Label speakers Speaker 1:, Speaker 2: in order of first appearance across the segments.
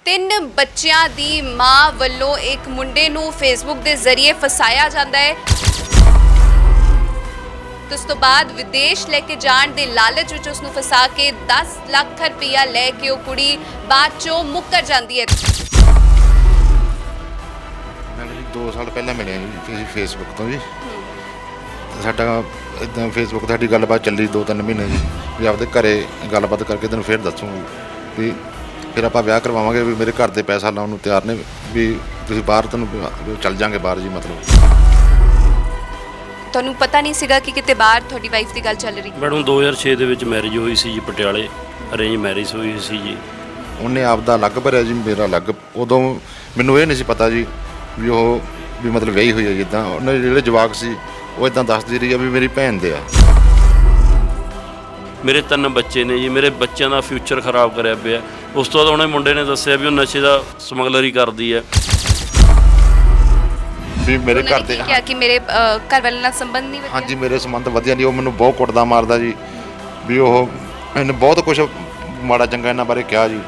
Speaker 1: 3 ਬੱਚਿਆਂ ਦੀ ਮਾਂ ਵੱਲੋਂ ਇੱਕ ਮੁੰਡੇ ਨੂੰ ਫੇਸਬੁੱਕ ਦੇ ਜ਼ਰੀਏ ਫਸਾਇਆ ਜਾਂਦਾ ਹੈ। ਉਸ ਤੋਂ ਬਾਅਦ ਵਿਦੇਸ਼ ਲੈ ਕੇ ਜਾਣ ਦੇ ਲਾਲਚ ਵਿੱਚ ਉਸ ਨੂੰ ਫਸਾ ਕੇ 10 ਲੱਖ ਰੁਪਇਆ ਲੈ ਕੇ ਉਹ ਕੁੜੀ ਬਾਅਦ ਚੋਂ ਮੁੱਕਰ ਜਾਂਦੀ ਹੈ।
Speaker 2: ਮੈਂ ਜੀ 2 ਸਾਲ ਪਹਿਲਾਂ ਮਿਲਿਆ ਜੀ ਫੇਸਬੁੱਕ ਤੋਂ ਜੀ। ਸਾਡਾ ਇਦਾਂ ਫੇਸਬੁੱਕ 'ਤੇ ਸਾਡੀ ਗੱਲਬਾਤ ਚੱਲੀ 2-3 ਮਹੀਨੇ ਜੀ, ਵੀ ਆਪਦੇ ਘਰੇ ਗੱਲਬਾਤ ਕਰਕੇ ਤੈਨੂੰ ਫਿਰ ਦੱਸੂਗੀ ਵੀ ਫਿਰ ਆਪਾਂ ਵਿਆਹ ਕਰਵਾਵਾਂਗੇ, ਵੀ ਮੇਰੇ ਘਰ ਦੇ ਪੈਸਾ ਲਾਉਣ ਨੂੰ ਤਿਆਰ ਨੇ, ਵੀ ਤੁਸੀਂ ਬਾਹਰ ਤੈਨੂੰ ਚੱਲ ਜਾਂਗੇ ਬਾਹਰ ਜੀ। ਮਤਲਬ
Speaker 1: ਤੁਹਾਨੂੰ ਪਤਾ ਨਹੀਂ ਸੀਗਾ ਕਿ ਕਿਤੇ ਬਾਹਰ ਤੁਹਾਡੀ ਵਾਈਫ ਦੀ ਗੱਲ ਚੱਲ ਰਹੀ?
Speaker 3: ਮੈਡਮ 2006 ਦੇ ਵਿੱਚ ਮੈਰਿਜ ਹੋਈ ਸੀ ਜੀ, ਪਟਿਆਲੇ ਅਰੇਂਜ ਮੈਰਿਜ ਹੋਈ ਸੀ ਜੀ।
Speaker 2: ਉਹਨੇ ਆਪਦਾ ਅਲੱਗ ਭਰਿਆ ਜੀ, ਮੇਰਾ ਅਲੱਗ। ਉਦੋਂ ਮੈਨੂੰ ਇਹ ਨਹੀਂ ਸੀ ਪਤਾ ਜੀ ਵੀ ਉਹ ਵੀ ਮਤਲਬ ਵਿਆਹੀ ਹੋਈ ਹੈ। ਜਿੱਦਾਂ ਉਹਨੇ ਜਿਹੜੇ ਜਵਾਕ ਸੀ ਉਹ ਇਦਾਂ ਦੱਸਦੀ ਰਹੀ ਆ ਵੀ ਮੇਰੀ ਭੈਣ ਦੇ ਆ।
Speaker 3: ਮੇਰੇ 3 ਬੱਚੇ ਨੇ ਜੀ, ਮੇਰੇ ਬੱਚਿਆਂ ਦਾ ਫਿਊਚਰ ਖਰਾਬ ਕਰਿਆ ਪਿਆ। ਉਸ ਤੋਂ ਬਾਅਦ ਉਹਨੇ ਮੁੰਡੇ ਨੇ ਦੱਸਿਆ ਵੀ ਉਹ ਨਸ਼ੇ ਦਾ ਸਮਗਲਰੀ ਕਰਦੀ ਹੈ।
Speaker 2: ਵੀ ਮੇਰੇ ਘਰ ਦੇ
Speaker 1: ਕਿਹਾ ਕਿ ਮੇਰੇ ਘਰ ਵਾਲੇ ਨਾਲ ਸੰਬੰਧ ਨਹੀਂ ਵਧੀਆ?
Speaker 2: ਹਾਂਜੀ, ਮੇਰੇ ਸੰਬੰਧ ਵਧੀਆ ਨਹੀਂ। ਉਹ ਮੈਨੂੰ ਬਹੁਤ ਕੁੱਟਦਾ ਮਾਰਦਾ ਜੀ, ਵੀ ਉਹ ਇਹਨੂੰ ਬਹੁਤ ਕੁਝ ਮਾੜਾ ਚੰਗਾ ਇਹਨਾਂ ਬਾਰੇ ਕਿਹਾ ਜੀ।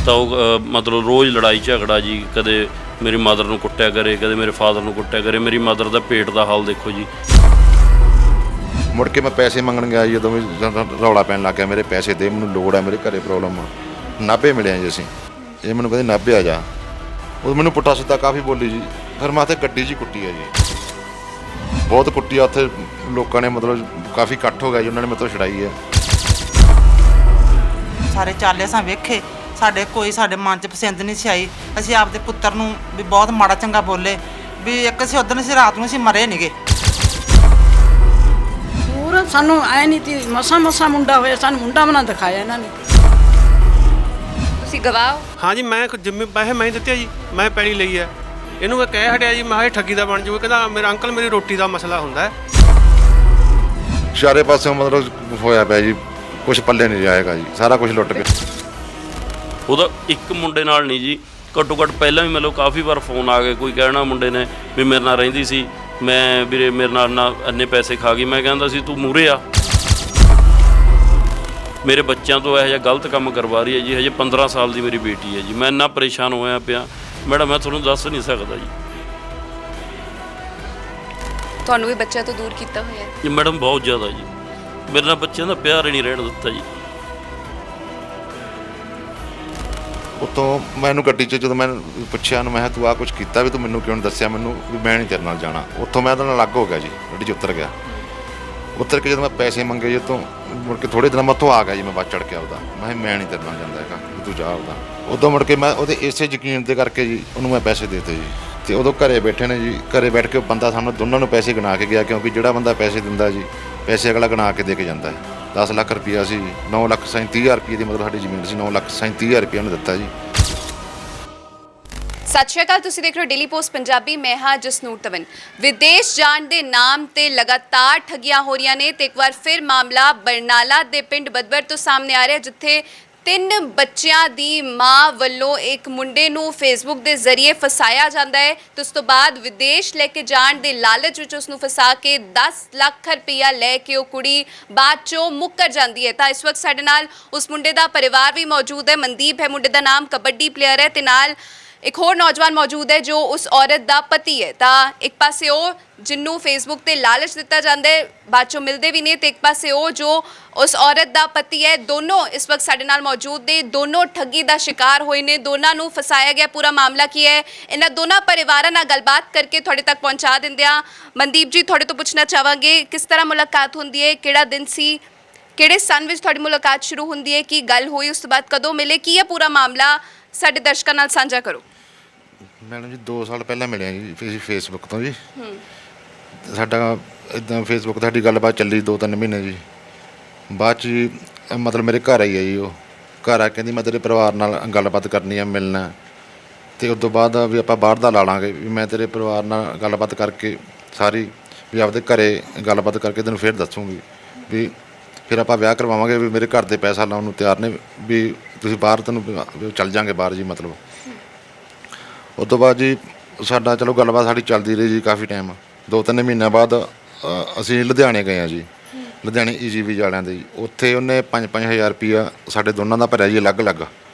Speaker 3: ਤਾਂ ਉਹ ਮਤਲਬ ਰੋਜ਼ ਲੜਾਈ ਝਗੜਾ ਜੀ, ਕਦੇ ਮੇਰੀ ਮਦਰ ਨੂੰ ਕੁੱਟਿਆ ਕਰੇ, ਕਦੇ ਮੇਰੇ ਫਾਦਰ ਨੂੰ ਕੁੱਟਿਆ ਕਰੇ। ਮੇਰੀ ਮਦਰ ਦਾ ਪੇਟ ਦਾ ਹਾਲ ਦੇਖੋ ਜੀ।
Speaker 2: ਮੁੜ ਕੇ ਮੈਂ ਪੈਸੇ ਮੰਗਣ ਗਿਆ ਜੀ, ਜਦੋਂ ਵੀ ਰੌਲਾ ਪੈਣ ਲੱਗ ਗਿਆ ਮੇਰੇ ਪੈਸੇ ਦੇ, ਮੈਨੂੰ ਲੋੜ ਹੈ, ਮੇਰੇ ਘਰੇ ਪ੍ਰੋਬਲਮ ਆ। ਨਾਭੇ ਮਿਲਿਆ ਜੀ ਅਸੀਂ। ਇਹ ਮੈਨੂੰ ਕਹਿੰਦੇ ਨਾਭੇ ਆ ਜਾ। ਉਹ ਮੈਨੂੰ ਪੁੱਠਾ ਸਿੱਧਾ ਕਾਫੀ ਬੋਲੀ ਜੀ। ਫਿਰ ਮੈਂ ਉੱਥੇ ਗੱਡੀ 'ਚ ਹੀ ਕੁੱਟੀ ਹੈ ਜੀ, ਬਹੁਤ ਕੁੱਟੀ ਆ ਉੱਥੇ। ਲੋਕਾਂ ਨੇ ਮਤਲਬ ਕਾਫੀ ਇਕੱਠ ਹੋ ਗਿਆ ਜੀ, ਉਹਨਾਂ ਨੇ ਮੇਰੇ ਤੋਂ ਛੁਡਾਈ ਹੈ।
Speaker 4: ਸਾਰੇ ਚਾਲੇ ਸਾਂ ਵੇਖੇ, ਸਾਡੇ ਕੋਈ ਸਾਡੇ ਮਨ 'ਚ ਪਸੰਦ ਨਹੀਂ ਸੀ ਆਈ। ਅਸੀਂ ਆਪਦੇ ਪੁੱਤਰ ਨੂੰ ਵੀ ਬਹੁਤ ਮਾੜਾ ਚੰਗਾ ਬੋਲੇ, ਵੀ ਇੱਕ ਅਸੀਂ ਉਦੋਂ ਸੀ ਰਾਤ ਨੂੰ ਅਸੀਂ ਮਰੇ ਨਹੀਂਗੇ।
Speaker 5: ਪੂਰਾ ਸਾਨੂੰ ਐ ਨਹੀਂ ਤੀ ਮਸਾ ਮੁੰਡਾ ਹੋਇਆ, ਸਾਨੂੰ ਮੁੰਡਾ ਬਣਾ ਦਿਖਾਇਆ ਇਹਨਾਂ ਨੇ।
Speaker 1: ਤੁਸੀਂ ਗਵਾਹ ਹੋ?
Speaker 6: हाँ जी, मैं जिम्मे पैसे मैं ही दिते जी, मैं पैली ਲਈ है। ਇਹਨੂੰ ਮੈਂ ਕਹਿ ਹਟਿਆ ਜੀ, ਮੈਂ ਕਿਹਾ ਠੱਗੀ ਦਾ ਬਣ ਜਾਊਗਾ। ਕਹਿੰਦਾ ਮੇਰਾ ਅੰਕਲ ਮੇਰੀ ਰੋਟੀ ਦਾ ਮਸਲਾ ਹੁੰਦਾ ਹੈ।
Speaker 2: ਚਾਰੇ ਪਾਸਿਓਂ ਮਤਲਬ ਹੋਇਆ ਪਿਆ ਜੀ, ਕੁਝ ਪੱਲੇ ਨਹੀਂ ਜਾਏਗਾ ਜੀ, ਸਾਰਾ ਕੁਝ ਲੁੱਟ ਕੇ।
Speaker 3: ਉਹਦਾ ਇੱਕ ਮੁੰਡੇ ਨਾਲ ਨਹੀਂ ਜੀ, ਘੱਟੋ ਘੱਟ ਪਹਿਲਾਂ ਵੀ ਮੈਨੂੰ ਕਾਫੀ ਵਾਰ ਫੋਨ ਆ ਗਏ। ਕੋਈ ਕਹਿਣਾ ਮੁੰਡੇ ਨੇ ਵੀ ਮੇਰੇ ਨਾਲ ਰਹਿੰਦੀ ਸੀ, ਮੈਂ ਵੀਰੇ ਮੇਰੇ ਨਾਲ ਇੰਨੇ ਪੈਸੇ ਖਾ ਗਈ। ਮੈਂ ਕਹਿੰਦਾ ਸੀ ਤੂੰ ਮੂਹਰੇ ਆ। ਮੇਰੇ ਬੱਚਿਆਂ ਤੋਂ ਇਹੋ ਜਿਹਾ ਗਲਤ ਕੰਮ ਕਰਵਾ ਰਹੀ ਹੈ ਜੀ। ਹਜੇ 15 ਸਾਲ ਦੀ ਮੇਰੀ ਬੇਟੀ ਹੈ ਜੀ। ਮੈਂ ਇੰਨਾ ਪਰੇਸ਼ਾਨ ਹੋਇਆ ਪਿਆ ਮੈਡਮ, ਮੈਂ ਤੁਹਾਨੂੰ ਦੱਸ ਨਹੀਂ ਸਕਦਾ ਜੀ।
Speaker 1: ਤੁਹਾਨੂੰ ਵੀ ਬੱਚਿਆਂ ਤੋਂ ਦੂਰ ਕੀਤਾ ਹੋਇਆ ਹੈ?
Speaker 3: ਜੀ ਮੈਡਮ ਬਹੁਤ ਜ਼ਿਆਦਾ ਜੀ, ਮੇਰੇ ਨਾਲ ਬੱਚਿਆਂ ਦਾ ਪਿਆਰ ਹੀ ਨਹੀਂ ਰਹਿਣ ਦਿੱਤਾ ਜੀ।
Speaker 2: ਉੱਤੋਂ ਮੈਨੂੰ ਗੱਡੀ 'ਚ ਜਦੋਂ ਮੈਂ ਪੁੱਛਿਆ ਨੂੰ, ਮੈਂ ਕਿਹਾ ਤੂੰ ਆਹ ਕੁਝ ਕੀਤਾ ਵੀ ਤੂੰ ਮੈਨੂੰ ਕਿਉਂ ਨਹੀਂ ਦੱਸਿਆ? ਮੈਨੂੰ ਵੀ ਮੈਂ ਨਹੀਂ ਤੇਰੇ ਨਾਲ ਜਾਣਾ। ਉੱਥੋਂ ਮੈਂ ਉਹਦੇ ਨਾਲ ਅਲੱਗ ਹੋ ਗਿਆ ਜੀ, ਗੱਡੀ 'ਚ ਉਤਰ ਗਿਆ। ਉਤਰ ਕੇ ਜਦੋਂ ਮੈਂ ਪੈਸੇ ਮੰਗੇ ਜੀ ਤੋਂ ਮੁੜ ਕੇ ਥੋੜ੍ਹੇ ਦਿਨਾਂ ਮੈਂ ਉੱਥੋਂ ਆ ਗਿਆ ਜੀ। ਮੈਂ ਬੱਸ ਚੜ੍ਹ ਕੇ ਆਪਦਾ, ਮੈਂ ਕਿਹਾ ਮੈਂ ਨਹੀਂ ਤੇਰੇ ਨਾਲ ਜਾਂਦਾ ਹੈਗਾ, ਵੀ ਤੂੰ ਜਾ ਆਪਦਾ। ਉਦੋਂ ਮੁੜ ਕੇ ਮੈਂ ਉਹਦੇ ਇਸੇ ਯਕੀਨ ਦੇ ਕਰਕੇ ਜੀ ਉਹਨੂੰ ਮੈਂ ਪੈਸੇ ਦੇਤੇ ਜੀ। ਅਤੇ ਉਦੋਂ ਘਰੇ ਬੈਠੇ ਨੇ ਜੀ, ਘਰੇ ਬੈਠ ਕੇ ਬੰਦਾ ਸਾਨੂੰ ਦੋਨਾਂ ਨੂੰ ਪੈਸੇ ਗਿਣਾ ਕੇ ਗਿਆ, ਕਿਉਂਕਿ ਜਿਹੜਾ ਬੰਦਾ ਪੈਸੇ ਦਿੰਦਾ ਜੀ, ਪੈਸੇ ਅਗਲਾ ਗਿਣਾ ਕੇ ਦੇ ਕੇ ਜਾਂਦਾ ਹੈ। 10 ਲੱਖ ਰੁਪਈਆ ਸੀ, 9,37,000 ਰੁਪਏ ਦੀ ਮਤਲਬ ਸਾਡੀ ਜ਼ਮੀਨ ਸੀ। 9,37,000 ਰੁਪਏ ਉਹਨੇ ਦਿੱਤਾ ਜੀ।
Speaker 1: ਸਤਿ ਸ਼੍ਰੀ ਅਕਾਲ, ਤੁਸੀਂ ਦੇਖ ਰਹੇ ਹੋ ਡੇਲੀ ਪੋਸਟ ਪੰਜਾਬੀ। ਮੈਂ ਹਾਂ ਜਸਨੂਰ ਤਵਨ। ਵਿਦੇਸ਼ ਜਾਣ ਦੇ ਨਾਮ ਤੇ ਲਗਾਤਾਰ ਠੱਗੀਆਂ ਹੋ ਰਹੀਆਂ ਨੇ ਤੇ ਇੱਕ ਵਾਰ ਫਿਰ ਮਾਮਲਾ ਬਰਨਾਲਾ ਦੇ ਪਿੰਡ ਬਦਬਰ ਤੋਂ ਸਾਹਮਣੇ ਆ ਰਿਹਾ, ਜਿੱਥੇ 3 ਬੱਚਿਆਂ ਦੀ ਮਾਂ ਵੱਲੋਂ ਇੱਕ ਮੁੰਡੇ ਨੂੰ ਫੇਸਬੁੱਕ ਦੇ ਜ਼ਰੀਏ ਫਸਾਇਆ ਜਾਂਦਾ ਹੈ ਤੇ ਉਸ ਤੋਂ ਬਾਅਦ ਵਿਦੇਸ਼ ਲੈ ਕੇ ਜਾਣ ਦੇ ਲਾਲਚ ਵਿੱਚ ਉਸ ਨੂੰ ਫਸਾ ਕੇ 10 ਲੱਖ ਰੁਪਇਆ ਲੈ ਕੇ ਉਹ ਕੁੜੀ ਬਾਅਦ ਚੋਂ ਮੁੱਕਰ ਜਾਂਦੀ ਹੈ। ਤਾਂ ਇਸ ਵਕਤ ਸਾਡੇ ਨਾਲ ਉਸ ਮੁੰਡੇ ਦਾ ਪਰਿਵਾਰ ਵੀ ਮੌਜੂਦ ਹੈ। ਮਨਦੀਪ ਹੈ ਮੁੰਡੇ ਦਾ ਨਾਮ, ਕਬੱਡੀ ਪਲੇਅਰ ਹੈ, ਤੇ ਨਾਲ ਇੱਕ ਹੋਰ ਨੌਜਵਾਨ ਮੌਜੂਦ ਹੈ ਜੋ ਉਸ ਔਰਤ ਦਾ ਪਤੀ ਹੈ। ਤਾਂ ਇੱਕ ਪਾਸੇ ਉਹ ਜਿਹਨੂੰ ਫੇਸਬੁੱਕ ਤੇ ਲਾਲਚ ਦਿੱਤਾ ਜਾਂਦਾ ਹੈ, ਬਾਅਦ ਚੋਂ ਮਿਲਦੇ ਵੀ ਨੇ, ਤੇ ਇੱਕ ਪਾਸੇ ਉਹ ਜੋ ਉਸ ਔਰਤ ਦਾ ਪਤੀ ਹੈ। ਦੋਨੋਂ ਇਸ ਵਕਤ ਸਾਡੇ ਨਾਲ ਮੌਜੂਦ ਨੇ। ਦੋਨੋਂ ਠੱਗੀ ਦਾ ਸ਼ਿਕਾਰ ਹੋਏ ਨੇ, ਦੋਨਾਂ ਨੂੰ ਫਸਾਇਆ ਗਿਆ। ਪੂਰਾ ਮਾਮਲਾ ਕੀ ਹੈ, ਇਹਨਾਂ ਦੋਨਾਂ ਪਰਿਵਾਰਾਂ ਨਾਲ ਗੱਲਬਾਤ ਕਰਕੇ ਤੁਹਾਡੇ ਤੱਕ ਪਹੁੰਚਾ ਦਿੰਦੇ ਹਾਂ। ਮਨਦੀਪ ਜੀ, ਤੁਹਾਡੇ ਤੋਂ ਪੁੱਛਣਾ ਚਾਹਾਂਗੇ, ਕਿਸ ਤਰ੍ਹਾਂ ਮੁਲਾਕਾਤ ਹੁੰਦੀ ਹੈ, ਕਿਹੜਾ ਦਿਨ ਸੀ, ਕਿਹੜੇ ਸਨ ਵਿੱਚ ਤੁਹਾਡੀ ਮੁਲਾਕਾਤ ਸ਼ੁਰੂ ਹੁੰਦੀ ਹੈ, ਕੀ ਗੱਲ ਹੋਈ, ਉਸ ਤੋਂ ਬਾਅਦ ਕਦੋਂ ਮਿਲੇ, ਕੀ ਹੈ ਪੂਰਾ ਮਾਮਲਾ, ਸਾਡੇ ਦਰਸ਼ਕਾਂ ਨਾਲ ਸਾਂਝਾ ਕਰੋ।
Speaker 2: ਮੈਡਮ ਜੀ 2 ਸਾਲ ਪਹਿਲਾਂ ਮਿਲਿਆ ਜੀ ਫੇਸਬੁੱਕ ਤੋਂ ਜੀ। ਸਾਡਾ ਇੱਦਾਂ ਫੇਸਬੁੱਕ 'ਤੇ ਸਾਡੀ ਗੱਲਬਾਤ ਚੱਲੀ 2-3 ਮਹੀਨੇ ਜੀ। ਬਾਅਦ 'ਚ ਜੀ ਮਤਲਬ ਮੇਰੇ ਘਰ ਆਈ ਹੈ ਜੀ। ਉਹ ਘਰ ਆ ਕਹਿੰਦੀ ਮੈਂ ਤੇਰੇ ਪਰਿਵਾਰ ਨਾਲ ਗੱਲਬਾਤ ਕਰਨੀ ਆ, ਮਿਲਣਾ। ਅਤੇ ਉਸ ਤੋਂ ਬਾਅਦ ਵੀ ਆਪਾਂ ਬਾਹਰ ਦਾ ਲਾ ਲਾਂਗੇ, ਵੀ ਮੈਂ ਤੇਰੇ ਪਰਿਵਾਰ ਨਾਲ ਗੱਲਬਾਤ ਕਰਕੇ ਸਾਰੀ ਵੀ ਆਪਦੇ ਘਰੇ ਗੱਲਬਾਤ ਕਰਕੇ ਤੈਨੂੰ ਫਿਰ ਦੱਸੂਗੀ, ਵੀ ਫਿਰ ਆਪਾਂ ਵਿਆਹ ਕਰਵਾਵਾਂਗੇ, ਵੀ ਮੇਰੇ ਘਰ ਦੇ ਪੈਸਾ ਲਾਉਣ ਨੂੰ ਤਿਆਰ ਨੇ, ਵੀ ਤੁਸੀਂ ਬਾਹਰ ਤੈਨੂੰ ਚੱਲ ਜਾਂਗੇ ਬਾਹਰ ਜੀ। ਮਤਲਬ ਉਸ ਤੋਂ ਬਾਅਦ ਜੀ ਸਾਡਾ ਚਲੋ ਗੱਲਬਾਤ ਸਾਡੀ ਚੱਲਦੀ ਰਹੀ ਜੀ ਕਾਫੀ ਟਾਈਮ। 2-3 ਮਹੀਨਿਆਂ ਬਾਅਦ ਅਸੀਂ ਲੁਧਿਆਣੇ ਗਏ ਹਾਂ ਜੀ। ਲੁਧਿਆਣੇ EGV ਵਾਲਿਆਂ ਦੇ ਜੀ। ਉੱਥੇ ਉਹਨੇ 5-5 ਹਜ਼ਾਰ ਰੁਪਈਆ ਸਾਡੇ ਦੋਨਾਂ ਦਾ ਭਰਿਆ ਜੀ, ਅਲੱਗ-ਅਲੱਗ।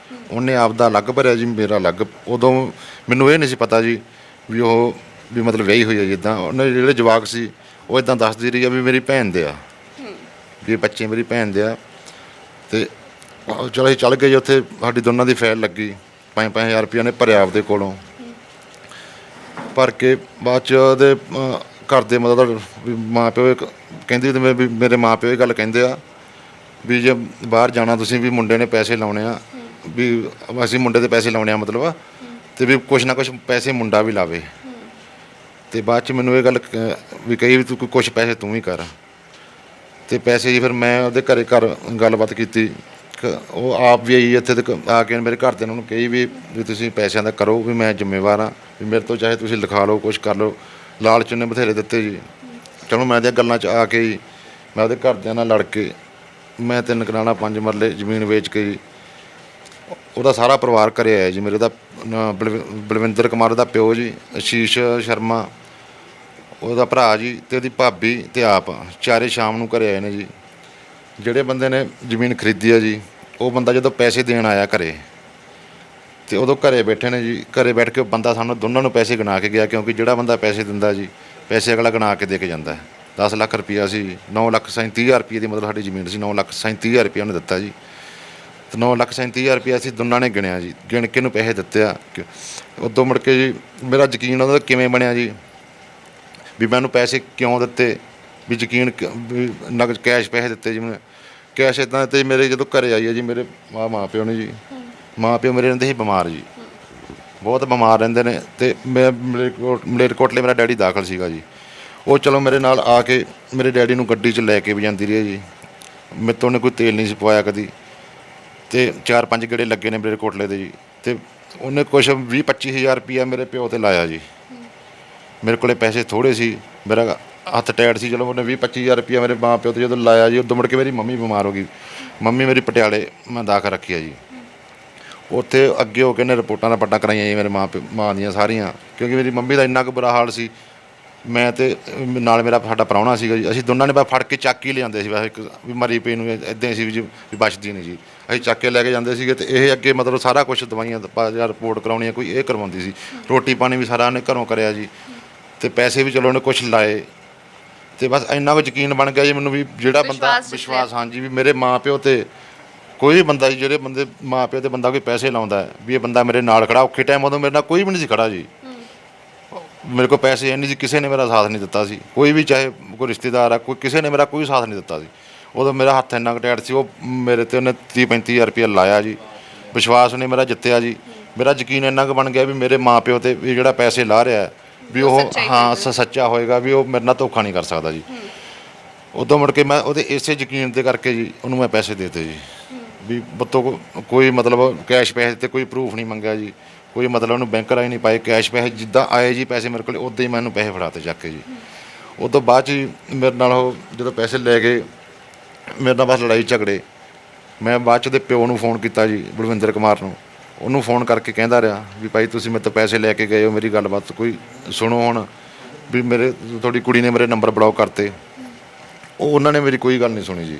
Speaker 2: ਉਹਨੇ ਆਪਦਾ ਅਲੱਗ ਭਰਿਆ ਜੀ, ਮੇਰਾ ਅਲੱਗ। ਉਦੋਂ ਮੈਨੂੰ ਇਹ ਨਹੀਂ ਸੀ ਪਤਾ ਜੀ ਵੀ ਉਹ ਵੀ ਮਤਲਬ ਵਿਆਹੀ ਹੋਈ ਹੈ ਜੀ। ਇੱਦਾਂ ਉਹਨੇ ਜਿਹੜੇ ਜਵਾਕ ਸੀ ਉਹ ਇੱਦਾਂ ਦੱਸਦੀ ਰਹੀ ਆ ਵੀ ਮੇਰੀ ਭੈਣ ਦੇ ਆ, ਵੀ ਇਹ ਬੱਚੇ ਮੇਰੀ ਭੈਣ ਦੇ ਆ। ਅਤੇ ਚਲੋ ਅਸੀਂ ਚੱਲ ਗਏ ਜੀ ਉੱਥੇ, ਸਾਡੀ ਦੋਨਾਂ ਦੀ ਫਾਈਲ ਲੱਗੀ, 5-5 ਹਜ਼ਾਰ ਰੁਪਈਆ ਨੇ ਭਰਿਆ ਆਪਦੇ ਕੋਲੋਂ। ਭਰ ਕੇ ਬਾਅਦ 'ਚ ਉਹਦੇ ਘਰ ਦੇ ਮਤਲਬ ਵੀ ਮਾਂ ਪਿਓ ਕਹਿੰਦੀ ਤੇ ਵੀ ਮੇਰੇ ਮਾਂ ਪਿਓ ਇਹ ਗੱਲ ਕਹਿੰਦੇ ਆ ਵੀ ਜੇ ਬਾਹਰ ਜਾਣਾ ਤੁਸੀਂ ਵੀ ਮੁੰਡੇ ਨੇ ਪੈਸੇ ਲਾਉਣੇ ਆ, ਵੀ ਅਸੀਂ ਮੁੰਡੇ ਦੇ ਪੈਸੇ ਲਾਉਣੇ ਆ ਮਤਲਬ, ਅਤੇ ਵੀ ਕੁਛ ਨਾ ਕੁਛ ਪੈਸੇ ਮੁੰਡਾ ਵੀ ਲਾਵੇ। ਅਤੇ ਬਾਅਦ 'ਚ ਮੈਨੂੰ ਇਹ ਗੱਲ ਵੀ ਕਹੀ ਵੀ ਤੂੰ ਕੁਛ ਪੈਸੇ ਤੂੰ ਹੀ ਕਰ। ਅਤੇ ਪੈਸੇ ਜੀ ਫਿਰ ਮੈਂ ਉਹਦੇ ਘਰ ਗੱਲਬਾਤ ਕੀਤੀ। ਉਹ ਆਪ ਵੀ ਆਈ ਇੱਥੇ ਤੱਕ ਆ ਕੇ ਮੇਰੇ ਘਰਦਿਆਂ ਨੂੰ ਕਹੀ ਵੀ ਤੁਸੀਂ ਪੈਸਿਆਂ ਦਾ ਕਰੋ, ਵੀ ਮੈਂ ਜ਼ਿੰਮੇਵਾਰ ਹਾਂ, ਵੀ ਮੇਰੇ ਤੋਂ ਚਾਹੇ ਤੁਸੀਂ ਲਿਖਾ ਲਓ, ਕੁਛ ਕਰ ਲਓ। ਲਾਲਚ ਨੇ ਬਥੇਰੇ ਦਿੱਤੇ ਜੀ। ਚਲੋ ਮੈਂ ਇਹਦੀਆਂ ਗੱਲਾਂ 'ਚ ਆ ਕੇ ਜੀ ਮੈਂ ਉਹਦੇ ਘਰਦਿਆਂ ਨਾਲ ਲੜ ਕੇ ਮੈਂ 3 ਕਨਾਲਾਂ 5 ਮਰਲੇ ਜ਼ਮੀਨ ਵੇਚ ਕੇ ਜੀ ਉਹਦਾ ਸਾਰਾ ਪਰਿਵਾਰ ਘਰੇ ਆਇਆ ਜੀ। ਮੇਰੇ ਦਾ ਬਲਵਿੰਦਰ ਕੁਮਾਰ ਦਾ ਪਿਓ ਜੀ, ਆਸ਼ੀਸ਼ ਸ਼ਰਮਾ ਉਹਦਾ ਭਰਾ ਜੀ, ਅਤੇ ਉਹਦੀ ਭਾਬੀ ਅਤੇ ਆਪ ਚਾਰੇ ਸ਼ਾਮ ਨੂੰ ਘਰੇ ਆਏ ਨੇ ਜੀ। ਜਿਹੜੇ ਬੰਦੇ ਨੇ ਜ਼ਮੀਨ ਖਰੀਦੀ ਆ ਜੀ, ਉਹ ਬੰਦਾ ਜਦੋਂ ਪੈਸੇ ਦੇਣ ਆਇਆ ਘਰੇ, ਅਤੇ ਉਦੋਂ ਘਰੇ ਬੈਠੇ ਨੇ ਜੀ। ਘਰੇ ਬੈਠ ਕੇ ਉਹ ਬੰਦਾ ਸਾਨੂੰ ਦੋਨਾਂ ਨੂੰ ਪੈਸੇ ਗਿਣਾ ਕੇ ਗਿਆ, ਕਿਉਂਕਿ ਜਿਹੜਾ ਬੰਦਾ ਪੈਸੇ ਦਿੰਦਾ ਜੀ ਪੈਸੇ ਅਗਲਾ ਗਿਣਾ ਕੇ ਦੇ ਕੇ ਜਾਂਦਾ। 10 ਲੱਖ ਰੁਪਈਆ ਸੀ, 9,37,000 ਰੁਪਈਏ ਦੀ ਮਤਲਬ ਸਾਡੀ ਜ਼ਮੀਨ ਸੀ। 9,37,000 ਰੁਪਈਆ ਉਹਨੇ ਦਿੱਤਾ ਜੀ, ਅਤੇ 9,37,000 ਰੁਪਈਆ ਅਸੀਂ ਦੋਨਾਂ ਨੇ ਗਿਣਿਆ ਜੀ, ਗਿਣ ਕੇ ਇਹਨੂੰ ਪੈਸੇ ਦਿੱਤੇ ਆ। ਉਦੋਂ ਮੁੜ ਕੇ ਜੀ ਮੇਰਾ ਯਕੀਨ ਉਹਦਾ ਕਿਵੇਂ ਬਣਿਆ ਜੀ ਵੀ ਮੈਨੂੰ ਪੈਸੇ ਕਿਉਂ ਦਿੱਤੇ, ਵੀ ਯਕੀਨ ਵੀ ਨਗਦ ਕੈਸ਼ ਪੈਸੇ ਦਿੱਤੇ ਜੀ। ਮੈਨੂੰ ਕੈਸ਼ ਇੱਦਾਂ ਦਿੱਤੇ ਜੀ। ਮੇਰੇ ਜਦੋਂ ਘਰੇ ਆਈ ਹੈ ਜੀ ਮੇਰੇ ਮਾਂ ਪਿਓ ਨੇ ਜੀ, ਮਾਂ ਪਿਓ ਮੇਰੇ ਰਹਿੰਦੇ ਸੀ ਬਿਮਾਰ ਜੀ, ਬਹੁਤ ਬਿਮਾਰ ਰਹਿੰਦੇ ਨੇ। ਅਤੇ ਮੈਂ ਮਲੇਰਕੋਟਲੇ ਮੇਰਾ ਡੈਡੀ ਦਾਖਲ ਸੀਗਾ ਜੀ। ਉਹ ਚਲੋ ਮੇਰੇ ਨਾਲ ਆ ਕੇ ਮੇਰੇ ਡੈਡੀ ਨੂੰ ਗੱਡੀ 'ਚ ਲੈ ਕੇ ਵੀ ਜਾਂਦੀ ਰਹੀ ਜੀ। ਮੇਰੇ ਤੋਂ ਉਹਨੇ ਕੋਈ ਤੇਲ ਨਹੀਂ ਸੀ ਪਵਾਇਆ ਕਦੀ, ਅਤੇ 4-5 ਗੇੜੇ ਲੱਗੇ ਨੇ ਮਲੇਰਕੋਟਲੇ ਦੇ ਜੀ। ਅਤੇ ਉਹਨੇ ਕੁਛ 20-25 ਹਜ਼ਾਰ ਰੁਪਈਆ ਮੇਰੇ ਪਿਓ 'ਤੇ ਲਾਇਆ ਜੀ। ਮੇਰੇ ਕੋਲ ਪੈਸੇ ਥੋੜ੍ਹੇ ਸੀ, ਮੇਰਾ ਹੱਥ ਟਾਈਟ ਸੀ। ਚਲੋ ਉਹਨੇ 20-25 ਹਜ਼ਾਰ ਰੁਪਈਆ ਮੇਰੇ ਮਾਂ ਪਿਓ 'ਤੇ ਜਦੋਂ ਲਾਇਆ ਜੀ, ਉਦੋਂ ਮੁੜ ਕੇ ਮੇਰੀ ਮੰਮੀ ਬਿਮਾਰ ਹੋ ਗਈ। ਮੰਮੀ ਮੇਰੀ ਪਟਿਆਲੇ ਮੈਂ ਦਾਖਲ ਰੱਖੀ ਆ ਜੀ। ਉੱਥੇ ਅੱਗੇ ਹੋ ਕੇ ਇਹਨੇ ਰਿਪੋਰਟਾਂ ਕਰਾਈਆਂ ਜੀ ਮੇਰੇ ਮਾਂ ਦੀਆਂ ਸਾਰੀਆਂ, ਕਿਉਂਕਿ ਮੇਰੀ ਮੰਮੀ ਦਾ ਇੰਨਾ ਕੁ ਬੁਰਾ ਹਾਲ ਸੀ। ਮੈਂ ਅਤੇ ਨਾਲ ਮੇਰਾ ਸਾਡਾ ਪ੍ਰਾਹੁਣਾ ਸੀਗਾ ਜੀ, ਅਸੀਂ ਦੋਨਾਂ ਨੇ ਬਸ ਫੜ ਕੇ ਚੱਕ ਹੀ ਲਿਆਂਦੇ ਸੀ। ਵੈਸੇ ਇੱਕ ਵੀ ਮਰੀ ਪਈ ਨੂੰ ਇੱਦਾਂ ਸੀ ਵੀ ਬਚਦੀ ਨਹੀਂ ਜੀ, ਅਸੀਂ ਚੱਕ ਕੇ ਲੈ ਕੇ ਜਾਂਦੇ ਸੀਗੇ। ਅਤੇ ਇਹ ਅੱਗੇ ਮਤਲਬ ਸਾਰਾ ਕੁਛ ਦਵਾਈਆਂ ਜਾਂ ਰਿਪੋਰਟ ਕਰਾਉਣੀ ਕੋਈ ਇਹ ਕਰਵਾਉਂਦੀ ਸੀ। ਰੋਟੀ ਪਾਣੀ ਵੀ ਸਾਰਾ ਉਹਨੇ ਘਰੋਂ ਕਰਿਆ ਜੀ, ਅਤੇ ਪੈਸੇ ਵੀ ਚਲੋ ਉਹਨੇ ਕੁਛ ਲਾਏ। ਅਤੇ ਬਸ ਇੰਨਾ ਕੁ ਯਕੀਨ ਬਣ ਗਿਆ ਜੀ ਮੈਨੂੰ ਵੀ ਜਿਹੜਾ ਬੰਦਾ ਵਿਸ਼ਵਾਸ, ਹਾਂਜੀ, ਵੀ ਮੇਰੇ ਮਾਂ ਪਿਓ 'ਤੇ ਕੋਈ ਵੀ ਬੰਦਾ ਜੀ, ਜਿਹੜੇ ਬੰਦੇ ਮਾਂ ਪਿਓ 'ਤੇ ਬੰਦਾ ਕੋਈ ਪੈਸੇ ਲਾਉਂਦਾ ਹੈ ਵੀ ਇਹ ਬੰਦਾ ਮੇਰੇ ਨਾਲ ਖੜਾ। ਔਖੇ ਟਾਈਮ ਉਦੋਂ ਮੇਰੇ ਨਾਲ ਕੋਈ ਵੀ ਨਹੀਂ ਸੀ ਖੜਾ ਜੀ। ਮੇਰੇ ਕੋਲ ਪੈਸੇ ਨਹੀਂ ਸੀ, ਕਿਸੇ ਨੇ ਮੇਰਾ ਸਾਥ ਨਹੀਂ ਦਿੱਤਾ ਸੀ, ਕੋਈ ਵੀ, ਚਾਹੇ ਕੋਈ ਰਿਸ਼ਤੇਦਾਰ ਆ, ਕੋਈ ਕਿਸੇ ਨੇ ਮੇਰਾ ਕੋਈ ਸਾਥ ਨਹੀਂ ਦਿੱਤਾ ਸੀ। ਉਦੋਂ ਮੇਰਾ ਹੱਥ ਇੰਨਾ ਕੁ ਟਾਈਟ ਸੀ। ਉਹ ਮੇਰੇ 'ਤੇ ਉਹਨੇ 30-35 ਹਜ਼ਾਰ ਰੁਪਈਆ ਲਾਇਆ ਜੀ। ਵਿਸ਼ਵਾਸ ਉਹਨੇ ਮੇਰਾ ਜਿੱਤਿਆ ਜੀ। ਮੇਰਾ ਯਕੀਨ ਇੰਨਾ ਕੁ ਬਣ ਗਿਆ ਵੀ ਮੇਰੇ ਮਾਂ ਪਿਓ 'ਤੇ ਵੀ ਜਿਹੜਾ ਪੈਸੇ ਲਾ ਰਿਹਾ ਵੀ ਉਹ ਸੱਚਾ ਹੋਏਗਾ, ਵੀ ਉਹ ਮੇਰੇ ਨਾਲ ਧੋਖਾ ਨਹੀਂ ਕਰ ਸਕਦਾ ਜੀ। ਉਦੋਂ ਮੁੜ ਕੇ ਮੈਂ ਉਹਦੇ ਇਸੇ ਯਕੀਨ ਦੇ ਕਰਕੇ ਜੀ ਉਹਨੂੰ ਮੈਂ ਪੈਸੇ ਦੇ ਦਿੱਤੇ ਜੀ। ਵੀ ਬੱਤੋਂ ਕੋਈ ਮਤਲਬ ਕੈਸ਼ ਪੈਸੇ 'ਤੇ ਕੋਈ ਪ੍ਰੂਫ ਨਹੀਂ ਮੰਗਿਆ ਜੀ, ਕੋਈ ਮਤਲਬ ਉਹਨੂੰ ਬੈਂਕ ਰਾਹੀਂ ਨਹੀਂ ਪਾਏ। ਕੈਸ਼ ਪੈਸੇ ਜਿੱਦਾਂ ਆਏ ਜੀ ਪੈਸੇ ਮੇਰੇ ਕੋਲ, ਉੱਦਾਂ ਹੀ ਮੈਂ ਉਹਨੂੰ ਪੈਸੇ ਫੜਾਤੇ ਚੱਕ ਕੇ ਜੀ। ਉਹ ਤੋਂ ਬਾਅਦ 'ਚ ਜੀ ਮੇਰੇ ਨਾਲ ਉਹ ਜਦੋਂ ਪੈਸੇ ਲੈ ਕੇ ਮੇਰੇ ਨਾਲ ਬਸ ਲੜਾਈ ਝਗੜੇ। ਮੈਂ ਬਾਅਦ 'ਚ ਉਹਦੇ ਪਿਓ ਨੂੰ ਫੋਨ ਕੀਤਾ ਜੀ, ਬਲਵਿੰਦਰ ਕੁਮਾਰ ਨੂੰ। ਉਹਨੂੰ ਫੋਨ ਕਰਕੇ ਕਹਿੰਦਾ ਰਿਹਾ ਵੀ ਭਾਈ ਤੁਸੀਂ ਮੇਰੇ ਤੋਂ ਪੈਸੇ ਲੈ ਕੇ ਗਏ ਹੋ, ਮੇਰੀ ਗੱਲਬਾਤ ਕੋਈ ਸੁਣੋ ਹੁਣ। ਵੀ ਤੁਹਾਡੀ ਕੁੜੀ ਨੇ ਮੇਰੇ ਨੰਬਰ ਬਲੌਕ ਕਰਤੇ। ਉਹਨਾਂ ਨੇ ਮੇਰੀ ਕੋਈ ਗੱਲ ਨਹੀਂ ਸੁਣੀ ਜੀ।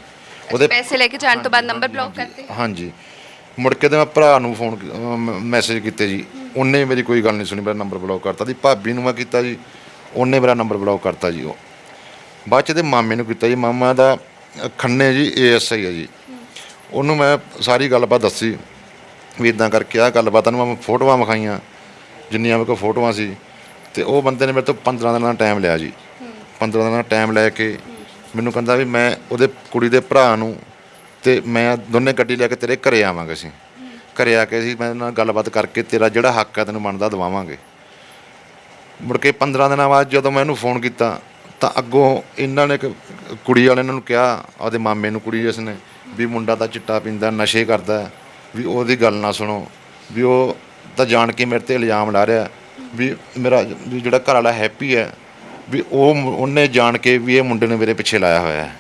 Speaker 1: ਉਹਦੇ ਪੈਸੇ ਲੈ ਕੇ ਜਾਣ ਤੋਂ ਬਾਅਦ ਨੰਬਰ ਬਲੌਕ ਕਰਤੇ।
Speaker 2: ਹਾਂਜੀ, ਮੁੜ ਕੇ ਤੇ ਮੈਂ ਭਰਾ ਨੂੰ ਫੋਨ ਮੈਸੇਜ ਕੀਤੇ ਜੀ, ਉਹਨੇ ਮੇਰੀ ਕੋਈ ਗੱਲ ਨਹੀਂ ਸੁਣੀ, ਮੇਰਾ ਨੰਬਰ ਬਲੌਕ ਕਰਤਾ ਜੀ। ਭਾਬੀ ਨੂੰ ਮੈਂ ਕੀਤਾ ਜੀ, ਉਹਨੇ ਮੇਰਾ ਨੰਬਰ ਬਲੌਕ ਕਰਤਾ ਜੀ। ਉਹ ਬਾਅਦ 'ਚ ਇਹਦੇ ਮਾਮੇ ਨੂੰ ਕੀਤਾ ਜੀ, ਮਾਮਾ ਦਾ ਖੰਨੇ ਜੀ ASI ਹੈ ਜੀ। ਉਹਨੂੰ ਮੈਂ ਸਾਰੀ ਗੱਲਬਾਤ ਦੱਸੀ ਵੀ ਇੱਦਾਂ ਕਰਕੇ ਆਹ ਗੱਲਬਾਤ ਨੂੰ। ਮੈਂ ਫੋਟੋਆਂ ਵਿਖਾਈਆਂ ਜਿੰਨੀਆਂ ਮੇਰੇ ਕੋਲ ਫੋਟੋਆਂ ਸੀ। ਅਤੇ ਉਹ ਬੰਦੇ ਨੇ ਮੇਰੇ ਤੋਂ 15 ਦਿਨਾਂ ਦਾ ਟਾਈਮ ਲਿਆ ਜੀ। 15 ਦਿਨਾਂ ਦਾ ਟਾਈਮ ਲੈ ਕੇ ਮੈਨੂੰ ਕਹਿੰਦਾ ਵੀ ਮੈਂ ਉਹਦੇ ਕੁੜੀ ਦੇ ਭਰਾ ਨੂੰ ਅਤੇ ਮੈਂ ਦੋਨੇ ਗੱਡੀ ਲੈ ਕੇ ਤੇਰੇ ਘਰੇ ਆਵਾਂਗੇ। ਅਸੀਂ ਘਰੇ ਆ ਕੇ ਅਸੀਂ ਮੈਂ ਨਾਲ ਗੱਲਬਾਤ ਕਰਕੇ ਤੇਰਾ ਜਿਹੜਾ ਹੱਕ ਹੈ ਤੈਨੂੰ ਬਣਦਾ ਦਵਾਵਾਂਗੇ। ਮੁੜ ਕੇ 15 ਦਿਨਾਂ ਬਾਅਦ ਜਦੋਂ ਮੈਂ ਇਹਨੂੰ ਫੋਨ ਕੀਤਾ ਤਾਂ ਅੱਗੋਂ ਇਹਨਾਂ ਨੇ ਕੁੜੀ ਵਾਲਿਆਂ ਨੂੰ ਕਿਹਾ, ਆਪਦੇ ਮਾਮੇ ਨੂੰ, ਕੁੜੀ ਜਿਸ ਨੇ, ਵੀ ਮੁੰਡਾ ਤਾਂ ਚਿੱਟਾ ਪੀਂਦਾ, ਨਸ਼ੇ ਕਰਦਾ, ਵੀ ਉਹਦੀ ਗੱਲ ਨਾ ਸੁਣੋ, ਵੀ ਉਹ ਤਾਂ ਜਾਣ ਕੇ ਮੇਰੇ 'ਤੇ ਇਲਜ਼ਾਮ ਲਾ ਰਿਹਾ ਵੀ ਮੇਰਾ ਜਿਹੜਾ ਘਰ ਵਾਲਾ ਹੈਪੀ ਹੈ ਵੀ ਉਹਨੇ ਜਾਣ ਕੇ ਵੀ ਇਹ ਮੁੰਡੇ ਨੇ ਮੇਰੇ ਪਿੱਛੇ ਲਾਇਆ ਹੋਇਆ ਹੈ,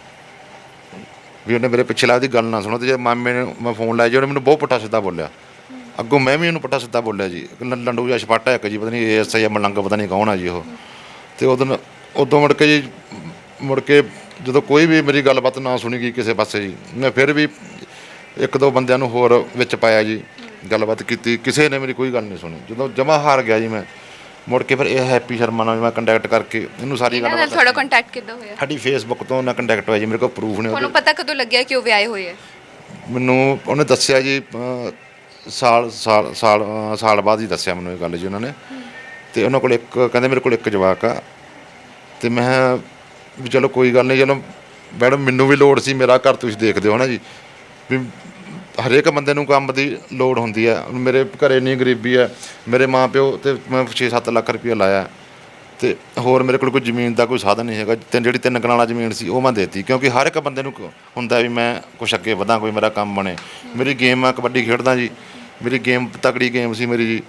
Speaker 2: ਵੀ ਉਹਨੇ ਮੇਰੇ ਪਿੱਛੇ ਲਾਇਆ, ਉਹਦੀ ਗੱਲ ਨਾ ਸੁਣੋ। ਅਤੇ ਜੇ ਮਾਮੇ ਨੇ ਮੈਂ ਫੋਨ ਲਾਇਆ ਜੀ, ਉਹਨੇ ਮੈਨੂੰ ਬਹੁਤ ਪੁੱਠਾ ਸਿੱਧਾ ਬੋਲਿਆ। ਅੱਗੋਂ ਮੈਂ ਵੀ ਉਹਨੂੰ ਪੁੱਠਾ ਸਿੱਧਾ ਬੋਲਿਆ ਜੀ। ਲੰਡੂ ਜਿਹਾ ਛਪਾਟਾ ਇੱਕ ਜੀ, ਪਤਾ ਨਹੀਂ ASI ਜਾਂ ਮਲੰਗ, ਪਤਾ ਨਹੀਂ ਕੌਣ ਆ ਜੀ ਉਹ। ਅਤੇ ਉਦੋਂ ਮੁੜ ਕੇ ਜੀ ਜਦੋਂ ਕੋਈ ਵੀ ਮੇਰੀ ਗੱਲਬਾਤ ਨਾ ਸੁਣੀ ਗਈ ਕਿਸੇ ਪਾਸੇ ਜੀ, ਮੈਂ ਫਿਰ ਵੀ 1-2 ਬੰਦਿਆਂ ਨੂੰ ਹੋਰ ਵਿੱਚ ਪਾਇਆ ਜੀ। ਗੱਲਬਾਤ ਕੀਤੀ, ਕਿਸੇ ਨੇ ਮੇਰੀ ਕੋਈ ਗੱਲ ਨਹੀਂ ਸੁਣੀ। ਜਦੋਂ ਜਮਾ ਹਾਰ ਗਿਆ ਜੀ ਮੈਂ, ਮੁੜ ਕੇ ਫਿਰ ਇਹ ਹੈਪੀ ਸ਼ਰਮਾ ਨਾਲ ਮੈਂ ਕੰਟੈਕਟ ਕਰਕੇ ਇਹਨੂੰ ਸਾਰੀ
Speaker 1: ਇਹਨਾਂ ਨਾਲ
Speaker 2: ਗੱਲਬਾਤ
Speaker 1: ਤੁਹਾਡਾ ਕੰਟੈਕਟ ਕਿੱਦਾਂ ਹੋਇਆ?
Speaker 2: ਸਾਡੀ ਫੇਸਬੁੱਕ ਤੋਂ ਨਾ ਕੰਟੈਕਟ ਹੋਇਆ ਜੀ, ਮੇਰੇ ਕੋਲ ਪ੍ਰੂਫ ਨੇ
Speaker 1: ਤੁਹਾਨੂੰ
Speaker 2: ਉਹਦੇ।
Speaker 1: ਪਤਾ ਕਦੋਂ ਲੱਗਿਆ ਕਿ ਉਹ ਵਿਆਹੇ ਹੋਏ ਹੈ?
Speaker 2: ਮੈਨੂੰ ਉਹਨੇ ਦੱਸਿਆ ਜੀ ਸਾਲ ਬਾਅਦ ਹੀ ਦੱਸਿਆ ਮੈਨੂੰ ਇਹ ਗੱਲ ਜੀ ਉਹਨਾਂ ਨੇ। ਤੇ ਉਹਨਾਂ ਕੋਲ ਕਹਿੰਦੇ ਮੇਰੇ ਕੋਲ ਇੱਕ ਜਵਾਕ ਆ। ਤੇ ਮੈਂ ਕਿਹਾ ਵੀ ਚਲੋ ਕੋਈ ਗੱਲ ਨਹੀਂ, ਚਲੋ ਮੈਡਮ ਮੈਨੂੰ ਵੀ ਲੋੜ ਸੀ, ਮੇਰਾ ਘਰ ਤੁਸੀਂ ਦੇਖਦੇ ਹੋ ਨਾ ਜੀ, ਵੀ ਹਰੇਕ ਬੰਦੇ ਨੂੰ ਕੰਮ ਦੀ ਲੋੜ ਹੁੰਦੀ ਹੈ। ਮੇਰੇ ਘਰੇ ਇੰਨੀ ਗਰੀਬੀ ਹੈ, ਮੇਰੇ ਮਾਂ ਪਿਓ ਤੇ ਮੈਂ 6-7 ਲੱਖ ਰੁਪਈਆ ਲਾਇਆ, ਤੇ ਹੋਰ ਮੇਰੇ ਕੋਲ ਕੋਈ ਜ਼ਮੀਨ ਦਾ ਕੋਈ ਸਾਧਨ ਨਹੀਂ ਹੈਗਾ। ਜਿਹੜੀ 3 ਕਨਾਲਾਂ ਜ਼ਮੀਨ ਸੀ ਉਹ ਮੈਂ ਦੇਤੀ, ਕਿਉਂਕਿ ਹਰ ਇੱਕ ਬੰਦੇ ਨੂੰ ਹੁੰਦਾ ਵੀ ਮੈਂ ਕੁਛ ਅੱਗੇ ਵਧਾਂ, ਕੋਈ ਮੇਰਾ ਕੰਮ ਬਣੇ। ਮੇਰੀ ਗੇਮ ਆ, ਕਬੱਡੀ ਖੇਡਦਾ ਜੀ, ਮੇਰੀ ਗੇਮ ਤਕੜੀ ਗੇਮ ਸੀ ਮੇਰੀ ਜੀ।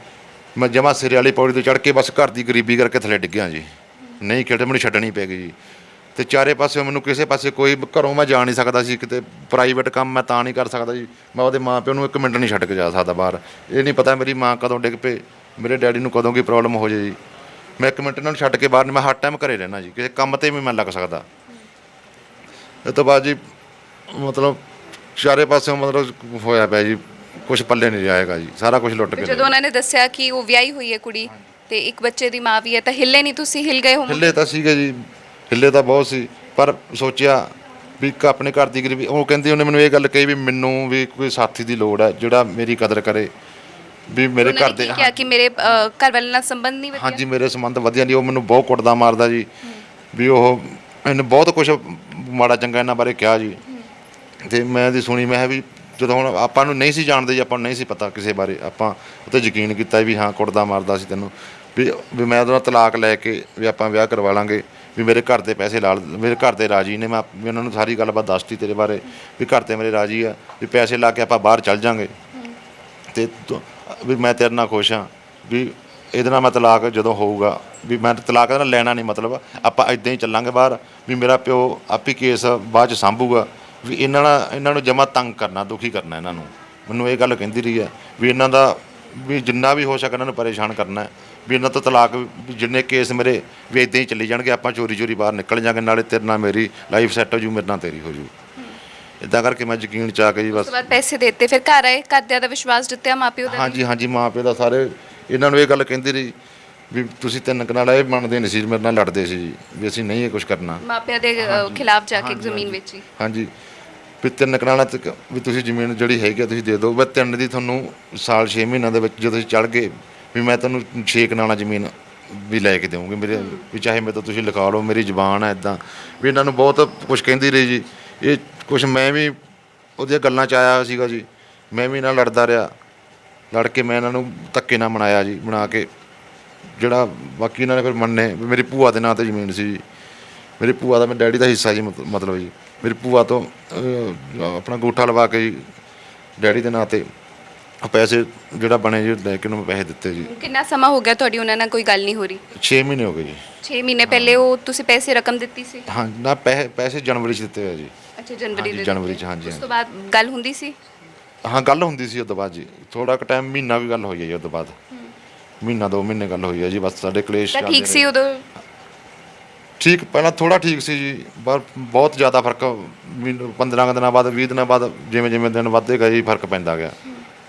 Speaker 2: ਮੈਂ ਜਮਾ ਸਿਰੇ ਵਾਲੀ ਪੌੜੀ ਤੋਂ ਚੜ੍ਹ ਕੇ ਬਸ ਘਰ ਦੀ ਗਰੀਬੀ ਕਰਕੇ ਥੱਲੇ ਡਿੱਗਿਆ ਜੀ, ਨਹੀਂ ਖੇਡੇ, ਮੈਨੂੰ ਛੱਡਣੀ ਪੈ ਗਈ ਜੀ। ਤੇ ਚਾਰੇ ਪਾਸੇ ਮੈਨੂੰ ਕਿਸੇ ਪਾਸੇ ਕੋਈ ਘਰੋਂ ਮੈਂ ਜਾ ਨਹੀਂ ਸਕਦਾ ਸੀ, ਕਿਤੇ ਪ੍ਰਾਈਵੇਟ ਕੰਮ ਮੈਂ ਤਾਂ ਨਹੀਂ ਕਰ ਸਕਦਾ ਜੀ। ਮੈਂ ਉਹਦੇ ਮਾਂ ਪਿਓ ਨੂੰ 1 ਮਿੰਟ ਨਹੀਂ ਛੱਡ ਕੇ ਜਾ ਸਕਦਾ ਬਾਹਰ। ਇਹ ਨਹੀਂ ਪਤਾ ਮੇਰੀ ਮਾਂ ਕਦੋਂ ਡਿੱਗ ਪਏ, ਮੇਰੇ ਡੈਡੀ ਨੂੰ ਕਦੋਂ ਕੀ ਪ੍ਰੋਬਲਮ ਹੋ ਜਾਏ ਜੀ। ਮੈਂ 1 ਮਿੰਟ ਇਹਨਾਂ ਨੂੰ ਛੱਡ ਕੇ ਬਾਹਰ ਨਹੀਂ, ਮੈਂ ਹਰ ਟਾਈਮ ਘਰੇ ਰਹਿਣਾ ਜੀ, ਕਿਸੇ ਕੰਮ 'ਤੇ ਵੀ ਮੈਂ ਲੱਗ ਸਕਦਾ। ਇਹ ਤੋਂ ਬਾਅਦ ਜੀ ਮਤਲਬ ਚਾਰੇ ਪਾਸਿਓਂ ਮਤਲਬ ਹੋਇਆ ਪਿਆ ਜੀ, ਕੁਛ ਪੱਲੇ ਨਹੀਂ ਜਾਏਗਾ ਜੀ, ਸਾਰਾ ਕੁਝ ਲੁੱਟ ਕੇ
Speaker 1: ਜਦੋਂ ਉਹਨਾਂ ਨੇ ਦੱਸਿਆ ਕਿ ਉਹ ਵਿਆਹੀ ਹੋਈ ਹੈ ਕੁੜੀ ਤੇ ਇੱਕ ਬੱਚੇ ਦੀ ਮਾਂ ਵੀ ਹੈ, ਤਾਂ ਹਿੱਲੇ ਨਹੀਂ ਤੁਸੀਂ? ਹਿੱਲ ਗਏ ਹੋ?
Speaker 2: ਹਿੱਲੇ ਤਾਂ ਸੀਗੇ ਜੀ, ਹਿੱਲੇ ਤਾਂ ਬਹੁਤ ਸੀ, ਪਰ ਸੋਚਿਆ ਵੀ ਆਪਣੇ ਘਰ ਦੀ ਗਰੀਬੀ। ਉਹ ਕਹਿੰਦੀ, ਉਹਨੇ ਮੈਨੂੰ ਇਹ ਗੱਲ ਕਹੀ ਵੀ ਮੈਨੂੰ ਵੀ ਕੋਈ ਸਾਥੀ ਦੀ ਲੋੜ ਹੈ ਜਿਹੜਾ ਮੇਰੀ ਕਦਰ ਕਰੇ, ਵੀ ਮੇਰੇ
Speaker 1: ਉਹਨਾਂ
Speaker 2: ਘਰ
Speaker 1: ਨੇ
Speaker 2: ਦੇ।
Speaker 1: ਕੀ ਕਿਹਾ ਕਿ ਮੇਰੇ ਘਰ ਵਾਲੇ ਨਾਲ ਸੰਬੰਧ ਨਹੀਂ ਵਧੀਆ?
Speaker 2: ਹਾਂਜੀ, ਮੇਰੇ ਸੰਬੰਧ ਵਧੀਆ ਨਹੀਂ। ਉਹ ਮੈਨੂੰ ਬਹੁਤ ਕੁੱਟਦਾ ਮਾਰਦਾ ਜੀ, ਵੀ ਉਹ ਇਹਨੂੰ ਬਹੁਤ ਕੁਛ ਮਾੜਾ ਚੰਗਾ ਇਹਨਾਂ ਬਾਰੇ ਕਿਹਾ ਜੀ। ਤੇ ਮੈਂ ਇਹਦੀ ਸੁਣੀ, ਮੈਂ ਕਿਹਾ ਵੀ ਜਦੋਂ ਹੁਣ ਆਪਾਂ ਨੂੰ ਨਹੀਂ ਸੀ ਜਾਣਦੇ ਜੀ, ਆਪਾਂ ਨੂੰ ਨਹੀਂ ਸੀ ਪਤਾ ਕਿਸੇ ਬਾਰੇ, ਆਪਾਂ ਉਹ 'ਤੇ ਯਕੀਨ ਕੀਤਾ ਵੀ ਹਾਂ ਕੁੱਟਦਾ ਮਾਰਦਾ ਸੀ ਤੈਨੂੰ, ਵੀ ਮੈਂ ਉਹਦਾ ਤਲਾਕ ਲੈ ਕੇ ਵੀ ਆਪਾਂ ਵਿਆਹ ਕਰਵਾ ਲਾਂਗੇ, ਵੀ ਮੇਰੇ ਘਰ ਦੇ ਪੈਸੇ ਮੇਰੇ ਘਰ ਦੇ ਰਾਜੀ ਨੇ। ਮੈਂ ਵੀ ਉਹਨਾਂ ਨੂੰ ਸਾਰੀ ਗੱਲਬਾਤ ਦੱਸਤੀ ਤੇਰੇ ਬਾਰੇ, ਵੀ ਘਰ 'ਤੇ ਮੇਰੇ ਰਾਜੀ ਆ, ਵੀ ਪੈਸੇ ਲਾ ਕੇ ਆਪਾਂ ਬਾਹਰ ਚੱਲ ਜਾਂਗੇ, ਤੇ ਵੀ ਮੈਂ ਤੇਰੇ ਨਾਲ ਖੁਸ਼ ਹਾਂ, ਵੀ ਇਹਦੇ ਨਾਲ ਮੈਂ ਤਲਾਕ ਜਦੋਂ ਹੋਊਗਾ, ਵੀ ਮੈਂ ਤਲਾਕ ਇਹਦਾ ਨਾਲ ਲੈਣਾ ਨਹੀਂ, ਮਤਲਬ ਆਪਾਂ ਇੱਦਾਂ ਹੀ ਚੱਲਾਂਗੇ ਬਾਹਰ, ਵੀ ਮੇਰਾ ਪਿਓ ਆਪੀ ਕੇਸ ਬਾਅਦ 'ਚ ਸਾਂਭੂਗਾ, ਵੀ ਇਹਨਾਂ ਨੂੰ ਜਮਾ ਤੰਗ ਕਰਨਾ, ਦੁਖੀ ਕਰਨਾ ਇਹਨਾਂ ਨੂੰ। ਮੈਨੂੰ ਇਹ ਗੱਲ ਕਹਿੰਦੀ ਰਹੀ ਹੈ ਵੀ ਇਹਨਾਂ ਦਾ ਵੀ ਜਿੰਨਾ ਵੀ ਹੋ ਸਕੇ ਇਹਨਾਂ ਨੂੰ ਪਰੇਸ਼ਾਨ ਕਰਨਾ, ਵੀ ਇਹਨਾਂ ਤੋਂ ਤਲਾਕ, ਵੀ ਜਿੰਨੇ ਕੇਸ ਮੇਰੇ ਵੀ ਇੱਦਾਂ ਹੀ ਚੱਲੀ ਜਾਣਗੇ, ਆਪਾਂ ਚੋਰੀ ਬਾਹਰ ਨਿਕਲ ਜਾਵਾਂਗੇ, ਨਾਲੇ ਤੇਰੇ ਨਾਲ ਮੇਰੀ ਲਾਈਫ ਸੈੱਟ ਹੋ ਜੂ, ਮੇਰੇ ਨਾਲ ਤੇਰੀ ਹੋ ਜੂ। ਇੱਦਾਂ ਕਰਕੇ ਮੈਂ ਯਕੀਨ 'ਚ ਆ ਕੇ ਜੀ ਬਸ।
Speaker 1: ਉਸ ਤੋਂ ਬਾਅਦ ਪੈਸੇ ਦਿੱਤੇ, ਫਿਰ ਘਰ ਆਏ, ਘਰਦਿਆਂ ਦਾ ਵਿਸ਼ਵਾਸ ਜਿੱਤਿਆ, ਮਾਪਿਓ ਦਾ?
Speaker 2: ਹਾਂਜੀ, ਮਾਂ ਪਿਓ ਦਾ ਸਾਰੇ। ਇਹਨਾਂ ਨੂੰ ਇਹ ਗੱਲ ਕਹਿੰਦੀ ਰਹੀ ਵੀ ਤੁਸੀਂ 3 ਕਨਾਲ ਇਹ ਮੰਨਦੇ ਨਹੀਂ ਸੀ, ਮੇਰੇ ਨਾਲ ਲੜਦੇ ਸੀ ਜੀ, ਵੀ ਅਸੀਂ ਨਹੀਂ ਇਹ ਕੁਛ ਕਰਨਾ।
Speaker 1: ਮਾਪਿਆਂ ਦੇ ਖਿਲਾਫ ਜਾ ਕੇ ਜ਼ਮੀਨ ਵੇਚੀ? ਹਾਂਜੀ,
Speaker 2: ਵੀ 3 ਕਨਾਲਾਂ ਤੱਕ ਵੀ ਤੁਸੀਂ ਜ਼ਮੀਨ ਜਿਹੜੀ ਹੈਗੀ ਆ ਤੁਸੀਂ ਦੇ ਦਿਓ, ਮੈਂ 3 ਦੀ ਤੁਹਾਨੂੰ ਸਾਲ 6 ਮਹੀਨਿਆਂ ਦੇ ਵਿੱਚ ਜਦੋਂ ਤੁਸੀਂ ਚੜ੍ਹ ਗਏ, ਵੀ ਮੈਂ ਤੁਹਾਨੂੰ 6 ਕਨਾਲਾਂ ਜ਼ਮੀਨ ਵੀ ਲੈ ਕੇ ਦੇਵਾਂਗੀ, ਮੇਰੇ ਵੀ ਚਾਹੇ ਮੇਰੇ ਤੋਂ ਤੁਸੀਂ ਲਿਖਾ ਲਓ, ਮੇਰੀ ਜ਼ਬਾਨ ਹੈ ਇੱਦਾਂ। ਵੀ ਇਹਨਾਂ ਨੂੰ ਬਹੁਤ ਕੁਛ ਕਹਿੰਦੀ ਰਹੀ ਜੀ। ਇਹ ਕੁਛ ਮੈਂ ਵੀ ਉਹਦੀਆਂ ਗੱਲਾਂ 'ਚ ਆਇਆ ਸੀਗਾ ਜੀ, ਮੈਂ ਵੀ ਨਾਲ ਲੜਦਾ ਰਿਹਾ, ਲੜ ਕੇ ਮੈਂ ਇਹਨਾਂ ਨੂੰ ਧੱਕੇ ਨਾਲ ਮਨਾਇਆ ਜੀ, ਬਣਾ ਕੇ ਜਿਹੜਾ ਬਾਕੀ ਇਹਨਾਂ ਨੇ ਫਿਰ ਮੰਨੇ। ਵੀ ਮੇਰੀ ਭੂਆ ਦੇ ਨਾਂ 'ਤੇ ਜ਼ਮੀਨ ਸੀ ਜੀ, ਮੇਰੀ ਭੂਆ ਦਾ ਮੇਰੇ ਡੈਡੀ ਦਾ ਹਿੱਸਾ ਜੀ, ਮਤਲਬ ਜੀ ਮੇਰੀ ਭੂਆ ਤੋਂ ਆਪਣਾ ਅੰਗੂਠਾ ਲਵਾ ਕੇ ਜੀ ਡੈਡੀ ਦੇ ਨਾਂ 'ਤੇ ਪੈਸੇ ਜਿਹੜਾ ਬਣੇ ਜੀ ਲੈ ਕੇ ਉਹਨੂੰ ਪੈਸੇ ਦਿੱਤੇ ਜੀ।
Speaker 1: ਕਿੰਨਾ ਸਮਾਂ ਹੋ ਗਿਆ ਤੁਹਾਡੀ ਉਹਨਾਂ ਨਾਲ ਕੋਈ ਗੱਲ ਨਹੀਂ ਹੋ ਰਹੀ?
Speaker 2: 6 ਮਹੀਨੇ ਹੋ ਗਏ ਜੀ।
Speaker 1: 6 ਮਹੀਨੇ ਪਹਿਲੇ ਉਹ ਤੁਸੀਂ ਪੈਸੇ ਰਕਮ ਦਿੱਤੀ ਸੀ?
Speaker 2: ਹਾਂ ਨਾ, ਪੈਸੇ ਜਨਵਰੀ 'ਚ ਦਿੱਤੇ ਹੋਏ ਜੀ।
Speaker 1: ਅੱਛਾ, ਜਨਵਰੀ ਦੇ
Speaker 2: ਜਨਵਰੀ 'ਚ, ਹਾਂਜੀ।
Speaker 1: ਉਸ ਤੋਂ ਬਾਅਦ ਗੱਲ ਹੁੰਦੀ ਸੀ?
Speaker 2: ਹਾਂ, ਗੱਲ ਹੁੰਦੀ ਸੀ। ਉਹ ਤੋਂ ਬਾਅਦ ਜੀ ਥੋੜਾ ਕੁ ਟਾਈਮ, ਮਹੀਨਾ ਵੀ ਗੱਲ ਹੋਈ ਹੈ ਜੀ। ਉਹ ਤੋਂ ਬਾਅਦ ਮਹੀਨਾ 2 ਮਹੀਨੇ ਗੱਲ ਹੋਈ ਹੈ ਜੀ, ਬਸ ਸਾਡੇ ਕਲੇਸ਼
Speaker 1: ਤਾਂ ਠੀਕ ਸੀ ਉਦੋਂ?
Speaker 2: ਠੀਕ, ਪਹਿਲਾਂ ਥੋੜਾ ਠੀਕ ਸੀ ਜੀ, ਪਰ ਬਹੁਤ ਜ਼ਿਆਦਾ ਫਰਕ 15 ਦਿਨਾਂ ਬਾਅਦ, 20 ਦਿਨਾਂ ਬਾਅਦ, ਜਿਵੇਂ ਦਿਨ ਵੱਧਦੇ ਗਏ ਜੀ, ਫਰਕ ਪੈਂਦਾ ਗਿਆ।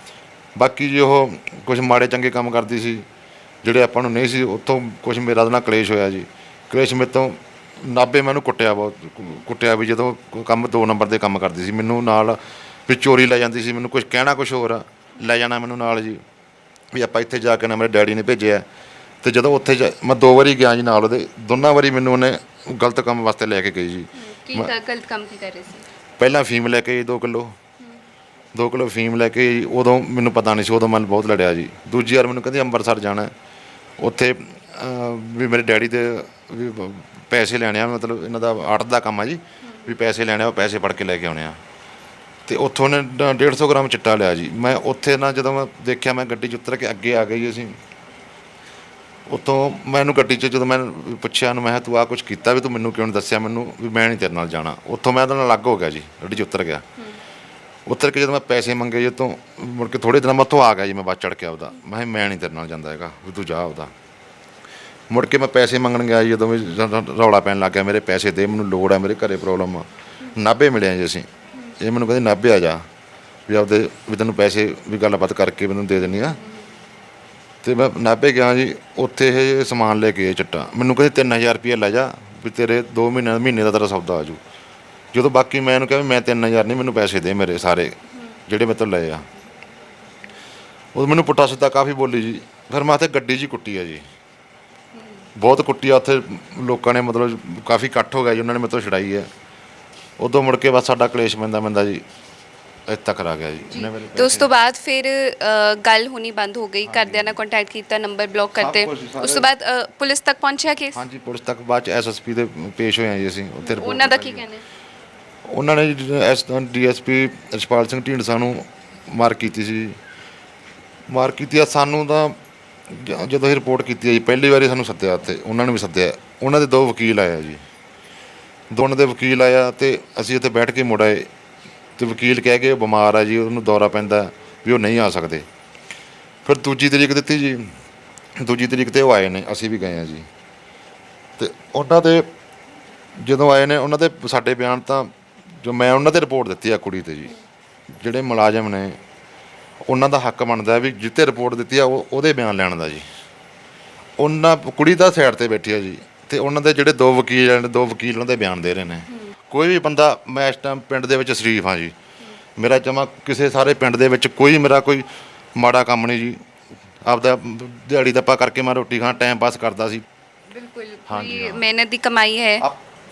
Speaker 2: ਬਾਕੀ ਜੀ ਉਹ ਕੁਝ ਮਾੜੇ ਚੰਗੇ ਕੰਮ ਕਰਦੀ ਸੀ ਜਿਹੜੇ ਆਪਾਂ ਨੂੰ ਨਹੀਂ ਸੀ, ਉੱਥੋਂ ਕੁਝ ਮੇਰਾ ਉਹਦੇ ਨਾਲ ਕਲੇਸ਼ ਹੋਇਆ ਜੀ। ਕਲੇਸ਼ ਮੇਰੇ ਤੋਂ ਨਾਭੇ ਮੈਨੂੰ ਬਹੁਤ ਕੁੱਟਿਆ ਵੀ ਜਦੋਂ ਕੰਮ 2 ਨੰਬਰ ਦੇ ਕੰਮ ਕਰਦੀ ਸੀ, ਮੈਨੂੰ ਨਾਲ ਵੀ ਚੋਰੀ ਲੈ ਜਾਂਦੀ ਸੀ, ਮੈਨੂੰ ਕੁਝ ਕਹਿਣਾ ਕੁਝ ਹੋਰ ਆ, ਲੈ ਜਾਣਾ ਮੈਨੂੰ ਨਾਲ ਜੀ, ਵੀ ਆਪਾਂ ਇੱਥੇ ਜਾ ਕੇ ਨਾ, ਮੇਰੇ ਡੈਡੀ ਨੇ ਭੇਜਿਆ। ਤੇ ਜਦੋਂ ਉੱਥੇ ਮੈਂ 2 ਵਾਰੀ ਗਿਆ ਜੀ ਨਾਲ ਉਹਦੇ, ਦੋਨਾਂ ਵਾਰੀ ਮੈਨੂੰ ਉਹਨੇ ਗਲਤ ਕੰਮ ਵਾਸਤੇ ਲੈ ਕੇ ਗਈ ਜੀ।
Speaker 1: ਕੀ ਗਲਤ ਕੰਮ ਕੀ ਕਰ ਰਹੇ ਸੀ?
Speaker 2: ਪਹਿਲਾਂ ਫੀਮ ਲੈ ਕੇ 2 ਕਿਲੋ ਫੀਮ ਲੈ ਕੇ, ਉਦੋਂ ਮੈਨੂੰ ਪਤਾ ਨਹੀਂ ਸੀ, ਉਦੋਂ ਮੈਂ ਬਹੁਤ ਲੜਿਆ ਜੀ। ਦੂਜੀ ਵਾਰ ਮੈਨੂੰ ਕਹਿੰਦੀ ਅੰਮ੍ਰਿਤਸਰ ਜਾਣਾ, ਉੱਥੇ ਵੀ ਮੇਰੇ ਡੈਡੀ ਦੇ ਵੀ ਪੈਸੇ ਲੈਣੇ ਆ, ਮਤਲਬ ਇਹਨਾਂ ਦਾ ਆੜਤ ਦਾ ਕੰਮ ਆ ਜੀ, ਵੀ ਪੈਸੇ ਲੈਣੇ ਆ, ਉਹ ਪੈਸੇ ਫੜ ਕੇ ਲੈ ਕੇ ਆਉਣੇ ਆ। ਤੇ ਉੱਥੋਂ ਨੇ 150 ਗ੍ਰਾਮ ਚਿੱਟਾ ਲਿਆ ਜੀ। ਮੈਂ ਉੱਥੇ ਨਾ ਜਦੋਂ ਮੈਂ ਦੇਖਿਆ, ਮੈਂ ਗੱਡੀ 'ਚ ਉਤਰ ਕੇ ਅੱਗੇ ਆ ਗਈ ਅਸੀਂ। ਉੱਥੋਂ ਮੈਨੂੰ ਗੱਡੀ 'ਚ ਜਦੋਂ ਮੈਂ ਪੁੱਛਿਆ ਉਹਨੂੰ, ਮੈਂ ਕਿਹਾ ਤੂੰ ਆਹ ਕੁਛ ਕੀਤਾ, ਵੀ ਤੂੰ ਮੈਨੂੰ ਕਿਉਂ ਨਹੀਂ ਦੱਸਿਆ ਮੈਨੂੰ, ਵੀ ਮੈਂ ਨਹੀਂ ਤੇਰੇ ਨਾਲ ਜਾਣਾ। ਉੱਥੋਂ ਮੈਂ ਉਹਦੇ ਨਾਲ ਅਲੱਗ ਹੋ ਗਿਆ ਜੀ, ਗੱਡੀ 'ਚ ਉਤਰ ਗਿਆ। ਉਤਰ ਕੇ ਜਦੋਂ ਮੈਂ ਪੈਸੇ ਮੰਗੇ ਜੀ, ਤੋਂ ਮੁੜ ਕੇ ਥੋੜ੍ਹੇ ਦਿਨਾਂ ਮੈਂ ਉੱਥੋਂ ਆ ਗਿਆ ਜੀ, ਮੈਂ ਬੱਸ ਚੜ੍ਹ ਕੇ ਆਪਦਾ, ਮੈਂ ਕਿਹਾ ਮੈਂ ਨਹੀਂ ਤੇਰੇ ਨਾਲ ਜਾਂਦਾ ਹੈਗਾ, ਵੀ ਤੂੰ ਜਾ ਆਪਦਾ। ਮੁੜ ਕੇ ਮੈਂ ਪੈਸੇ ਮੰਗਣ ਗਿਆ ਜੀ, ਜਦੋਂ ਵੀ ਰੌਲਾ ਪੈਣ ਲੱਗ ਗਿਆ, ਮੇਰੇ ਪੈਸੇ ਦੇ, ਮੈਨੂੰ ਲੋੜ ਹੈ, ਮੇਰੇ ਘਰੇ ਪ੍ਰੋਬਲਮ ਆ। ਨਾਭੇ ਮਿਲਿਆ ਜੀ ਅਸੀਂ, ਇਹ ਮੈਨੂੰ ਕਹਿੰਦੇ ਨਾਭੇ ਆ ਜਾ, ਵੀ ਆਪਦੇ ਵੀ ਤੈਨੂੰ ਪੈਸੇ ਵੀ ਗੱਲਬਾਤ ਕਰਕੇ ਮੈਨੂੰ ਦੇ ਦੇਣੀ ਆ। ਤੇ ਮੈਂ ਨਾਭੇ ਗਿਆ ਜੀ, ਉੱਥੇ ਇਹ ਸਮਾਨ ਲੈ ਕੇ ਆਏ ਚਿੱਟਾ। ਮੈਨੂੰ ਕਹਿੰਦੇ 3000 ਰੁਪਏ ਲੈ ਜਾ ਵੀ ਤੇਰੇ 2 ਮਹੀਨੇ ਦਾ ਤੇਰਾ ਸੌਦਾ ਆ ਜੂ। ਜਦੋਂ ਬਾਕੀ ਮੈਂ ਇਹਨੂੰ ਕਿਹਾ ਵੀ ਮੈਂ 3000 ਨਹੀਂ, ਮੈਨੂੰ ਪੈਸੇ ਦੇ ਮੇਰੇ ਸਾਰੇ ਜਿਹੜੇ ਮੇਰੇ ਤੋਂ ਲਏ ਆ। ਉਹ ਮੈਨੂੰ ਪੁੱਠਾ ਸਿੱਧਾ ਕਾਫੀ ਬੋਲੀ ਜੀ। ਫਿਰ ਮੈਂ ਉੱਥੇ ਗੱਡੀ 'ਚ ਹੀ ਕੁੱਟੀ ਆ ਜੀ, ਬਹੁਤ ਕੁੱਟੀ ਆ ਉੱਥੇ ਲੋਕਾਂ ਨੇ, ਮਤਲਬ ਕਾਫੀ ਇਕੱਠ ਹੋ ਗਿਆ ਜੀ, ਉਹਨਾਂ ਨੇ ਮੇਰੇ ਤੋਂ ਛੁਡਾਈ ਹੈ। ਉਦੋਂ ਮੁੜ ਕੇ ਬਸ ਸਾਡਾ ਕਲੇਸ਼ ਪੈਂਦਾ ਜੀ ਇੱਥੇ ਤੱਕ ਆ ਗਿਆ ਜੀ। ਇਹਨੇ ਮੇਰੇ
Speaker 1: ਤੇ ਉਸ ਤੋਂ ਬਾਅਦ ਫਿਰ ਗੱਲ ਹੋਣੀ ਬੰਦ ਹੋ ਗਈ, ਘਰਦਿਆਂ ਨਾਲ ਕੰਟੈਕਟ ਕੀਤਾ, ਨੰਬਰ ਬਲੌਕ ਕਰਤੇ।
Speaker 2: ਕੁਛ ਸਾਰੇ-
Speaker 1: ਉਸ ਤੋਂ ਬਾਅਦ ਪੁਲਿਸ ਤੱਕ ਪਹੁੰਚਿਆ ਕੇਸ?
Speaker 2: ਹਾਂਜੀ, ਪੁਲਿਸ ਤੱਕ ਬਾਅਦ ਚ ਐਸਐਸਪੀ ਦੇ ਪੇਸ਼ ਹੋਏ ਆ ਜੀ ਅਸੀਂ ਉੱਥੇ। report
Speaker 1: ਉਹਨਾਂ ਦਾ
Speaker 2: ਲਿਖਾਈ
Speaker 1: ਕੀ
Speaker 2: ਹੈ।
Speaker 1: ਕਹਿਣਾ ਹੈ?
Speaker 2: ਉਹਨਾਂ ਨੇ ਡੀਐਸਪੀ ਰਛਪਾਲ ਸਿੰਘ ਢੀਂਡਸਾ ਨੂੰ ਮਾਰ ਕੀਤੀ ਸੀ। ਮਾਰ ਕੀਤੀ ਆ ਸਾਨੂੰ ਤਾਂ ਜਦੋਂ ਅਸੀਂ ਰਿਪੋਰਟ ਕੀਤੀ ਹੈ ਜੀ, ਪਹਿਲੀ ਵਾਰੀ ਸਾਨੂੰ ਸੱਦਿਆ ਉੱਥੇ, ਉਹਨਾਂ ਨੂੰ ਵੀ ਸੱਦਿਆ। ਉਹਨਾਂ ਦੇ 2 ਵਕੀਲ ਆਇਆ ਜੀ, ਦੋਨਾਂ ਦੇ ਵਕੀਲ ਆਇਆ ਤੇ ਅਸੀਂ ਇੱਥੇ ਬੈਠ ਕੇ ਮੁੜ ਆਏ। ਤੇ ਵਕੀਲ ਕਹਿ ਕੇ ਬਿਮਾਰ ਆ ਜੀ, ਉਹਨੂੰ ਦੌਰਾ ਪੈਂਦਾ ਵੀ ਉਹ ਨਹੀਂ ਆ ਸਕਦੇ। ਫਿਰ ਦੂਜੀ ਤਰੀਕ ਦਿੱਤੀ ਜੀ, ਦੂਜੀ ਤਰੀਕ ਤੇ ਉਹ ਆਏ ਨੇ, ਅਸੀਂ ਵੀ ਗਏ ਆ ਜੀ। ਤੇ ਉਹਨਾਂ ਦੇ ਜਦੋਂ ਆਏ ਨੇ, ਉਹਨਾਂ ਦੇ ਸਾਡੇ ਬਿਆਨ ਤਾਂ ਜੋ ਮੈਂ ਉਹਨਾਂ ਤੇ ਰਿਪੋਰਟ ਦਿੱਤੀ ਆ ਕੁੜੀ ਤੇ ਜੀ, ਜਿਹੜੇ ਮੁਲਾਜ਼ਮ ਨੇ ਉਹਨਾਂ ਦਾ ਹੱਕ ਬਣਦਾ ਵੀ ਜਿੱਤੇ ਰਿਪੋਰਟ ਦਿੱਤੀ ਆ ਉਹਦੇ ਬਿਆਨ ਲੈਣ ਦਾ ਜੀ। ਉਹਨਾਂ ਕੁੜੀ ਦਾ ਸਾਈਡ ਤੇ ਬੈਠੀ ਆ ਜੀ, ਤੇ ਉਹਨਾਂ ਦੇ ਜਿਹੜੇ 2 ਵਕੀਲ ਨੇ, 2 ਵਕੀਲ ਉਹਨਾਂ ਦੇ ਬਿਆਨ ਦੇ ਰਹੇ ਨੇ। ਕੋਈ ਵੀ ਬੰਦਾ, ਮੈਂ ਇਸ ਟਾਈਮ ਪਿੰਡ ਦੇ ਵਿੱਚ ਸ਼ਰੀਫ ਹਾਂ ਜੀ, ਮੇਰਾ ਜਮਾ ਕਿਸੇ ਸਾਰੇ ਪਿੰਡ ਦੇ ਵਿੱਚ ਕੋਈ ਮੇਰਾ ਕੋਈ ਮਾੜਾ ਕੰਮ ਨਹੀਂ ਜੀ। ਆਪਦਾ ਦਿਹਾੜੀ ਦੱਪਾ ਕਰਕੇ ਮੈਂ ਰੋਟੀ ਖਾਣ ਟਾਈਮ ਪਾਸ ਕਰਦਾ ਸੀ।
Speaker 1: ਬਿਲਕੁਲ,
Speaker 2: ਹਾਂਜੀ,
Speaker 1: ਕੋਈ
Speaker 2: ਹਾਂ।
Speaker 1: ਮਿਹਨਤ ਦੀ ਕਮਾਈ ਹੈ।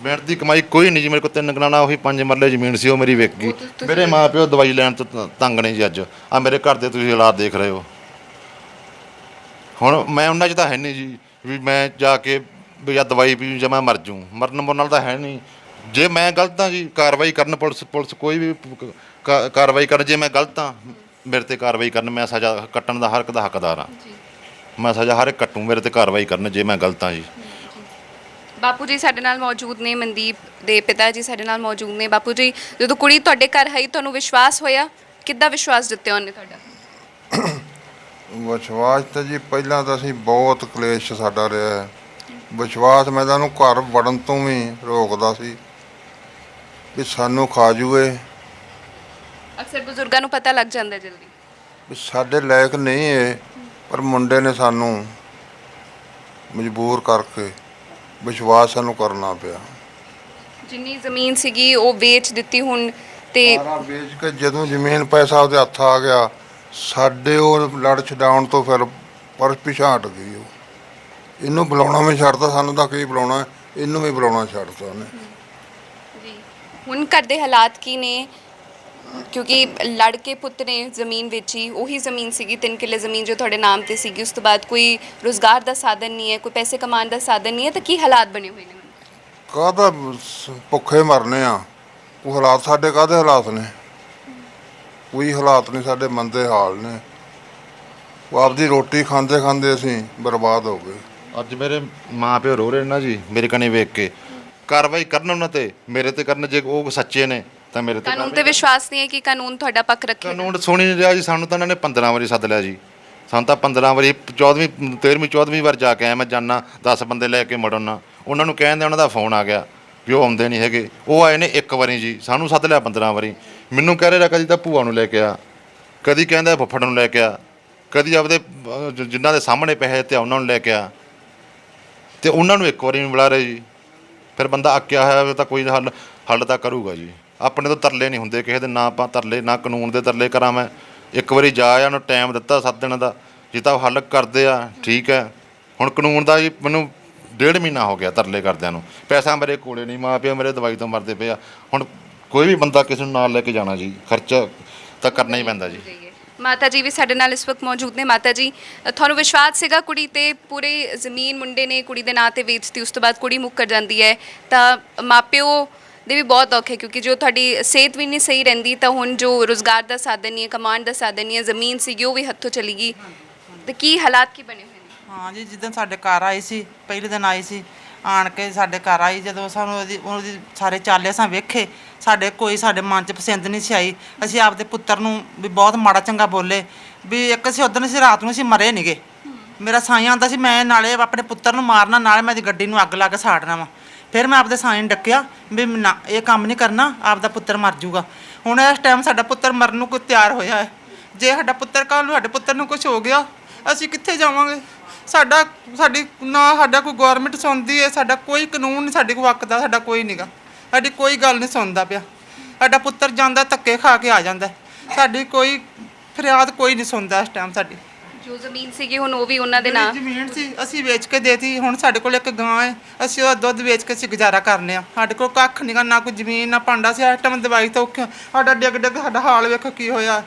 Speaker 2: ਮਿਹਨਤ ਦੀ ਕਮਾਈ ਕੋਈ ਨਹੀਂ ਜੀ। ਮੇਰੇ ਕੋਲ 3 ਕਨਾਲਾਂ ਉਹੀ 5 ਮਰਲੇ ਜ਼ਮੀਨ ਸੀ, ਉਹ ਮੇਰੀ ਵਿਕ ਗਈ। ਮੇਰੇ ਮਾਂ ਪਿਓ ਦਵਾਈ ਲੈਣ ਤੋਂ ਤੰਗ ਨੇ ਜੀ। ਅੱਜ ਆ ਮੇਰੇ ਘਰ ਦੇ ਤੁਸੀਂ ਹਾਲਾਤ ਦੇਖ ਰਹੇ ਹੋ। ਹੁਣ ਮੈਂ ਉਹਨਾਂ 'ਚ ਤਾਂ ਹੈ ਨਹੀਂ ਜੀ ਵੀ ਮੈਂ ਜਾ ਕੇ ਵੀ ਜਾਂ ਦਵਾਈ ਪੀ ਜਾਂ ਮੈਂ ਮਰ ਜੂੰ। ਮਰਨ ਮੁਰਨ ਨਾਲ ਤਾਂ ਹੈ ਨਹੀਂ। ਜੇ ਮੈਂ ਗਲਤ ਹਾਂ ਜੀ, ਕਾਰਵਾਈ ਕਰਨ, ਪੁਲਿਸ ਕੋਈ ਵੀ ਕਾਰਵਾਈ ਕਰਨ। ਜੇ ਮੈਂ ਗਲਤ ਹਾਂ, ਮੇਰੇ ਤੇ ਕਾਰਵਾਈ ਕਰਨ, ਮੈਂ ਸਜ਼ਾ ਕੱਟਣ ਦਾ ਹਰ ਇੱਕ ਦਾ ਹੱਕਦਾਰ ਹਾਂ। ਮੈਂ ਸਜ਼ਾ ਹਰ ਇੱਕ ਕੱਟੂ, ਮੇਰੇ ਤੇ ਕਾਰਵਾਈ ਕਰਨ ਜੇ ਮੈਂ ਗਲਤ ਹਾਂ ਜੀ।
Speaker 1: ਬਾਪੂ ਜੀ ਸਾਡੇ ਨਾਲ ਮੌਜੂਦ ਨੇ, ਮਨਦੀਪ ਦੇ ਪਿਤਾ ਜੀ ਸਾਡੇ ਨਾਲ ਮੌਜੂਦ ਨੇ। ਬਾਪੂ ਜੀ, ਜਦੋਂ ਕੁੜੀ ਤੁਹਾਡੇ ਘਰ ਆਈ ਤੁਹਾਨੂੰ ਵਿਸ਼ਵਾਸ ਹੋਇਆ? ਕਿੱਦਾਂ ਵਿਸ਼ਵਾਸ ਦਿੱਤਾ ਉਹਨੇ ਤੁਹਾਡਾ?
Speaker 7: ਵਿਸ਼ਵਾਸ ਤਾਂ ਜੀ ਪਹਿਲਾਂ ਤਾਂ ਅਸੀਂ ਬਹੁਤ ਕਲੇਸ਼ ਸਾਡਾ ਰਿਹਾ ਹੈ। ਵਿਸ਼ਵਾਸ ਮੈਂ ਤਾਂ ਉਹਨੂੰ ਘਰ ਵੜਨ ਤੋਂ ਵੀ ਰੋਕਦਾ ਸੀ ਵੀ ਸਾਨੂੰ ਖਾ ਜੂਏ,
Speaker 1: ਅਕਸਰ ਬਜ਼ੁਰਗਾਂ ਨੂੰ ਪਤਾ ਲੱਗ ਜਾਂਦਾ ਜਲਦੀ।
Speaker 7: ਵੀ ਸਾਡੇ ਲਾਇਕ ਨਹੀਂ ਇਹ, ਪਰ ਮੁੰਡੇ ਨੇ ਸਾਨੂੰ ਮਜਬੂਰ ਕਰਕੇ ਵਿਸ਼ਵਾਸ ਸਾਨੂੰ ਕਰਨਾ ਪਿਆ।
Speaker 1: ਜਿੰਨੀ ਜ਼ਮੀਨ ਸੀਗੀ ਉਹ ਵੇਚ ਦਿੱਤੀ ਹੁਣ, ਤੇ
Speaker 7: ਸਾਰਾ ਵੇਚ ਕੇ ਜਦੋਂ ਜ਼ਮੀਨ ਪੈਸਾ ਉਹਦੇ ਹੱਥ ਆ ਗਿਆ, ਸਾਡੇ ਉਹ ਲੜ ਛਡਾਉਣ ਤੋਂ ਫਿਰ ਪਰ ਪਿਛਾਂਹ ਹਟ ਗਈ। ਉਹ ਇਹਨੂੰ ਬੁਲਾਉਣਾ ਵੀ ਛੱਡਤਾ, ਸਾਨੂੰ ਤਾਂ ਕੀ ਬੁਲਾਉਣਾ, ਇਹਨੂੰ ਵੀ ਬੁਲਾਉਣਾ ਛੱਡਤਾ ਉਹਨੇ।
Speaker 1: ਜੀ ਹੁਣ ਘਰ ਦੇ ਹਾਲਾਤ ਕੀ ਨੇ? ਕਿਉਂਕਿ ਲੜ ਕੇ ਪੁੱਤ ਨੇ ਜ਼ਮੀਨ ਵੇਚੀ, ਉਹੀ ਜ਼ਮੀਨ ਸੀਗੀ 3 ਕਿੱਲੇ ਜ਼ਮੀਨ ਜੋ ਤੁਹਾਡੇ ਨਾਮ ਤੇ ਸੀਗੀ। ਉਸ ਤੋਂ ਬਾਅਦ ਕੋਈ ਰੁਜ਼ਗਾਰ ਦਾ ਸਾਧਨ ਨਹੀਂ ਹੈ, ਕੋਈ ਪੈਸੇ ਕਮਾਉਣ ਦਾ ਸਾਧਨ ਨਹੀਂ ਹੈ, ਤਾਂ ਕੀ ਹਾਲਾਤ ਬਣੇ ਹੋਏ ਨੇ ਹੁਣ?
Speaker 7: ਕਾਹਦਾ ਭੁੱਖੇ ਮਰਨੇ ਆ। ਉਹ ਹਾਲਾਤ ਸਾਡੇ ਕਾਹਦੇ ਹਾਲਾਤ ਨੇ? ਕੋਈ ਹਾਲਾਤ ਨਹੀਂ, ਸਾਡੇ ਮੰਦੇ ਹਾਲ ਨੇ। ਉਹ ਆਪਦੀ ਰੋਟੀ ਖਾਂਦੇ ਖਾਂਦੇ ਅਸੀਂ ਬਰਬਾਦ ਹੋ ਗਏ।
Speaker 2: ਅੱਜ ਮੇਰੇ ਮਾਂ ਪਿਓ ਰੋ ਰਹੇ ਨੇ ਨਾ ਜੀ, ਮੇਰੇ ਕਨੇ ਵੇਖ ਕੇ। ਕਾਰਵਾਈ ਕਰਨ ਉਹਨਾਂ ਤੇ, ਮੇਰੇ ਤੇ ਕਰਨ। ਜੇ ਉਹ ਸੱਚੇ ਨੇ ਤਾਂ ਮੇਰੇ ਤੇ
Speaker 1: ਕਾਨੂੰਨ ਤੇ ਵਿਸ਼ਵਾਸ ਨਹੀਂ ਹੈ ਕਿ ਕਾਨੂੰਨ ਤੁਹਾਡਾ ਪੱਖ ਰੱਖੇ?
Speaker 2: ਕਾਨੂੰਨ ਸੁਣੀ ਨਹੀਂ ਰਿਹਾ ਜੀ। ਸਾਨੂੰ ਤਾਂ ਇਹਨਾਂ ਨੇ 15 ਵਾਰੀ ਸੱਦ ਲਿਆ ਜੀ। ਸਾਨੂੰ ਤਾਂ 15 ਵਾਰੀ 14ਵੀਂ 13ਵੀਂ 14ਵੀਂ ਵਾਰ ਜਾ ਕੇ ਆਇਆ ਮੈਂ। ਜਾਨਾ 10 ਬੰਦੇ ਲੈ ਕੇ ਮੁੜਨਾ, ਉਹਨਾਂ ਨੂੰ ਕਹਿੰਦੇ ਉਹਨਾਂ ਦਾ ਫੋਨ ਆ ਗਿਆ ਵੀ ਉਹ ਆਉਂਦੇ ਨਹੀਂ ਹੈਗੇ। ਉਹ ਆਏ ਨੇ 1 ਵਾਰੀ ਜੀ, ਸਾਨੂੰ ਸੱਦ ਲਿਆ 15 ਵਾਰੀ। ਮੈਨੂੰ ਕਹਿ ਰਿਹਾ ਕਦੀ ਤਾਂ ਭੂਆ ਨੂੰ ਲੈ ਕੇ ਆ, ਕਦੀ ਕਹਿੰਦਾ ਫੁੱਫੜ ਨੂੰ ਲੈ ਕੇ ਆ, ਕਦੀ ਆਪਦੇ ਜਿਨ੍ਹਾਂ ਦੇ ਸਾਹਮਣੇ ਪੈਸੇ ਤੇ ਉਹਨਾਂ ਨੂੰ ਲੈ ਕੇ ਆ, ਤੇ ਉਹਨਾਂ ਨੂੰ 1 ਵਾਰੀ ਨਹੀਂ ਬੁਲਾ ਰਹੇ ਜੀ। ਫਿਰ ਬੰਦਾ ਅੱਕਿਆ ਹੋਇਆ ਤਾਂ ਕੋਈ ਹੱਲ ਤਾਂ ਕਰੂਗਾ ਜੀ। ਆਪਣੇ ਤੋਂ ਤਰਲੇ ਨਹੀਂ ਹੁੰਦੇ ਕਿਸੇ ਦੇ, ਨਾ ਆਪਾਂ ਤਰਲੇ, ਨਾ ਕਾਨੂੰਨ ਦੇ ਤਰਲੇ ਕਰਾਂ ਮੈਂ। 1 ਵਾਰੀ ਜਾ ਆਇਆ, ਉਹਨੂੰ ਟਾਈਮ ਦਿੱਤਾ 7 ਦਿਨ ਦਾ, ਜੇ ਤਾਂ ਉਹ ਹੱਲ ਕਰਦੇ ਆ ਠੀਕ ਹੈ। ਹੁਣ ਕਾਨੂੰਨ ਦਾ ਜੀ ਮੈਨੂੰ 1.5 ਮਹੀਨਾ ਹੋ ਗਿਆ ਤਰਲੇ ਕਰਦਿਆਂ ਨੂੰ। ਪੈਸਾ ਮੇਰੇ ਕੋਲੇ ਨਹੀਂ, ਮਾਂ ਪਿਓ ਮੇਰੇ ਦਵਾਈ ਤੋਂ ਮਰਦੇ ਪਏ ਆ। ਹੁਣ ਕੋਈ ਵੀ ਬੰਦਾ ਕਿਸੇ ਨੂੰ ਨਾਲ ਲੈ ਕੇ ਜਾਣਾ ਜੀ, ਖਰਚਾ ਤਾਂ ਕਰਨਾ ਹੀ ਪੈਂਦਾ ਜੀ।
Speaker 1: ਮਾਤਾ ਜੀ ਵੀ ਸਾਡੇ ਨਾਲ ਇਸ ਵਕਤ ਮੌਜੂਦ ਨੇ। ਮਾਤਾ ਜੀ, ਤੁਹਾਨੂੰ ਵਿਸ਼ਵਾਸ ਸੀਗਾ ਕੁੜੀ ਤੇ? ਪੂਰੇ ਜ਼ਮੀਨ ਮੁੰਡੇ ਨੇ ਕੁੜੀ ਦੇ ਨਾਂ ਤੇ ਵੇਚਤੀ, ਉਸ ਤੋਂ ਬਾਅਦ ਕੁੜੀ ਮੁੱਕਰ ਜਾਂਦੀ ਹੈ, ਤਾਂ ਮਾਪਿਓ ਦੇ ਵੀ ਬਹੁਤ ਔਖੇ, ਕਿਉਂਕਿ ਜੋ ਤੁਹਾਡੀ ਸਿਹਤ ਵੀ ਨਹੀਂ ਸਹੀ ਰਹਿੰਦੀ, ਤਾਂ ਹੁਣ ਜੋ ਰੁਜ਼ਗਾਰ ਦਾ ਸਾਧਨ ਨਹੀਂ ਹੈ, ਕਮਾਉਣ ਦਾ ਸਾਧਨ ਨਹੀਂ ਹੈ, ਜ਼ਮੀਨ ਸੀਗੀ ਉਹ ਵੀ ਹੱਥੋਂ ਚਲੀ ਗਈ, ਤੇ ਕੀ ਹਾਲਾਤ ਕੀ ਬਣੇ ਹੋਏ ਨੇ?
Speaker 4: ਹਾਂ ਜੀ, ਜਿੱਦਣ ਸਾਡੇ ਘਰ ਆਈ ਸੀ, ਪਹਿਲੇ ਦਿਨ ਆਈ ਸੀ, ਆਣ ਕੇ ਸਾਡੇ ਘਰ ਆਈ, ਜਦੋਂ ਸਾਨੂੰ ਉਹਦੀ ਸਾਰੇ ਚਾਲੇ ਅਸਾਂ ਵੇਖੇ, ਸਾਡੇ ਮਨ 'ਚ ਪਸੰਦ ਨਹੀਂ ਸੀ ਆਈ। ਅਸੀਂ ਆਪਦੇ ਪੁੱਤਰ ਨੂੰ ਵੀ ਬਹੁਤ ਮਾੜਾ ਚੰਗਾ ਬੋਲੇ ਵੀ। ਇੱਕ ਅਸੀਂ ਉਦੋਂ ਅਸੀਂ ਰਾਤ ਨੂੰ ਅਸੀਂ ਮਰੇ ਨਹੀਂਗੇ। ਮੇਰਾ ਸਾਈਂ ਆਉਂਦਾ ਸੀ, ਮੈਂ ਨਾਲੇ ਆਪਣੇ ਪੁੱਤਰ ਨੂੰ ਮਾਰਨਾ, ਨਾਲੇ ਮੈਂ ਦੀ ਗੱਡੀ ਨੂੰ ਅੱਗ ਲਾ ਕੇ ਸਾੜਨਾ ਵਾ। ਫਿਰ ਮੈਂ ਆਪਦੇ ਸਾਈਂ ਨੂੰ ਡੱਕਿਆ ਵੀ ਨਾ, ਇਹ ਕੰਮ ਨਹੀਂ ਕਰਨਾ, ਆਪਦਾ ਪੁੱਤਰ ਮਰ ਜੂਗਾ। ਹੁਣ ਇਸ ਟਾਈਮ ਸਾਡਾ ਪੁੱਤਰ ਮਰਨ ਨੂੰ ਕੋਈ ਤਿਆਰ ਹੋਇਆ ਹੈ। ਜੇ ਸਾਡਾ ਪੁੱਤਰ ਕੱਲ੍ਹ ਨੂੰ ਸਾਡੇ ਪੁੱਤਰ ਨੂੰ ਕੁਝ ਹੋ ਗਿਆ ਅਸੀਂ ਕਿੱਥੇ ਜਾਵਾਂਗੇ? ਸਾਡੀ ਨਾ ਸਾਡਾ ਕੋਈ ਗਵਰਨਮੈਂਟ ਸੁਣਦੀ ਹੈ, ਸਾਡਾ ਕੋਈ ਕਾਨੂੰਨ ਨਹੀਂ ਸਾਡੇ ਕੋਲ ਹੱਕ ਦਾ, ਸਾਡਾ ਕੋਈ ਨਹੀਂਗਾ, ਸਾਡੀ ਕੋਈ ਗੱਲ ਨਹੀਂ ਸੁਣਦਾ ਪਿਆ। ਸਾਡਾ ਪੁੱਤਰ ਜਾਂਦਾ ਧੱਕੇ ਖਾ ਕੇ ਆ ਜਾਂਦਾ, ਸਾਡੀ ਕੋਈ ਫਰਿਆਦ ਕੋਈ ਨਹੀਂ ਸੁਣਦਾ ਇਸ ਟਾਈਮ। ਸਾਡੀ
Speaker 1: ਜੋ ਜ਼ਮੀਨ ਸੀਗੀ ਹੁਣ ਉਹ ਵੀ ਉਹਨਾਂ ਦੇ ਨਾਮ।
Speaker 4: ਜ਼ਮੀਨ ਸੀ ਅਸੀਂ ਵੇਚ ਕੇ ਦੇਤੀ। ਹੁਣ ਸਾਡੇ ਕੋਲ ਇੱਕ ਗਾਂ ਹੈ, ਅਸੀਂ ਉਹਦਾ ਦੁੱਧ ਵੇਚ ਕੇ ਅਸੀਂ ਗੁਜ਼ਾਰਾ ਕਰਨੇ ਆ। ਸਾਡੇ ਕੋਲ ਕੱਖ ਨਹੀਂਗਾ, ਨਾ ਕੋਈ ਜ਼ਮੀਨ ਨਾ ਭਾਂਡਾ ਸੀ। ਇਸ ਟਾਈਮ ਦਵਾਈ ਤੋਂ ਔਖੇ ਸਾਡਾ ਡਿੱਗ ਸਾਡਾ ਹਾਲ ਵੇਖੋ ਕੀ ਹੋਇਆ।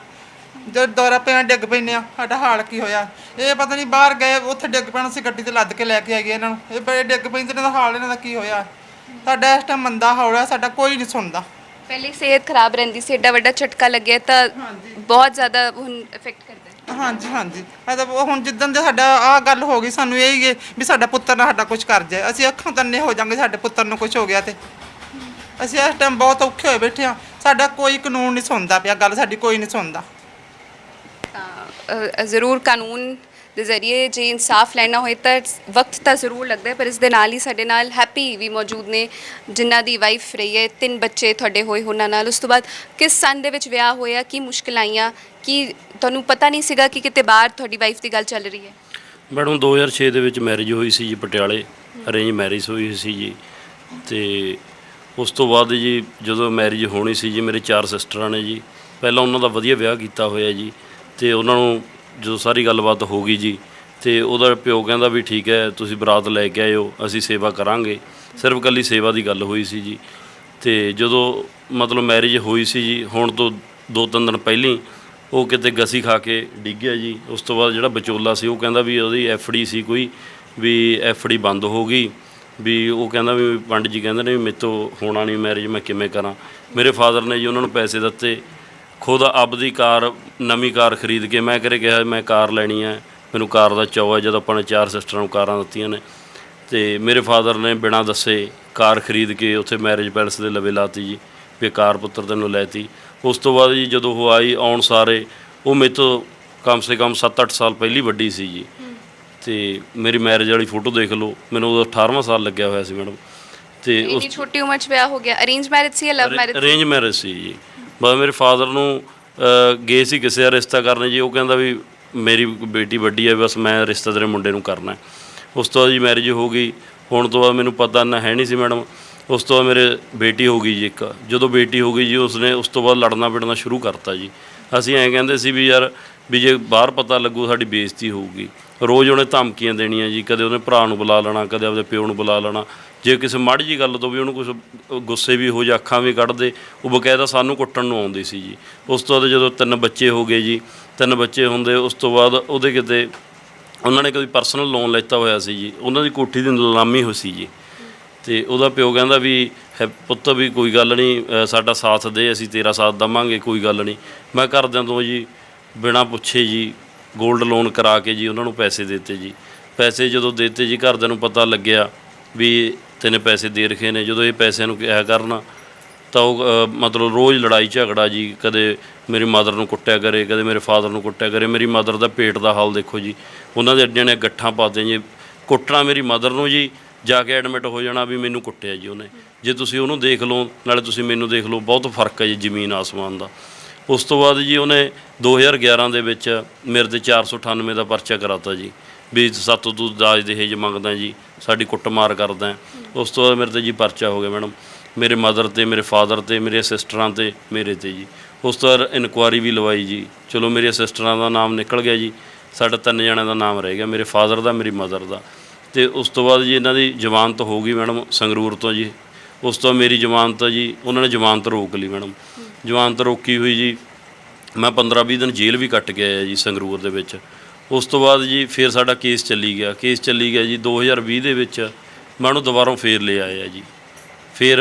Speaker 4: ਜਦ ਦੌਰਾ ਪਿਆ ਡਿੱਗ ਪੈਂਦੇ ਆ, ਸਾਡਾ ਹਾਲ ਕੀ ਹੋਇਆ। ਇਹ ਪਤਾ ਨਹੀਂ ਬਾਹਰ ਗਏ ਉੱਥੇ ਡਿੱਗ ਪੈਣਾ, ਅਸੀਂ ਗੱਡੀ ਤੇ ਲੱਦ ਕੇ ਲੈ ਕੇ ਆਈਏ ਇਹਨਾਂ ਨੂੰ। ਇਹ ਬੜੇ ਡਿੱਗ ਪੈਂਦੇ, ਇਹਨਾਂ ਦਾ ਹਾਲ ਇਹਨਾਂ ਦਾ ਕੀ ਹੋਇਆ। ਸਾਡਾ ਇਸ ਟਾਈਮ ਮੰਦਾ ਹਾਲ ਹੈ, ਸਾਡਾ ਕੋਈ ਨਹੀਂ ਸੁਣਦਾ।
Speaker 1: ਪਹਿਲੇ ਸਿਹਤ ਖਰਾਬ ਰਹਿੰਦੀ ਸੀ, ਐਡਾ ਵੱਡਾ ਝਟਕਾ ਲੱਗਿਆ ਤਾਂ ਬਹੁਤ ਜ਼ਿਆਦਾ ਹੁਣ ਇਫੈਕਟ ਕਰਦਾ ਹੈ।
Speaker 4: ਹਾਂਜੀ ਹਾਂਜੀ, ਮਤਲਬ ਹੁਣ ਜਿੱਦਣ ਦੇ ਸਾਡਾ ਆਹ ਗੱਲ ਹੋ ਗਈ ਸਾਨੂੰ ਇਹ ਹੀ ਹੈ ਵੀ ਸਾਡਾ ਪੁੱਤਰ ਨਾ ਸਾਡਾ ਕੁਝ ਕਰ ਜਾਏ। ਅਸੀਂ ਅੱਖਾਂ ਤੰਨੇ ਹੋ ਜਾਵਾਂਗੇ ਸਾਡੇ ਪੁੱਤਰ ਨੂੰ ਕੁਝ ਹੋ ਗਿਆ ਤੇ। ਅਸੀਂ ਇਸ ਟਾਈਮ ਬਹੁਤ ਔਖੇ ਹੋਏ ਬੈਠੇ ਹਾਂ, ਸਾਡਾ ਕੋਈ ਕਾਨੂੰਨ ਨਹੀਂ ਸੁਣਦਾ ਪਿਆ, ਗੱਲ ਸਾਡੀ ਕੋਈ ਨਹੀਂ ਸੁਣਦਾ।
Speaker 1: ਤਾਂ ਜ਼ਰੂਰ ਕਾਨੂੰਨ ਦੇ ਜ਼ਰੀਏ ਜੇ ਇਨਸਾਫ ਲੈਣਾ ਹੋਏ ਤਾਂ ਵਕਤ ਤਾਂ ਜ਼ਰੂਰ ਲੱਗਦਾ ਹੈ, ਪਰ ਇਸ ਦੇ ਨਾਲ ਹੀ ਸਾਡੇ ਨਾਲ ਹੈਪੀ ਵੀ ਮੌਜੂਦ ਨੇ ਜਿਨ੍ਹਾਂ ਦੀ ਵਾਈਫ ਰਹੀ ਹੈ, 3 ਬੱਚੇ ਤੁਹਾਡੇ ਹੋਏ ਉਹਨਾਂ ਨਾਲ। ਉਸ ਤੋਂ ਬਾਅਦ ਕਿਸ ਸੰਨ ਦੇ ਵਿੱਚ ਵਿਆਹ ਹੋਇਆ, ਕੀ ਮੁਸ਼ਕਿਲ ਆਈਆਂ, ਕੀ ਤੁਹਾਨੂੰ ਪਤਾ ਨਹੀਂ ਸੀਗਾ ਕਿ ਕਿਤੇ ਬਾਹਰ ਤੁਹਾਡੀ ਵਾਈਫ ਦੀ ਗੱਲ ਚੱਲ ਰਹੀ ਹੈ?
Speaker 3: ਮੈਡਮ 2006 ਦੇ ਵਿੱਚ ਮੈਰਿਜ ਹੋਈ ਸੀ ਜੀ, ਪਟਿਆਲੇ ਅਰੇਂਜ ਮੈਰਿਜ ਹੋਈ ਸੀ ਜੀ। ਤੇ ਉਸ ਤੋਂ ਬਾਅਦ ਜੀ ਜਦੋਂ ਮੈਰਿਜ ਹੋਣੀ ਸੀ ਜੀ, ਮੇਰੇ 4 ਸਿਸਟਰਾਂ ਨੇ ਜੀ, ਪਹਿਲਾਂ ਉਹਨਾਂ ਦਾ ਵਧੀਆ ਵਿਆਹ ਕੀਤਾ ਹੋਇਆ ਜੀ। ਤੇ ਉਹਨਾਂ ਨੂੰ ਜਦੋਂ ਸਾਰੀ ਗੱਲਬਾਤ ਹੋ ਗਈ ਜੀ, ਤੇ ਉਹਦਾ ਪਿਓ ਕਹਿੰਦਾ ਵੀ ਠੀਕ ਹੈ ਤੁਸੀਂ ਬਰਾਤ ਲੈ ਕੇ ਆਇਓ, ਅਸੀਂ ਸੇਵਾ ਕਰਾਂਗੇ। ਸਿਰਫ ਇਕੱਲੀ ਸੇਵਾ ਦੀ ਗੱਲ ਹੋਈ ਸੀ ਜੀ। ਤੇ ਜਦੋਂ ਮਤਲਬ ਮੈਰਿਜ ਹੋਈ ਸੀ ਜੀ, ਹੁਣ ਤੋਂ 2-3 ਦਿਨ ਪਹਿਲਾਂ ਉਹ ਕਿਤੇ ਗਸੀ ਖਾ ਕੇ ਡਿੱਗ ਗਿਆ ਜੀ। ਉਸ ਤੋਂ ਬਾਅਦ ਜਿਹੜਾ ਵਿਚੋਲਾ ਸੀ ਉਹ ਕਹਿੰਦਾ ਵੀ ਉਹਦੀ ਐਫਡੀ ਸੀ ਕੋਈ, ਵੀ ਐਫਡੀ ਬੰਦ ਹੋ ਗਈ, ਵੀ ਉਹ ਕਹਿੰਦਾ ਵੀ ਪੰਡਿਤ ਜੀ ਕਹਿੰਦੇ ਨੇ ਵੀ ਮੇਰੇ ਤੋਂ ਹੋਣਾ ਨਹੀਂ ਮੈਰਿਜ, ਮੈਂ ਕਿਵੇਂ ਕਰਾਂ। ਮੇਰੇ ਫਾਦਰ ਨੇ ਜੀ ਉਹਨਾਂ ਨੂੰ ਪੈਸੇ ਦਿੱਤੇ, ਖੁਦ ਆਪਦੀ ਕਾਰ ਨਵੀਂ ਕਾਰ ਖਰੀਦ ਕੇ। ਮੈਂ ਘਰੇ ਕਿਹਾ ਮੈਂ ਕਾਰ ਲੈਣੀ ਹੈ, ਮੈਨੂੰ ਕਾਰ ਦਾ ਚਾਅ ਹੈ। ਜਦੋਂ ਆਪਾਂ ਨੇ 4 ਸਿਸਟਰਾਂ ਨੂੰ ਕਾਰਾਂ ਦਿੱਤੀਆਂ ਨੇ, ਤੇ ਮੇਰੇ ਫਾਦਰ ਨੇ ਬਿਨਾਂ ਦੱਸੇ ਕਾਰ ਖਰੀਦ ਕੇ ਉੱਥੇ ਮੈਰਿਜ ਪੈਲਸ ਦੇ ਲਵੇ ਲਾਤੀ ਜੀ, ਵੀ ਕਾਰ ਪੁੱਤਰ ਤੈਨੂੰ ਲੈਤੀ। ਉਸ ਤੋਂ ਬਾਅਦ ਜੀ ਜਦੋਂ ਉਹ ਆਈ ਆਉਣ ਸਾਰੇ, ਉਹ ਮੇਰੇ ਤੋਂ ਕਮ ਸੇ ਕਮ 7-8 ਸਾਲ ਪਹਿਲੀ ਵੱਡੀ ਸੀ ਜੀ। ਤੇ ਮੇਰੀ ਮੈਰਿਜ ਵਾਲੀ ਫੋਟੋ ਦੇਖ ਲਓ, ਮੈਨੂੰ ਉਦੋਂ 18ਵਾਂ ਸਾਲ ਲੱਗਿਆ ਹੋਇਆ ਸੀ ਮੈਡਮ। ਤੇ
Speaker 1: ਇੰਨੀ ਛੋਟੀ ਉਮਰ 'ਚ ਵਿਆਹ ਹੋ ਗਿਆ। ਅਰੇਂਜ ਮੈਰਿਜ ਸੀ ਜਾਂ ਲਵ ਮੈਰਿਜ?
Speaker 3: ਅਰੇਂਜ ਮੈਰਿਜ ਸੀ ਜੀ। ਬਸ ਮੇਰੇ ਫਾਦਰ ਨੂੰ ਗਏ ਸੀ ਕਿਸੇ ਦਾ ਰਿਸ਼ਤਾ ਕਰਨੇ ਜੀ, ਉਹ ਕਹਿੰਦਾ ਵੀ ਮੇਰੀ ਬੇਟੀ ਵੱਡੀ ਹੈ, ਬਸ ਮੈਂ ਰਿਸ਼ਤਾ ਤੇਰੇ ਮੁੰਡੇ ਨੂੰ ਕਰਨਾ। ਉਸ ਤੋਂ ਬਾਅਦ ਜੀ ਮੈਰਿਜ ਹੋ ਗਈ। ਹੁਣ ਤੋਂ ਬਾਅਦ ਮੈਨੂੰ ਪਤਾ ਨਾ ਹੈ ਨਹੀਂ ਸੀ ਮੈਡਮ। ਉਸ ਤੋਂ ਬਾਅਦ ਮੇਰੇ ਬੇਟੀ ਹੋ ਗਈ ਜੀ ਇੱਕ। ਜਦੋਂ ਬੇਟੀ ਹੋ ਗਈ ਜੀ, ਉਸਨੇ ਉਸ ਤੋਂ ਬਾਅਦ ਲੜਨਾ ਪਿੜਨਾ ਸ਼ੁਰੂ ਕਰਤਾ ਜੀ। ਅਸੀਂ ਐਂ ਕਹਿੰਦੇ ਸੀ ਵੀ ਯਾਰ ਵੀ ਜੇ ਬਾਹਰ ਪਤਾ ਲੱਗੂ ਸਾਡੀ ਬੇਇੱਜ਼ਤੀ ਹੋਊਗੀ। ਰੋਜ਼ ਉਹਨੇ ਧਮਕੀਆਂ ਦੇਣੀਆਂ ਜੀ, ਕਦੇ ਉਹਨੇ ਭਰਾ ਨੂੰ ਬੁਲਾ ਲੈਣਾ, ਕਦੇ ਆਪਦੇ ਪਿਓ ਨੂੰ ਬੁਲਾ ਲੈਣਾ। ਜੇ ਕਿਸੇ ਮਾੜੀ ਜੀ ਗੱਲ ਤੋਂ ਵੀ ਉਹਨੂੰ ਕੁਛ ਗੁੱਸੇ ਵੀ ਹੋ ਜਾ, ਅੱਖਾਂ ਵੀ ਕੱਢਦੇ, ਉਹ ਬਕਾਇਦਾ ਸਾਨੂੰ ਕੁੱਟਣ ਨੂੰ ਆਉਂਦੀ ਸੀ ਜੀ। ਉਸ ਤੋਂ ਬਾਅਦ ਜਦੋਂ 3 ਬੱਚੇ ਹੋ ਗਏ ਜੀ, 3 ਬੱਚੇ ਹੁੰਦੇ ਉਸ ਤੋਂ ਬਾਅਦ ਉਹਦੇ ਕਿਤੇ ਉਹਨਾਂ ਨੇ ਕੋਈ ਪਰਸਨਲ ਲੋਨ ਲੈਤਾ ਹੋਇਆ ਸੀ ਜੀ, ਉਹਨਾਂ ਦੀ ਕੋਠੀ ਦੀ ਨਿਲਾਮੀ ਹੋਈ ਸੀ ਜੀ। ਤੇ ਉਹਦਾ ਪਿਓ ਕਹਿੰਦਾ ਵੀ ਪੁੱਤ ਵੀ ਕੋਈ ਗੱਲ ਨਹੀਂ, ਸਾਡਾ ਸਾਥ ਦੇ, ਅਸੀਂ ਤੇਰਾ ਸਾਥ ਦੇਵਾਂਗੇ, ਕੋਈ ਗੱਲ ਨਹੀਂ। ਮੈਂ ਘਰਦਿਆਂ ਤੋਂ ਜੀ ਬਿਨਾਂ ਪੁੱਛੇ ਜੀ ਗੋਲਡ ਲੋਨ ਕਰਾ ਕੇ ਜੀ ਉਹਨਾਂ ਨੂੰ ਪੈਸੇ ਦਿੱਤੇ ਜੀ। ਪੈਸੇ ਜਦੋਂ ਦਿੱਤੇ ਜੀ, ਘਰਦਿਆਂ ਨੂੰ ਪਤਾ ਲੱਗਿਆ ਵੀ ਤੈਨੇ ਪੈਸੇ ਦੇ ਰੱਖੇ ਨੇ। ਜਦੋਂ ਇਹ ਪੈਸਿਆਂ ਨੂੰ ਕਿਹਾ ਕਰਨਾ ਤਾਂ ਉਹ ਮਤਲਬ ਰੋਜ਼ ਲੜਾਈ ਝਗੜਾ ਜੀ, ਕਦੇ ਮੇਰੀ ਮਦਰ ਨੂੰ ਕੁੱਟਿਆ ਕਰੇ, ਕਦੇ ਮੇਰੇ ਫਾਦਰ ਨੂੰ ਕੁੱਟਿਆ ਕਰੇ। ਮੇਰੀ ਮਦਰ ਦਾ ਪੇਟ ਦਾ ਹਾਲ ਦੇਖੋ ਜੀ, ਉਹਨਾਂ ਦੇ ਅੱਡਿਆਂ ਨੇ ਗੱਠਾਂ ਪਾਦੇ ਜੀ। ਕੁੱਟਣਾ ਮੇਰੀ ਮਦਰ ਨੂੰ ਜੀ, ਜਾ ਕੇ ਐਡਮਿਟ ਹੋ ਜਾਣਾ ਵੀ ਮੈਨੂੰ ਕੁੱਟਿਆ ਜੀ ਉਹਨੇ। ਜੇ ਤੁਸੀਂ ਉਹਨੂੰ ਦੇਖ ਲਓ ਨਾਲੇ ਤੁਸੀਂ ਮੈਨੂੰ ਦੇਖ ਲਓ, ਬਹੁਤ ਫਰਕ ਹੈ ਜੀ ਜ਼ਮੀਨ ਆਸਮਾਨ ਦਾ। ਉਸ ਤੋਂ ਬਾਅਦ ਜੀ ਉਹਨੇ 2011 ਦੇ ਵਿੱਚ ਮੇਰੇ 'ਤੇ 498 ਦਾ ਪਰਚਾ ਕਰਾਤਾ ਜੀ, ਵੀ ਸਾਤੋਂ ਤੂੰ ਦਾਜ ਦਹੇਜ ਮੰਗਦਾ ਜੀ, ਸਾਡੀ ਕੁੱਟਮਾਰ ਕਰਦਾ। ਉਸ ਤੋਂ ਬਾਅਦ ਮੇਰੇ 'ਤੇ ਜੀ ਪਰਚਾ ਹੋ ਗਿਆ ਮੈਡਮ, ਮੇਰੇ ਮਦਰ 'ਤੇ, ਮੇਰੇ ਫਾਦਰ 'ਤੇ, ਮੇਰੇ ਸਿਸਟਰਾਂ 'ਤੇ, ਮੇਰੇ 'ਤੇ ਜੀ। ਉਸ ਤੋਂ ਬਾਅਦ ਇਨਕੁਆਰੀ ਵੀ ਲਵਾਈ ਜੀ। ਚਲੋ ਮੇਰੀਆਂ ਸਿਸਟਰਾਂ ਦਾ ਨਾਮ ਨਿਕਲ ਗਿਆ ਜੀ, ਸਾਡਾ 3 ਜਣਿਆਂ ਦਾ ਨਾਮ ਰਹਿ ਗਿਆ, ਮੇਰੇ ਫਾਦਰ ਦਾ, ਮੇਰੀ ਮਦਰ ਦਾ। ਤੇ ਉਸ ਤੋਂ ਬਾਅਦ ਜੀ ਇਹਨਾਂ ਦੀ ਜ਼ਮਾਨਤ ਹੋ ਗਈ ਮੈਡਮ ਸੰਗਰੂਰ ਤੋਂ ਜੀ। ਉਸ ਤੋਂ ਮੇਰੀ ਜ਼ਮਾਨਤ ਜੀ, ਉਹਨਾਂ ਨੇ ਜ਼ਮਾਨਤ ਰੋਕ ਲਈ ਮੈਡਮ। ਜ਼ਮਾਨਤ ਰੋਕੀ ਹੋਈ ਜੀ, ਮੈਂ 15-20 ਦਿਨ ਜੇਲ੍ਹ ਵੀ ਕੱਟ ਕੇ ਆਇਆ ਜੀ ਸੰਗਰੂਰ ਦੇ ਵਿੱਚ। ਉਸ ਤੋਂ ਬਾਅਦ ਜੀ ਫਿਰ ਸਾਡਾ ਕੇਸ ਚੱਲੀ ਗਿਆ ਜੀ 2020 ਦੇ ਵਿੱਚ। ਮੈਂ ਉਹਨੂੰ ਦੁਬਾਰਾ ਫੇਰ ਲੈ ਆਇਆ ਜੀ। ਫਿਰ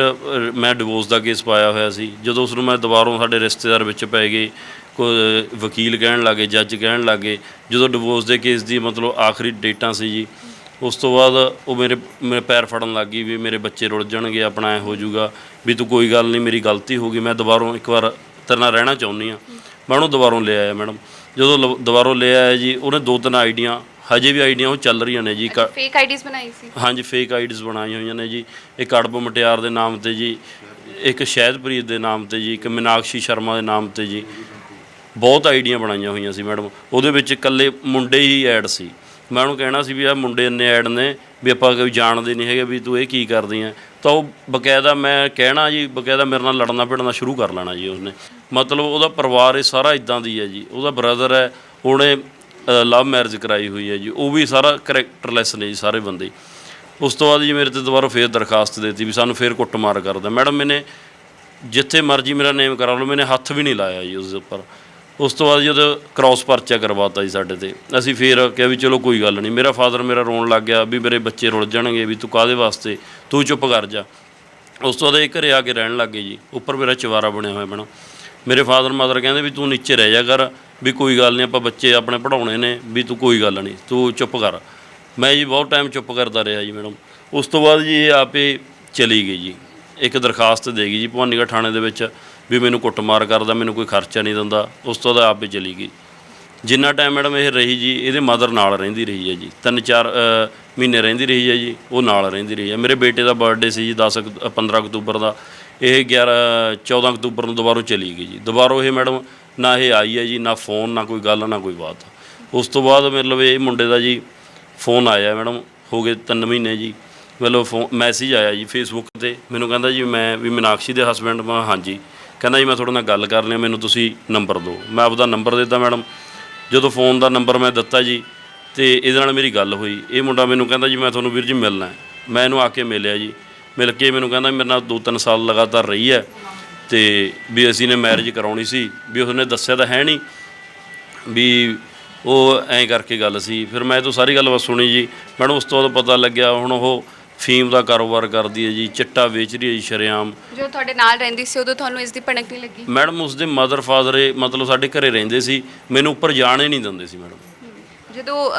Speaker 3: ਮੈਂ ਡਿਵੋਰਸ ਦਾ ਕੇਸ ਪਾਇਆ ਹੋਇਆ ਸੀ। ਜਦੋਂ ਉਸ ਨੂੰ ਮੈਂ ਦੁਬਾਰਾ, ਸਾਡੇ ਰਿਸ਼ਤੇਦਾਰ ਵਿੱਚ ਪੈ ਗਏ, ਕੋਈ ਵਕੀਲ ਕਹਿਣ ਲੱਗੇ, ਜੱਜ ਕਹਿਣ ਲੱਗੇ। ਜਦੋਂ ਡਿਵੋਰਸ ਦੇ ਕੇਸ ਦੀ ਮਤਲਬ ਆਖਰੀ ਡੇਟਾਂ ਸੀ ਜੀ, ਉਸ ਤੋਂ ਬਾਅਦ ਉਹ ਮੇਰੇ ਪੈਰ ਫੜਨ ਲੱਗ ਗਈ ਵੀ ਮੇਰੇ ਬੱਚੇ ਰੁੱਲ ਜਾਣਗੇ, ਆਪਣਾ ਐ ਹੋ ਜਾਊਗਾ, ਵੀ ਤੂੰ ਕੋਈ ਗੱਲ ਨਹੀਂ, ਮੇਰੀ ਗਲਤੀ ਹੋ ਗਈ, ਮੈਂ ਦੁਬਾਰਾ ਇੱਕ ਵਾਰ ਤੇਰੇ ਨਾਲ ਰਹਿਣਾ ਚਾਹੁੰਦੀ ਹਾਂ। ਮੈਂ ਉਹਨੂੰ ਦੁਬਾਰਾ ਲੈ ਆਇਆ ਮੈਡਮ। ਜਦੋਂ ਦੁਬਾਰਾ ਲੈ ਆਇਆ ਜੀ, ਉਹਨੇ 2-3 ਆਈਡੀਆਂ, ਹਜੇ ਵੀ ਆਈਡੀਆਂ ਉਹ ਚੱਲ ਰਹੀਆਂ ਨੇ ਜੀ।
Speaker 1: ਫੇਕ ਆਈਡੀਜ਼ ਬਣਾਈ ਸੀ?
Speaker 3: ਹਾਂਜੀ, ਫੇਕ ਆਈਡੀਜ਼ ਬਣਾਈਆਂ ਹੋਈਆਂ ਨੇ ਜੀ। ਇੱਕ ਅੜਬ ਮਟਿਆਰ ਦੇ ਨਾਮ 'ਤੇ ਜੀ ਇੱਕ ਸ਼ਹਿਦਪ੍ਰੀਤ ਦੇ ਨਾਮ ਤੇ ਜੀ, ਇੱਕ ਮੀਨਾਕਸ਼ੀ ਸ਼ਰਮਾ ਦੇ ਨਾਮ ਤੇ ਜੀ ਬਹੁਤ ਆਈਡੀਆਂ ਬਣਾਈਆਂ ਹੋਈਆਂ ਸੀ ਮੈਡਮ। ਉਹਦੇ ਵਿੱਚ ਇਕੱਲੇ ਮੁੰਡੇ ਹੀ ਐਡ ਸੀ। ਮੈਂ ਉਹਨੂੰ ਕਹਿਣਾ ਸੀ ਵੀ ਆਹ ਮੁੰਡੇ ਇੰਨੇ ਐਡ ਨੇ ਵੀ ਆਪਾਂ ਕੋਈ ਜਾਣਦੇ ਨਹੀਂ ਹੈਗੇ ਵੀ ਤੂੰ ਇਹ ਕੀ ਕਰਦੀ ਹੈ, ਤਾਂ ਉਹ ਬਕਾਇਦਾ ਮੈਂ ਕਹਿਣਾ ਜੀ, ਬਕਾਇਦਾ ਮੇਰੇ ਨਾਲ ਲੜਨਾ ਭਿੜਨਾ ਸ਼ੁਰੂ ਕਰ ਲੈਣਾ ਜੀ ਉਸਨੇ। ਮਤਲਬ ਉਹਦਾ ਪਰਿਵਾਰ ਇਹ ਸਾਰਾ ਇਦਾਂ ਦੀ ਹੈ ਜੀ। ਉਹਦਾ ਬ੍ਰਦਰ ਹੈ, ਉਹਨੇ ਲਵ ਮੈਰਿਜ ਕਰਾਈ ਹੋਈ ਹੈ ਜੀ। ਉਹ ਵੀ ਸਾਰਾ ਕਰੈਕਟਰਲੈਸ ਨੇ ਜੀ ਸਾਰੇ ਬੰਦੇ। ਉਸ ਤੋਂ ਬਾਅਦ ਜੀ ਮੇਰੇ ਤੇ ਦੁਬਾਰਾ ਫੇਰ ਦਰਖਾਸਤ ਦੇ ਦਿੱਤੀ ਵੀ ਸਾਨੂੰ ਫੇਰ ਕੁੱਟਮਾਰ ਕਰਦਾ। ਮੈਡਮ ਮੈਨੇ ਜਿੱਥੇ ਮਰਜ਼ੀ ਮੇਰਾ ਨੇਮ ਕਰਾ ਲਓ, ਮੈਨੇ ਹੱਥ ਵੀ ਨਹੀਂ ਲਾਇਆ ਜੀ ਉਸ ਦੇ ਉੱਪਰ। ਉਸ ਤੋਂ ਬਾਅਦ ਜਦੋਂ ਕ੍ਰਾਸ ਪਰਚਾ ਕਰਵਾਤਾ ਜੀ ਸਾਡੇ ਤੇ, ਅਸੀਂ ਫੇਰ ਕਿਹਾ ਵੀ ਚਲੋ ਕੋਈ ਗੱਲ ਨਹੀਂ। ਮੇਰਾ ਫਾਦਰ ਮੇਰਾ ਰੋਣ ਲੱਗ ਗਿਆ ਵੀ ਮੇਰੇ ਬੱਚੇ ਰੁੱਲ ਜਾਣਗੇ, ਵੀ ਤੂੰ ਕਾਹਦੇ ਵਾਸਤੇ, ਤੂੰ ਚੁੱਪ ਕਰ ਜਾ। ਉਸ ਤੋਂ ਬਾਅਦ ਇਹ ਘਰੇ ਆ ਕੇ ਰਹਿਣ ਲੱਗ ਗਏ ਜੀ। ਉੱਪਰ ਮੇਰਾ ਚਵਾਰਾ ਬਣਿਆ ਹੋਇਆ ਮੈਡਮ। ਮੇਰੇ ਫਾਦਰ ਮਦਰ ਕਹਿੰਦੇ ਵੀ ਤੂੰ ਨੀਚੇ ਰਹਿ ਜਾ ਕਰ, ਵੀ ਕੋਈ ਗੱਲ ਨਹੀਂ, ਆਪਾਂ ਬੱਚੇ ਆਪਣੇ ਪੜ੍ਹਾਉਣੇ ਨੇ, ਵੀ ਤੂੰ ਕੋਈ ਗੱਲ ਨਹੀਂ, ਤੂੰ ਚੁੱਪ ਕਰ। ਮੈਂ ਜੀ ਬਹੁਤ ਟਾਈਮ ਚੁੱਪ ਕਰਦਾ ਰਿਹਾ ਜੀ ਮੈਡਮ। ਉਸ ਤੋਂ ਬਾਅਦ ਜੀ ਇਹ ਆਪੇ ਚਲੀ ਗਈ ਜੀ, ਇੱਕ ਦਰਖਾਸਤ ਦੇ ਗਈ ਜੀ ਭਵਾਨੀਗੜ੍ਹ ਥਾਣੇ ਦੇ ਵਿੱਚ ਵੀ ਮੈਨੂੰ ਕੁੱਟਮਾਰ ਕਰਦਾ, ਮੈਨੂੰ ਕੋਈ ਖਰਚਾ ਨਹੀਂ ਦਿੰਦਾ। ਉਸ ਤੋਂ ਬਾਅਦ ਆਪੇ ਚਲੀ ਗਈ। ਜਿੰਨਾ ਟਾਈਮ ਮੈਡਮ ਇਹ ਰਹੀ ਜੀ, ਇਹਦੇ ਮਦਰ ਨਾਲ ਰਹਿੰਦੀ ਰਹੀ ਹੈ ਜੀ, 3-4 ਮਹੀਨੇ ਰਹਿੰਦੀ ਰਹੀ ਹੈ ਜੀ। ਉਹ ਨਾਲ ਰਹਿੰਦੀ ਰਹੀ ਹੈ। ਮੇਰੇ ਬੇਟੇ ਦਾ ਬਰਥਡੇ ਸੀ ਜੀ 15 ਅਕਤੂਬਰ ਦਾ, ਇਹ 14 ਅਕਤੂਬਰ ਨੂੰ ਦੁਬਾਰਾ ਚਲੀ ਗਈ ਜੀ। ਦੁਬਾਰਾ ਇਹ ਮੈਡਮ ਨਾ ਇਹ ਆਈ ਹੈ ਜੀ, ਨਾ ਫੋਨ, ਨਾ ਕੋਈ ਗੱਲ, ਨਾ ਕੋਈ ਬਾਤ। ਉਸ ਤੋਂ ਬਾਅਦ ਮਤਲਬ ਇਹ ਮੁੰਡੇ ਦਾ ਜੀ ਫੋਨ ਆਇਆ ਮੈਡਮ, ਹੋ ਗਏ 3 ਮਹੀਨੇ ਜੀ। ਮਤਲਬ ਮੈਸੇਜ ਆਇਆ ਜੀ ਫੇਸਬੁੱਕ 'ਤੇ, ਮੈਨੂੰ ਕਹਿੰਦਾ ਜੀ ਮੈਂ ਵੀ ਮੀਨਾਕਸ਼ੀ ਦੇ ਹਸਬੈਂਡ। ਮੈਂ ਹਾਂਜੀ। ਕਹਿੰਦਾ ਜੀ ਮੈਂ ਤੁਹਾਡੇ ਨਾਲ ਗੱਲ ਕਰਨੀ, ਮੈਨੂੰ ਤੁਸੀਂ ਨੰਬਰ ਦਿਓ। ਮੈਂ ਆਪਦਾ ਨੰਬਰ ਦਿੱਤਾ ਮੈਡਮ। ਜਦੋਂ ਫੋਨ ਦਾ ਨੰਬਰ ਮੈਂ ਦਿੱਤਾ ਜੀ, ਅਤੇ ਇਹਦੇ ਨਾਲ ਮੇਰੀ ਗੱਲ ਹੋਈ। ਇਹ ਮੁੰਡਾ ਮੈਨੂੰ ਕਹਿੰਦਾ ਜੀ ਮੈਂ ਤੁਹਾਨੂੰ ਵੀਰ ਜੀ ਮਿਲਣਾ। ਮੈਂ ਇਹਨੂੰ ਆ ਕੇ ਮਿਲਿਆ ਜੀ। ਮਿਲ ਕੇ ਮੈਨੂੰ ਕਹਿੰਦਾ ਮੇਰੇ ਨਾਲ 2-3 ਸਾਲ ਲਗਾਤਾਰ ਰਹੀ ਹੈ, ਅਤੇ ਵੀ ਅਸੀਂ ਨੇ ਮੈਰਿਜ ਕਰਾਉਣੀ ਸੀ। ਵੀ ਉਸਨੇ ਦੱਸਿਆ ਤਾਂ ਹੈ ਨਹੀਂ ਵੀ ਉਹ ਐਂ ਕਰਕੇ ਗੱਲ ਸੀ। ਫਿਰ ਮੈਂ ਇਹ ਤੋਂ ਸਾਰੀ ਗੱਲ ਬਸ ਸੁਣੀ ਜੀ ਮੈਡਮ। ਉਸ ਤੋਂ ਬਾਅਦ ਪਤਾ ਲੱਗਿਆ ਹੁਣ ਉਹ ਫੀਮ ਦਾ ਕਾਰੋਬਾਰ ਕਰਦੀ ਹੈ ਜੀ, ਚਿੱਟਾ ਵੇਚ ਰਹੀ ਹੈ ਜੀ ਸ਼ਰੇਆਮ।
Speaker 1: ਜੋ ਤੁਹਾਡੇ ਨਾਲ ਰਹਿੰਦੀ ਸੀ ਉਦੋਂ ਤੁਹਾਨੂੰ ਇਸ ਦੀ ਭਣਕ ਨਹੀਂ ਲੱਗੀ?
Speaker 3: ਮੈਡਮ ਉਸਦੇ ਮਦਰ ਫਾਦਰ ਮਤਲਬ ਸਾਡੇ ਘਰੇ ਰਹਿੰਦੇ ਸੀ, ਮੈਨੂੰ ਉੱਪਰ ਜਾਣ ਹੀ ਨਹੀਂ ਦਿੰਦੇ ਸੀ ਮੈਡਮ।
Speaker 1: ਜਦੋਂ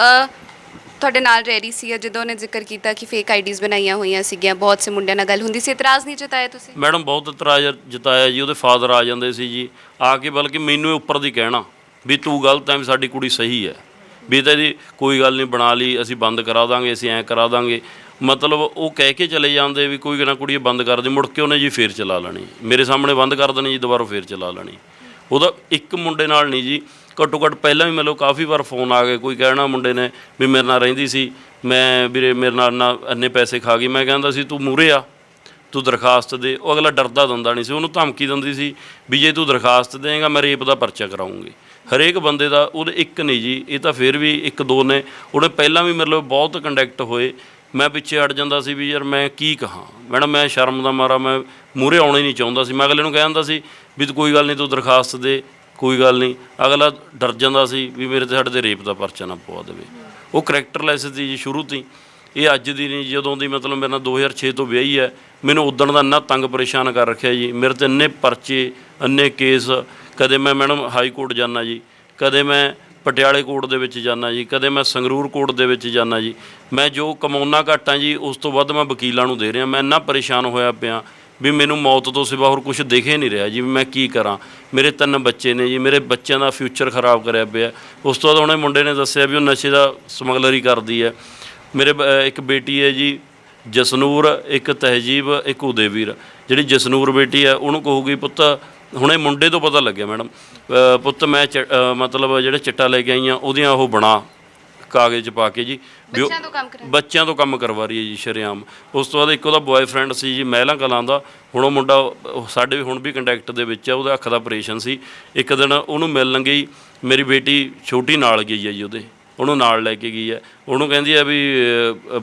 Speaker 1: ਤੁਹਾਡੇ ਨਾਲ ਰਹਿ ਰਹੀ ਸੀ, ਜਦੋਂ ਉਹਨੇ ਜ਼ਿਕਰ ਕੀਤਾ ਕਿ ਫੇਕ ਆਈਡੀਜ਼ ਬਣਾਈਆਂ ਹੋਈਆਂ ਸੀਗੀਆਂ, ਬਹੁਤ ਸੇ ਮੁੰਡਿਆਂ ਨਾਲ ਗੱਲ ਹੁੰਦੀ ਸੀ, ਇਤਰਾਜ਼ ਨਹੀਂ ਜਤਾਇਆ ਤੁਸੀਂ?
Speaker 3: ਮੈਡਮ ਬਹੁਤ ਇਤਰਾਜ਼ ਜਤਾਇਆ ਜੀ। ਉਹਦੇ ਫਾਦਰ ਆ ਜਾਂਦੇ ਸੀ ਜੀ ਆ ਕੇ, ਬਲਕਿ ਮੈਨੂੰ ਇਹ ਉੱਪਰ ਦੀ ਕਹਿਣਾ ਵੀ ਤੂੰ ਗਲਤ ਹੈ, ਵੀ ਸਾਡੀ ਕੁੜੀ ਸਹੀ ਹੈ, ਵੀ ਤਾਂ ਜੀ ਕੋਈ ਗੱਲ ਨਹੀਂ ਬਣਾ ਲਈ, ਅਸੀਂ ਬੰਦ ਕਰਾ ਦਾਂਗੇ, ਅਸੀਂ ਐਂ ਕਰਾ ਦਾਂਗੇ। ਮਤਲਬ ਉਹ ਕਹਿ ਕੇ ਚਲੇ ਜਾਂਦੇ ਵੀ ਕੋਈ ਨਾ ਕੁੜੀ ਬੰਦ ਕਰ ਦੇ, ਮੁੜ ਕੇ ਉਹਨੇ ਜੀ ਫੇਰ ਚਲਾ ਲੈਣੀ। ਮੇਰੇ ਸਾਹਮਣੇ ਬੰਦ ਕਰ ਦੇਣੀ ਜੀ, ਦੁਬਾਰਾ ਫੇਰ ਚਲਾ ਲੈਣੀ। ਉਹਦਾ ਇੱਕ ਮੁੰਡੇ ਨਾਲ ਨਹੀਂ ਜੀ, ਘੱਟੋ ਘੱਟ ਪਹਿਲਾਂ ਵੀ ਮੈਨੂੰ ਕਾਫੀ ਵਾਰ ਫੋਨ ਆ ਗਏ। ਕੋਈ ਕਹਿਣਾ ਮੁੰਡੇ ਨੇ ਵੀ ਮੇਰੇ ਨਾਲ ਰਹਿੰਦੀ ਸੀ, ਮੈਂ ਵੀਰੇ ਮੇਰੇ ਨਾਲ ਇੰਨੇ ਪੈਸੇ ਖਾ ਗਈ। ਮੈਂ ਕਹਿੰਦਾ ਸੀ ਤੂੰ ਮੂਹਰੇ ਆ, ਤੂੰ ਦਰਖਾਸਤ ਦੇ। ਉਹ ਅਗਲਾ ਡਰਦਾ ਦਿੰਦਾ ਨਹੀਂ ਸੀ, ਉਹਨੂੰ ਧਮਕੀ ਦਿੰਦੀ ਸੀ ਵੀ ਜੇ ਤੂੰ ਦਰਖਾਸਤ ਦੇਂਗਾ ਮੈਂ ਰੇਪ ਦਾ ਪਰਚਾ ਕਰਾਉਂਗੀ। ਹਰੇਕ ਬੰਦੇ ਦਾ, ਉਹਦੇ ਇੱਕ ਨਹੀਂ ਜੀ, ਇਹ ਤਾਂ ਫਿਰ ਵੀ 1-2 ਨੇ। ਉਹਨੇ ਪਹਿਲਾਂ ਵੀ ਮਤਲਬ ਬਹੁਤ ਕੰਟੈਕਟ ਹੋਏ। ਮੈਂ ਪਿੱਛੇ ਹਟ ਜਾਂਦਾ ਸੀ ਵੀ ਯਾਰ ਮੈਂ ਕੀ ਕਹਾਂ ਮੈਡਮ, ਮੈਂ ਸ਼ਰਮ ਦਾ ਮਾਰਾ ਮੈਂ ਮੂਹਰੇ ਆਉਣਾ ਹੀ ਨਹੀਂ ਚਾਹੁੰਦਾ ਸੀ। ਮੈਂ ਅਗਲੇ ਨੂੰ ਕਹਿ ਦਿੰਦਾ ਸੀ ਵੀ ਤੂੰ ਕੋਈ ਗੱਲ ਨਹੀਂ, ਤੂੰ ਦਰਖਾਸਤ ਦੇ, ਕੋਈ ਗੱਲ ਨਹੀਂ। ਅਗਲਾ ਡਰ ਜਾਂਦਾ ਸੀ ਵੀ ਮੇਰੇ ਤੇ ਸਾਡੇ ਤੇ ਰੇਪ ਦਾ ਪਰਚਾ ਨਾ ਪਵਾ ਦੇਵੇ। ਉਹ ਕਰੈਕਟਰਲੈਸ ਸੀ ਜੀ ਸ਼ੁਰੂ ਤੋਂ ਹੀ। ਇਹ ਅੱਜ ਦੀ ਨਹੀਂ, ਜਦੋਂ ਦੀ ਮਤਲਬ ਮੇਰੇ ਨਾਲ 2006 ਤੋਂ ਵਿਆਹੀ ਹੈ, ਮੈਨੂੰ ਉਦਣ ਦਾ ਇੰਨਾ ਤੰਗ ਪਰੇਸ਼ਾਨ ਕਰ ਰੱਖਿਆ ਜੀ। ਮੇਰੇ ਤੇ ਇੰਨੇ ਪਰਚੇ, ਇੰਨੇ ਕੇਸ। ਕਦੇ ਮੈਂ ਮੈਡਮ ਹਾਈ ਕੋਰਟ ਜਾਂਦਾ ਜੀ, ਕਦੇ ਮੈਂ ਪਟਿਆਲੇ ਕੋਰਟ ਦੇ ਵਿੱਚ ਜਾਂਦਾ ਜੀ, ਕਦੇ ਮੈਂ ਸੰਗਰੂਰ ਕੋਰਟ ਦੇ ਵਿੱਚ ਜਾਂਦਾ ਜੀ। ਮੈਂ ਜੋ ਕਮਾਉਣਾ ਘੱਟ ਆ ਜੀ, ਉਸ ਤੋਂ ਵੱਧ ਮੈਂ ਵਕੀਲਾਂ ਨੂੰ ਦੇ ਰਿਹਾ। ਮੈਂ ਇੰਨਾ ਪਰੇਸ਼ਾਨ ਹੋਇਆ ਪਿਆ ਵੀ ਮੈਨੂੰ ਮੌਤ ਤੋਂ ਸਿਵਾ ਹੋਰ ਕੁਝ ਦਿਖ ਹੀ ਨਹੀਂ ਰਿਹਾ ਜੀ, ਵੀ ਮੈਂ ਕੀ ਕਰਾਂ। ਮੇਰੇ 3 ਬੱਚੇ ਨੇ ਜੀ, ਮੇਰੇ ਬੱਚਿਆਂ ਦਾ ਫਿਊਚਰ ਖਰਾਬ ਕਰਿਆ ਪਿਆ। ਉਸ ਤੋਂ ਬਾਅਦ ਉਹਨੇ ਮੁੰਡੇ ਨੇ ਦੱਸਿਆ ਵੀ ਉਹ ਨਸ਼ੇ ਦਾ ਸਮਗਲਰੀ ਕਰਦੀ ਹੈ। ਮੇਰੇ ਇੱਕ ਬੇਟੀ ਹੈ ਜੀ ਜਸਨੂਰ, ਇੱਕ ਤਹਿਜੀਬ, ਇੱਕ ਉਦੇਵੀਰ। ਜਿਹੜੀ ਜਸਨੂਰ ਬੇਟੀ ਹੈ ਉਹਨੂੰ ਕਹੂਗੀ ਪੁੱਤ, ਹੁਣੇ ਮੁੰਡੇ ਤੋਂ ਪਤਾ ਲੱਗਿਆ ਮੈਡਮ, ਪੁੱਤ ਮੈਂ ਮਤਲਬ ਜਿਹੜੇ ਚਿੱਟਾ ਲੈ ਕੇ ਆਈਆਂ ਉਹਦੀਆਂ ਉਹ ਬਣਾ ਕਾਗਜ਼ 'ਚ ਪਾ ਕੇ ਜੀ, ਬੱਚਿਆਂ ਤੋਂ ਕੰਮ ਕਰਵਾ ਰਹੀ ਹੈ ਜੀ ਸ਼ਰੇਆਮ। ਉਸ ਤੋਂ ਬਾਅਦ ਇੱਕ ਉਹਦਾ ਬॉयਫ੍ਰੈਂਡ ਸੀ ਜੀ ਮਹਿਲਾਂ ਕਲਾਂ ਦਾ। ਹੁਣ ਉਹ ਮੁੰਡਾ ਸਾਡੇ ਹੁਣ ਵੀ ਕੰਟੈਕਟ ਦੇ ਵਿੱਚ ਆ। ਉਹਦਾ ਅੱਖ ਦਾ ਆਪਰੇਸ਼ਨ ਸੀ। ਇੱਕ ਦਿਨ ਉਹਨੂੰ ਮਿਲਣ ਗਈ, ਮੇਰੀ ਬੇਟੀ ਛੋਟੀ ਨਾਲ ਗਈ ਹੈ ਜੀ, ਉਹਨੂੰ ਨਾਲ ਲੈ ਕੇ ਗਈ ਹੈ। ਉਹਨੂੰ ਕਹਿੰਦੀ ਹੈ ਵੀ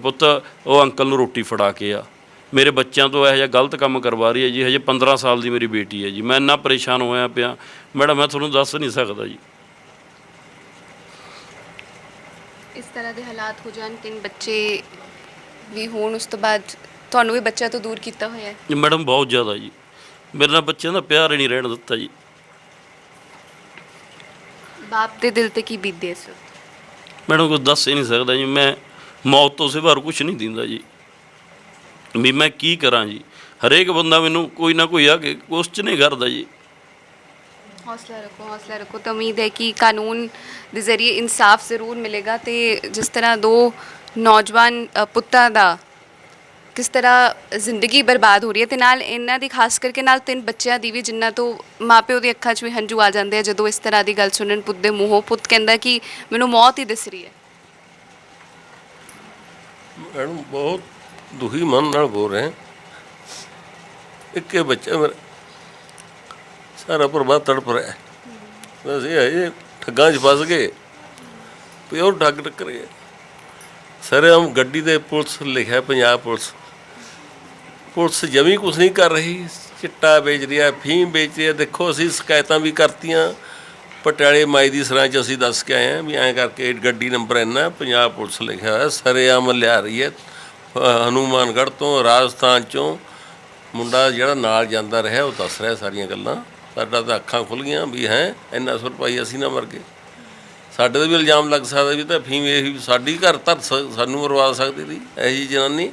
Speaker 3: ਪੁੱਤ ਉਹ ਅੰਕਲ ਨੂੰ ਰੋਟੀ ਫੜਾ ਕੇ ਆ। ਮੇਰੇ ਬੱਚਿਆਂ ਤੋਂ ਇਹੋ ਜਿਹਾ ਗਲਤ ਕੰਮ ਕਰਵਾ ਰਹੀ ਹੈ ਜੀ। ਹਜੇ 15 ਸਾਲ ਦੀ ਮੇਰੀ ਬੇਟੀ ਹੈ ਜੀ। ਮੈਂ ਇੰਨਾ ਪਰੇਸ਼ਾਨ ਹੋਇਆ ਪਿਆ ਮੈਡਮ, ਮੈਂ ਤੁਹਾਨੂੰ ਦੱਸ ਨਹੀਂ ਸਕਦਾ ਜੀ।
Speaker 1: ਇਸ ਤਰ੍ਹਾਂ ਦੇ ਹਾਲਾਤ ਹੋ ਜਾਣ, 3 ਬੱਚੇ ਵੀ ਹੋਣ, ਉਸ ਤੋਂ ਬਾਅਦ ਤੁਹਾਨੂੰ ਵੀ ਬੱਚਿਆਂ ਤੋਂ ਦੂਰ ਕੀਤਾ ਹੋਇਆ ਹੈ
Speaker 3: ਮੈਡਮ? ਬਹੁਤ ਜ਼ਿਆਦਾ ਜੀ। ਮੇਰੇ ਨਾਲ ਬੱਚਿਆਂ ਦਾ ਪਿਆਰ ਹੀ ਨਹੀਂ ਰਹਿਣ ਦਿੱਤਾ ਜੀ।
Speaker 1: ਬਾਪ ਦੇ ਦਿਲ ਤੇ ਕੀ ਬੀਤਦੀ ਇਸ ਵਕਤ?
Speaker 3: ਮੈਡਮ ਕੁਝ ਦੱਸ ਹੀ ਨਹੀਂ ਸਕਦਾ ਜੀ। ਮੈਂ ਮੌਤ ਤੋਂ ਸਿਵਾ ਕੁਝ ਨਹੀਂ ਦਿੰਦਾ ਜੀ, ਵੀ ਮੈਂ ਕੀ ਕਰਾਂ ਜੀ। ਹਰੇਕ ਬੰਦਾ ਮੈਨੂੰ ਕੋਈ ਨਾ ਕੋਈ ਆ ਕੇ ਕੁਐਸਚਨ ਹੀ ਕਰਦਾ ਜੀ।
Speaker 1: ਹੌਸਲਾ ਰੱਖੋ, ਹੌਸਲਾ ਰੱਖੋ। ਤਾਂ ਉਮੀਦ ਹੈ ਕਿ ਕਾਨੂੰਨ ਦੇ ਜ਼ਰੀਏ ਇਨਸਾਫ ਜ਼ਰੂਰ ਮਿਲੇਗਾ। ਤੇ ਜਿਸ ਤਰ੍ਹਾਂ 2 ਨੌਜਵਾਨ ਪੁੱਤਾਂ ਦਾ ਕਿਸ ਤਰ੍ਹਾਂ ਜ਼ਿੰਦਗੀ ਬਰਬਾਦ ਹੋ ਰਹੀ ਹੈ ਤੇ ਨਾਲ ਇਹਨਾਂ ਦੀ ਖਾਸ ਕਰਕੇ ਨਾਲ 3 ਬੱਚਿਆਂ ਦੀ ਵੀ, ਜਿਨ੍ਹਾਂ ਤੋਂ ਮਾਪਿਓ ਦੀ ਅੱਖਾਂ 'ਚ ਵੀ ਹੰਝੂ ਆ ਜਾਂਦੇ ਆ ਜਦੋਂ ਇਸ ਤਰ੍ਹਾਂ ਦੀ ਗੱਲ ਸੁਣਨ ਪੁੱਤ ਦੇ ਮੂੰਹੋਂ। ਪੁੱਤ ਕਹਿੰਦਾ ਕਿ ਮੈਨੂੰ ਮੌਤ ਹੀ ਦਿਸ ਰਹੀ ਹੈ।
Speaker 8: मैडम बहुत दुखी मन नाल बोल रहे हैं। इक्के बच्चा मेरा सारा परिवार तड़प रहा है। बस ये है, ये ठग्गां च फस गए, प्योर ठग टक्कर गए। सर हम गड्डी दे पुलिस लिखा पंजाब पुलिस जमी कुछ नहीं कर रही, चिट्टा बेच रही है, फीम बेच रही है। देखो असी शिकायतां भी करतियां, पटियाले माई दी सरां च असीं दस के आए हैं भी ऐं करके गड्डी नंबर इन्ना पंजाब पुलिस लिखा है। सरेआम लिया रही है हनुमानगढ़ तो, राजस्थान चों मुंडा जिहड़ा नाल जांदा रहा वो दस रहा सारियां गल्लां। साडा तां अखां खुल गईयां भी हैं इन्ना सुर पाई असीं ना मर गए। साडे ते भी इल्जाम लग सकदा भी तां फीम यही साडी घर धर सानूं मरवा सकदी सी। ਇਹੋ ਜਿਹੀ ਜਨਾਨੀ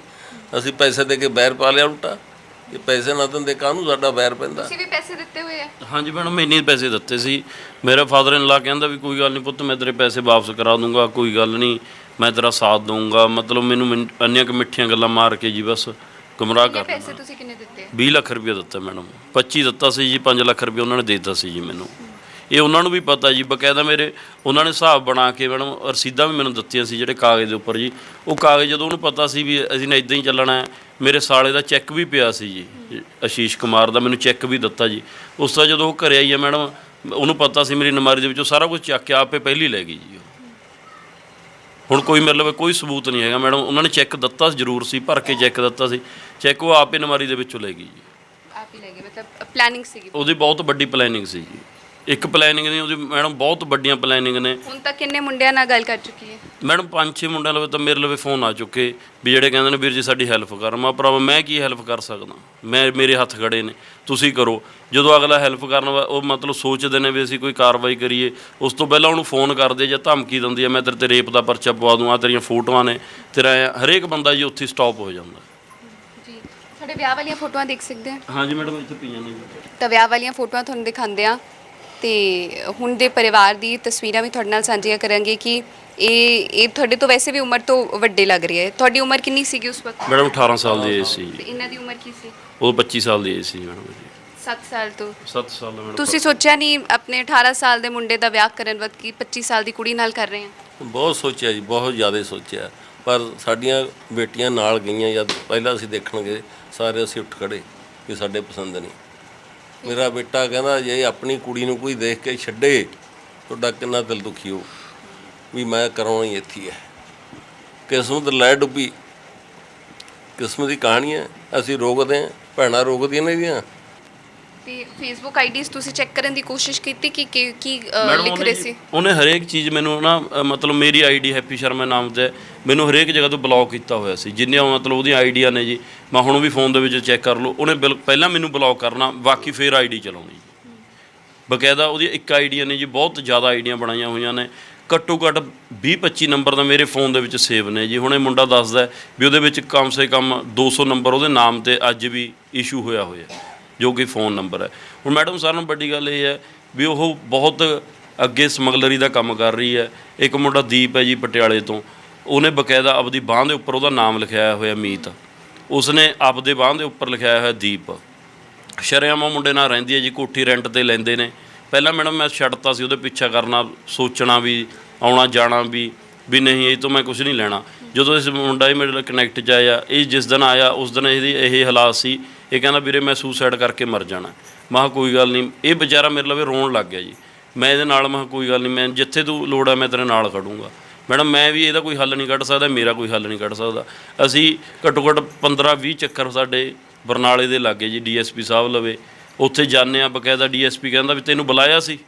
Speaker 8: ਅਸੀਂ ਪੈਸੇ ਦੇ ਕੇ ਬੈਰ ਪਾ ਲਿਆ ਉਲਟਾ। ਜੇ ਪੈਸੇ ਨਾ ਦਿੰਦੇ ਕਾਹਨੂੰ ਸਾਡਾ ਬੈਰ ਪੈਂਦਾ।
Speaker 1: ਤੁਸੀਂ ਵੀ ਪੈਸੇ ਦਿੱਤੇ ਹੋਏ ਆ?
Speaker 3: ਹਾਂਜੀ ਮੈਡਮ, ਮੈਂ ਇੰਨੇ ਪੈਸੇ ਦਿੱਤੇ ਸੀ। ਮੇਰਾ ਫਾਦਰ ਇਨ ਲਾ ਕਹਿੰਦਾ ਵੀ ਕੋਈ ਗੱਲ ਨਹੀਂ ਪੁੱਤ, ਮੈਂ ਤੇਰੇ ਪੈਸੇ ਵਾਪਸ ਕਰਾ ਦੂੰਗਾ, ਕੋਈ ਗੱਲ ਨਹੀਂ, ਮੈਂ ਤੇਰਾ ਸਾਥ ਦਊਂਗਾ। ਮਤਲਬ ਮੈਨੂੰ ਇੰਨੀਆਂ ਕੁ ਮਿੱਠੀਆਂ ਗੱਲਾਂ ਮਾਰ ਕੇ ਜੀ ਬਸ ਗੁੰਮਰਾਹ ਕਰ
Speaker 1: ਪੈਸੇ ਤੁਸੀਂ ਕਿੰਨੇ ਦਿੱਤੇ?
Speaker 3: 20 ਲੱਖ ਰੁਪਏ ਦਿੱਤਾ ਮੈਡਮ। 25 ਦਿੱਤਾ ਸੀ ਜੀ, 5 ਲੱਖ ਰੁਪਏ ਉਹਨਾਂ ਨੇ ਦੇ ਦਿੱਤਾ ਸੀ ਜੀ ਮੈਨੂੰ। ਇਹ ਉਹਨਾਂ ਨੂੰ ਵੀ ਪਤਾ ਜੀ, ਬਕਾਇਦਾ ਮੇਰੇ ਉਹਨਾਂ ਨੇ ਹਿਸਾਬ ਬਣਾ ਕੇ ਮੈਡਮ ਰਸੀਦਾਂ ਵੀ ਮੈਨੂੰ ਦਿੱਤੀਆਂ ਸੀ ਜਿਹੜੇ ਕਾਗਜ਼ ਦੇ ਉੱਪਰ ਜੀ। ਉਹ ਕਾਗਜ਼ ਜਦੋਂ ਉਹਨੂੰ ਪਤਾ ਸੀ ਵੀ ਅਸੀਂ ਨੇ ਇੱਦਾਂ ਹੀ ਚੱਲਣਾ ਹੈ, ਮੇਰੇ ਸਾਲੇ ਦਾ ਚੈੱਕ ਵੀ ਪਿਆ ਸੀ ਜੀ, ਆਸ਼ੀਸ਼ ਕੁਮਾਰ ਦਾ, ਮੈਨੂੰ ਚੈੱਕ ਵੀ ਦਿੱਤਾ ਜੀ। ਉਸ ਤੋਂ ਜਦੋਂ ਉਹ ਘਰੇ ਆਈ ਹੈ ਮੈਡਮ, ਉਹਨੂੰ ਪਤਾ ਸੀ ਮੇਰੀ ਨਮਾਰੀ ਦੇ ਵਿੱਚੋਂ ਸਾਰਾ ਕੁਝ ਚੱਕ ਕੇ ਆਪੇ ਪਹਿਲੀ ਲੈ ਗਈ ਜੀ। ਹੁਣ ਕੋਈ ਮਤਲਬ ਕੋਈ ਸਬੂਤ ਨਹੀਂ ਹੈਗਾ ਮੈਡਮ। ਉਹਨਾਂ ਨੇ ਚੈੱਕ ਦਿੱਤਾ ਜ਼ਰੂਰ ਸੀ, ਭਰ ਕੇ ਚੈੱਕ ਦਿੱਤਾ ਸੀ, ਚੈੱਕ ਉਹ ਆਪੇ ਨਮਾਰੀ ਦੇ ਵਿੱਚੋਂ ਲੈ ਗਈ ਜੀ।
Speaker 1: ਆਪ ਹੀ ਲੈ ਗਏ? ਮਤਲਬ ਪਲੈਨਿੰਗ ਸੀਗੀ
Speaker 3: ਉਹਦੀ ਬਹੁਤ ਵੱਡੀ ਪਲੈਨਿੰਗ ਸੀ ਜੀ। ਇੱਕ ਪਲੈਨਿੰਗ ਨਹੀਂ ਉਹਦੀ ਮੈਡਮ, ਬਹੁਤ ਵੱਡੀਆਂ ਪਲੈਨਿੰਗ ਨੇ।
Speaker 1: ਹੁਣ ਤੱਕ ਕਿੰਨੇ ਮੁੰਡਿਆਂ ਨਾਲ ਗੱਲ ਕਰ ਚੁੱਕੀ ਹੈ
Speaker 3: ਮੈਡਮ? 5-6 ਮੁੰਡਿਆਂ ਲਵੇ ਤਾਂ ਮੇਰੇ ਲਵੇ ਫੋਨ ਆ ਚੁੱਕੇ ਵੀ ਜਿਹੜੇ ਕਹਿੰਦੇ ਨੇ ਵੀਰ ਜੀ ਸਾਡੀ ਹੈਲਪ ਕਰ। ਮੈਂ ਭਰਾਵਾ ਮੈਂ ਕੀ ਹੈਲਪ ਕਰ ਸਕਦਾ, ਮੇਰੇ ਹੱਥ ਖੜੇ ਨੇ, ਤੁਸੀਂ ਕਰੋ। ਜਦੋਂ ਅਗਲਾ ਹੈਲਪ ਕਰਨ ਉਹ ਮਤਲਬ ਸੋਚਦੇ ਨੇ ਵੀ ਅਸੀਂ ਕੋਈ ਕਾਰਵਾਈ ਕਰੀਏ, ਉਸ ਤੋਂ ਪਹਿਲਾਂ ਉਹਨੂੰ ਫੋਨ ਕਰਦੇ ਜਾਂ ਧਮਕੀ ਦਿੰਦੀ ਆ, ਮੈਂ ਤੇਰੇ ਤੇ ਰੇਪ ਦਾ ਪਰਚਾ ਪਵਾ ਦੂੰ, ਆ ਤੇਰੀਆਂ ਫੋਟੋਆਂ ਨੇ, ਤੇਰਾ ਹਰੇਕ ਬੰਦਾ ਜੀ ਉੱਥੇ ਸਟਾਪ ਹੋ ਜਾਂਦਾ
Speaker 1: ਜੀ। ਸਾਡੇ ਵਿਆਹ ਵਾਲੀਆਂ ਫੋਟੋਆਂ ਦੇਖ ਸਕਦੇ ਹਾਂ?
Speaker 3: ਹਾਂਜੀ ਮੈਡਮ, ਇੱਥੇ ਪਈਆਂ ਨੇ।
Speaker 1: ਤਾਂ ਵਿਆਹ ਵਾਲੀਆਂ ਫੋਟੋਆਂ ਤੁਹਾਨੂੰ ਦਿਖਾਉਂਦੇ ਆ ਤੇ ਹੁਣ ਦੇ ਪਰਿਵਾਰ ਦੀ ਤਸਵੀਰਾਂ ਵੀ ਤੁਹਾਡੇ ਨਾਲ ਸਾਂਝੀਆਂ ਕਰਾਂਗੇ ਕਿ ਇਹ ਤੁਹਾਡੇ ਤੋਂ ਵੈਸੇ ਵੀ ਉਮਰ ਤੋਂ ਵੱਡੇ ਲੱਗ ਰਹੀ ਹੈ। ਤੁਹਾਡੀ ਉਮਰ ਕਿੰਨੀ ਸੀਗੀ ਉਸ ਵਕਤ?
Speaker 3: ਮੈਡਮ 18 ਸਾਲ ਦੀ ਏਜ ਸੀ
Speaker 1: ਤੇ
Speaker 3: ਜੀ।
Speaker 1: ਇਹਨਾਂ ਦੀ ਉਮਰ ਕੀ ਸੀ?
Speaker 3: ਉਹ 25 ਸਾਲ ਦੀ ਏਜ ਸੀ ਮੈਡਮ ਜੀ।
Speaker 1: 7 ਸਾਲ ਤੋਂ
Speaker 3: 7 ਸਾਲ ਦਾ ਮੈਡਮ।
Speaker 1: ਤੁਸੀਂ ਸੋਚਿਆ ਨਹੀਂ ਆਪਣੇ 18 ਸਾਲ ਦੇ ਮੁੰਡੇ ਦਾ ਵਿਆਹ ਕਰਨ ਵਕਤ ਕਿ 25 ਸਾਲ ਦੀ ਕੁੜੀ ਨਾਲ ਕਰ ਰਹੇ ਆ?
Speaker 8: ਬਹੁਤ ਸੋਚਿਆ ਜੀ, ਬਹੁਤ ਜ਼ਿਆਦਾ ਸੋਚਿਆ, ਪਰ ਸਾਡੀਆਂ ਬੇਟੀਆਂ ਨਾਲ ਗਈਆਂ ਜਦ ਪਹਿਲਾਂ ਅਸੀਂ ਦੇਖਣ ਗਏ, ਸਾਰੇ ਅਸੀਂ ਉੱਠ ਖੜੇ ਕਿ ਸਾਡੇ ਪਸੰਦ ਨਹੀਂ। ਮੇਰਾ ਬੇਟਾ ਕਹਿੰਦਾ ਜੇ ਆਪਣੀ ਕੁੜੀ ਨੂੰ ਕੋਈ ਦੇਖ ਕੇ ਛੱਡੇ ਤੁਹਾਡਾ ਕਿੰਨਾ ਦਿਲ ਦੁਖੀ ਹੋ ਵੀ ਮੈਂ ਕਰਾਉਣੀ ਇੱਥੇ ਹੈ। ਕਿਸਮਤ ਲੈ ਡੁੱਬੀ, ਕਿਸਮਤ ਦੀ ਕਹਾਣੀ ਹੈ। ਅਸੀਂ ਰੋਕਦੇ ਹਾਂ, ਭੈਣਾਂ ਰੋਕਦੀਆਂ ਨੇ ਇਹਦੀਆਂ।
Speaker 1: ਤੇ ਫੇਸਬੁੱਕ ਆਈਡੀਜ਼ ਤੁਸੀਂ ਚੈੱਕ ਕਰਨ ਦੀ ਕੋਸ਼ਿਸ਼ ਕੀਤੀ ਕਿ ਕੀ
Speaker 3: ਮੈਡਮ
Speaker 1: ਲਿਖ ਰਹੇ ਸੀ?
Speaker 3: ਉਹਨੇ ਹਰੇਕ ਚੀਜ਼ ਮੈਨੂੰ ਨਾ ਮਤਲਬ ਮੇਰੀ ਆਈਡੀ ਹੈਪੀ ਸ਼ਰਮਾ ਨਾਮ ਤੇ ਮੈਨੂੰ ਹਰੇਕ ਜਗ੍ਹਾ ਤੋਂ ਬਲੌਕ ਕੀਤਾ ਹੋਇਆ ਸੀ। ਜਿੰਨੀਆਂ ਮਤਲਬ ਉਹਦੀਆਂ ਆਈਡੀਆਂ ਨੇ ਜੀ, ਮੈਂ ਹੁਣ ਵੀ ਫੋਨ ਦੇ ਵਿੱਚ ਚੈੱਕ ਕਰ ਲਓ, ਉਹਨੇ ਪਹਿਲਾਂ ਮੈਨੂੰ ਬਲੌਕ ਕਰਨਾ, ਬਾਕੀ ਫਿਰ ਆਈਡੀ ਚਲਾਉਣੀ। ਬਕਾਇਦਾ ਉਹਦੀ ਇੱਕ ਆਈਡੀਆਂ ਨੇ ਜੀ, ਬਹੁਤ ਜ਼ਿਆਦਾ ਆਈਡੀਆਂ ਬਣਾਈਆਂ ਹੋਈਆਂ ਨੇ, ਘੱਟੋ ਘੱਟ 20-25 ਨੰਬਰ ਦਾ ਮੇਰੇ ਫੋਨ ਦੇ ਵਿੱਚ ਸੇਵ ਨੇ ਜੀ। ਹੁਣ ਇਹ ਮੁੰਡਾ ਦੱਸਦਾ ਵੀ ਉਹਦੇ ਵਿੱਚ ਕਮ ਸੇ ਕਮ 200 ਨੰਬਰ ਉਹਦੇ ਨਾਮ ਤੇ ਅੱਜ ਵੀ ਇਸ਼ੂ ਹੋਇਆ ਹੋਇਆ, ਜੋ ਕਿ ਫ਼ੋਨ ਨੰਬਰ ਹੈ। ਹੁਣ ਮੈਡਮ ਸਾਰਿਆਂ ਨਾਲੋਂ ਵੱਡੀ ਗੱਲ ਇਹ ਹੈ ਵੀ ਉਹ ਬਹੁਤ ਅੱਗੇ ਸਮਗਲਰੀ ਦਾ ਕੰਮ ਕਰ ਰਹੀ ਹੈ। ਇੱਕ ਮੁੰਡਾ ਦੀਪ ਹੈ ਜੀ ਪਟਿਆਲੇ ਤੋਂ, ਉਹਨੇ ਬਕਾਇਦਾ ਆਪਦੀ ਬਾਂਹ ਦੇ ਉੱਪਰ ਉਹਦਾ ਨਾਮ ਲਿਖਾਇਆ ਹੋਇਆ ਮੀਤ, ਉਸਨੇ ਆਪਦੇ ਬਾਂਹ ਦੇ ਉੱਪਰ ਲਿਖਾਇਆ ਹੋਇਆ ਦੀਪ। ਸ਼ਰੇਆਮ ਮੁੰਡੇ ਨਾਲ ਰਹਿੰਦੀ ਹੈ ਜੀ, ਕੋਠੀ ਰੈਂਟ ਤੇ ਲੈਂਦੇ ਨੇ। ਪਹਿਲਾਂ ਮੈਡਮ ਮੈਂ ਛੱਡਤਾ ਸੀ ਉਹਦੇ ਪਿੱਛਾ ਕਰਨਾ, ਸੋਚਣਾ ਵੀ ਆਉਣਾ ਜਾਣਾ ਵੀ ਨਹੀਂ ਇਹ ਤੋਂ ਮੈਂ ਕੁਝ ਨਹੀਂ ਲੈਣਾ। ਜਦੋਂ ਇਸ ਮੁੰਡਾ ਹੀ ਮੇਰੇ ਨਾਲ ਕਨੈਕਟ 'ਚ ਆਇਆ, ਇਹ ਜਿਸ ਦਿਨ ਆਇਆ ਉਸ ਦਿਨ ਇਹਦੀ ਇਹ ਹਾਲਾਤ ਸੀ, ਇਹ ਕਹਿੰਦਾ ਵੀਰੇ ਮੈਂ ਸੁਸਾਈਡ ਕਰਕੇ ਮਰ ਜਾਣਾ। ਮੈਂ ਕਿਹਾ ਕੋਈ ਗੱਲ ਨਹੀਂ। ਇਹ ਵਿਚਾਰਾ ਮੇਰੇ ਲਵੇ ਰੋਣ ਲੱਗ ਗਿਆ ਜੀ। ਮੈਂ ਇਹਦੇ ਨਾਲ ਮੈਂ ਕਿਹਾ ਕੋਈ ਗੱਲ ਨਹੀਂ, ਮੈਂ ਜਿੱਥੇ ਤੂੰ ਲੋੜ ਹੈ ਮੈਂ ਤੇਰੇ ਨਾਲ ਖੜੂੰਗਾ। ਮੈਡਮ ਮੈਂ ਵੀ ਇਹਦਾ ਕੋਈ ਹੱਲ ਨਹੀਂ ਕੱਢ ਸਕਦਾ, ਮੇਰਾ ਕੋਈ ਹੱਲ ਨਹੀਂ ਕੱਢ ਸਕਦਾ। ਅਸੀਂ ਘੱਟੋ ਘੱਟ 15-20 ਚੱਕਰ ਸਾਡੇ ਬਰਨਾਲੇ ਦੇ ਲਾਗੇ ਜੀ DSP ਸਾਹਿਬ ਲਵੇ, ਉੱਥੇ ਜਾਂਦੇ ਹਾਂ। ਬਕਾਇਦਾ DSP ਕਹਿੰਦਾ ਵੀ ਤੈਨੂੰ ਬੁਲਾਇਆ ਸੀ।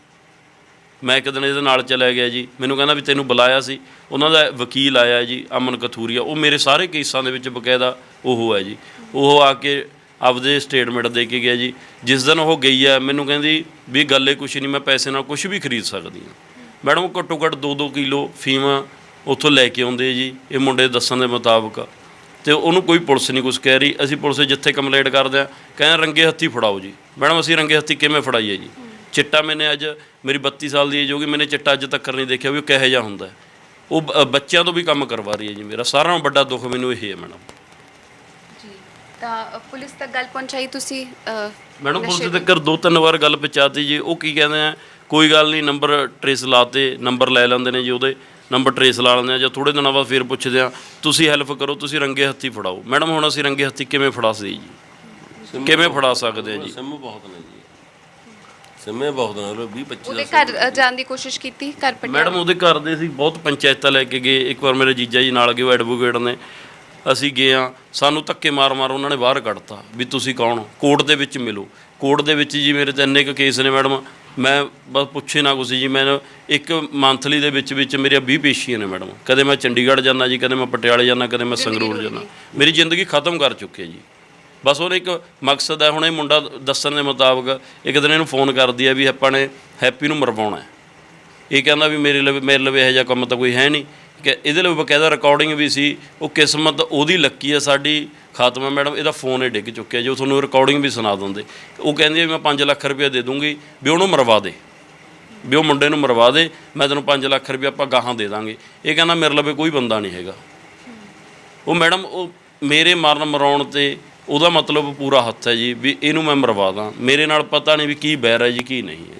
Speaker 3: ਮੈਂ ਇੱਕ ਦਿਨ ਇਹਦੇ ਨਾਲ ਚਲਿਆ ਗਿਆ ਜੀ, ਮੈਨੂੰ ਕਹਿੰਦਾ ਵੀ ਤੈਨੂੰ ਬੁਲਾਇਆ ਸੀ। ਉਹਨਾਂ ਦਾ ਵਕੀਲ ਆਇਆ ਜੀ ਅਮਨ ਕਥੂਰੀਆ, ਉਹ ਮੇਰੇ ਸਾਰੇ ਕੇਸਾਂ ਦੇ ਵਿੱਚ ਬਕਾਇਦਾ ਉਹ ਹੈ ਜੀ। ਉਹ ਆ ਕੇ ਆਪਦੇ ਸਟੇਟਮੈਂਟ ਦੇ ਕੇ ਗਿਆ ਜੀ। ਜਿਸ ਦਿਨ ਉਹ ਗਈ ਹੈ ਮੈਨੂੰ ਕਹਿੰਦੀ ਵੀ ਗੱਲੇ ਕੁਛ ਨਹੀਂ, ਮੈਂ ਪੈਸੇ ਨਾਲ ਕੁਛ ਵੀ ਖਰੀਦ ਸਕਦੀ ਹਾਂ। ਮੈਡਮ ਘੱਟੋ ਘੱਟ 2-2 ਕਿਲੋ ਫੀਮ ਉੱਥੋਂ ਲੈ ਕੇ ਆਉਂਦੇ ਜੀ ਇਹ ਮੁੰਡੇ ਦੱਸਣ ਦੇ ਮੁਤਾਬਕ, ਤੇ ਉਹਨੂੰ ਕੋਈ ਪੁਲਿਸ ਨਹੀਂ ਕੁਛ ਕਹਿ ਰਹੀ। ਅਸੀਂ ਪੁਲਿਸ ਜਿੱਥੇ ਕੰਪਲੇਂਟ ਕਰਦੇ ਹਾਂ ਕਹਿੰਦੇ ਰੰਗੇ ਹੱਥੀਂ ਫੜਾਓ ਜੀ। ਮੈਡਮ ਅਸੀਂ ਰੰਗੇ ਹੱਥੀਂ ਕਿਵੇਂ ਫੜਾਈਏ ਜੀ? ਚਿੱਟਾ ਮੈਨੇ ਅੱਜ ਮੇਰੀ 32 ਸਾਲ ਦੀ ਏਜ ਹੋ ਗਈ, ਮੈਨੇ ਚਿੱਟਾ ਅੱਜ ਤੱਕ ਨਹੀਂ ਦੇਖਿਆ ਵੀ ਉਹ ਕਿਹੋ ਜਿਹਾ ਹੁੰਦਾ। ਉਹ ਬੱਚਿਆਂ ਤੋਂ ਵੀ ਕੰਮ ਕਰਵਾ ਰਹੀ ਹੈ ਜੀ। ਮੇਰਾ ਸਾਰਿਆਂ ਨਾਲੋਂ ਵੱਡਾ ਦੁੱਖ ਮੈਨੂੰ ਇਹ ਹੈ ਮੈਡਮ।
Speaker 1: ਜੀ ਤਾਂ ਪੁਲਿਸ ਤੱਕ ਗੱਲ ਪਹੁੰਚਾਈ ਤੁਸੀਂ?
Speaker 3: ਮੈਡਮ ਪੁਲਿਸ ਤੱਕ 2-3 ਵਾਰ ਗੱਲ ਪਹੁੰਚਾਤੀ ਜੀ। ਉਹ ਕੀ ਕਹਿੰਦੇ ਆ, ਕੋਈ ਗੱਲ ਨਹੀਂ, ਨੰਬਰ ਟਰੇਸ ਲਾਤੇ, ਨੰਬਰ ਲੈ ਲੈਂਦੇ ਨੇ ਜੀ, ਉਹਦੇ ਨੰਬਰ ਟਰੇਸ ਲਾ ਲੈਂਦੇ ਆ, ਜਾਂ ਥੋੜ੍ਹੇ ਦਿਨਾਂ ਬਾਅਦ ਫਿਰ ਪੁੱਛਦੇ ਆ ਤੁਸੀਂ ਹੈਲਪ ਕਰੋ, ਤੁਸੀਂ ਰੰਗੇ ਹੱਥੀ ਫੜਾਓ। ਮੈਡਮ ਹੁਣ ਅਸੀਂ ਰੰਗੇ ਹੱਥੀ ਕਿਵੇਂ ਫੜਾ ਸਕਦੇ ਜੀ, ਕਿਵੇਂ ਫੜਾ ਸਕਦੇ ਆ ਜੀ?
Speaker 8: ਸਿਮ ਬਹੁਤ ਨੇ ਜੀ, ਸਿਮੇ ਬਹੁਤ ਨੇ, 20-25
Speaker 1: ਉਹਦੇ ਘਰ ਜਾਣ ਦੀ ਕੋਸ਼ਿਸ਼ ਕੀਤੀ? ਘਰ ਪਟਿਆਲਾ
Speaker 3: ਮੈਡਮ ਉਹਦੇ ਘਰ ਦੇ ਸੀ ਬਹੁਤ ਪੰਚਾਇਤਾਂ ਲੈ ਕੇ ਗਏ, ਇੱਕ ਵਾਰ ਮੇਰੇ ਜੀਜਾ ਜੀ ਨਾਲ ਗਏ, ਉਹ ਐਡਵੋਕੇਟ ਨੇ, ਅਸੀਂ ਗਏ ਆ, ਸਾਨੂੰ ਧੱਕੇ ਮਾਰ ਉਹਨਾਂ ਨੇ ਬਾਹਰ ਕੱਢਤਾ ਵੀ ਤੁਸੀਂ ਕੌਣ, ਕੋਰਟ ਦੇ ਵਿੱਚ ਮਿਲੋ। ਕੋਰਟ ਦੇ ਵਿੱਚ ਜੀ ਮੇਰੇ ਤਾਂ ਇੰਨੇ ਕੁ ਕੇਸ ਨੇ ਮੈਡਮ, ਮੈਂ ਬਸ ਪੁੱਛੇ ਨਾ ਕੁਛ ਜੀ। ਮੈਂ ਇੱਕ ਮੰਥਲੀ ਦੇ ਵਿੱਚ ਮੇਰੀਆਂ 20 ਪੇਸ਼ੀਆਂ ਨੇ ਮੈਡਮ। ਕਦੇ ਮੈਂ ਚੰਡੀਗੜ੍ਹ ਜਾਂਦਾ ਜੀ, ਕਦੇ ਮੈਂ ਪਟਿਆਲੇ ਜਾਂਦਾ, ਕਦੇ ਮੈਂ ਸੰਗਰੂਰ ਜਾਂਦਾ। ਮੇਰੀ ਜ਼ਿੰਦਗੀ ਖਤਮ ਕਰ ਚੁੱਕੀ ਹੈ ਜੀ। ਬਸ ਉਹਨੇ ਇੱਕ ਮਕਸਦ ਹੈ। ਹੁਣ ਇਹ ਮੁੰਡਾ ਦੱਸਣ ਦੇ ਮੁਤਾਬਕ ਇੱਕ ਦਿਨ ਇਹਨੂੰ ਫੋਨ ਕਰਦੀ ਹੈ ਵੀ ਆਪਾਂ ਨੇ ਹੈਪੀ ਨੂੰ ਮਰਵਾਉਣਾ। ਇਹ ਕਹਿੰਦਾ ਵੀ ਮੇਰੇ ਲਵੇ ਇਹੋ ਜਿਹਾ ਕੰਮ ਤਾਂ ਕੋਈ ਹੈ ਨਹੀਂ ਕਿ ਇਹਦੇ ਲਈ ਬਕਾਇਦਾ ਰਿਕਾਰਡਿੰਗ ਵੀ ਸੀ। ਉਹ ਕਿਸਮਤ ਉਹਦੀ ਲੱਕੀ ਹੈ, ਸਾਡੀ ਖਾਤਮਾ। ਮੈਡਮ ਇਹਦਾ ਫੋਨ ਹੀ ਡਿੱਗ ਚੁੱਕਿਆ ਜੀ, ਉਹ ਤੁਹਾਨੂੰ ਰਿਕਾਰਡਿੰਗ ਵੀ ਸੁਣਾ ਦਿੰਦੇ। ਉਹ ਕਹਿੰਦੀ ਵੀ ਮੈਂ 5 ਲੱਖ ਰੁਪਏ ਦੇ ਦੂੰਗੀ ਵੀ ਉਹਨੂੰ ਮਰਵਾ ਦੇ, ਵੀ ਉਹ ਮੁੰਡੇ ਨੂੰ ਮਰਵਾ ਦੇ, ਮੈਂ ਤੈਨੂੰ 5 ਲੱਖ ਰੁਪਏ ਆਪਾਂ ਗਾਹਾਂ ਦੇ ਦਾਂਗੇ। ਇਹ ਕਹਿੰਦਾ ਮੇਰੇ ਲਵੇ ਕੋਈ ਬੰਦਾ ਨਹੀਂ ਹੈਗਾ। ਉਹ ਮੈਡਮ ਉਹ ਮੇਰੇ ਮਰਾਉਣ 'ਤੇ ਉਹਦਾ ਮਤਲਬ ਪੂਰਾ ਹੱਥ ਹੈ ਜੀ ਵੀ ਇਹਨੂੰ ਮੈਂ ਮਰਵਾ ਦਾਂ। ਮੇਰੇ ਨਾਲ ਪਤਾ ਨਹੀਂ ਵੀ ਕੀ ਬੈਰ ਹੈ ਜੀ, ਕੀ ਨਹੀਂ ਹੈਗਾ।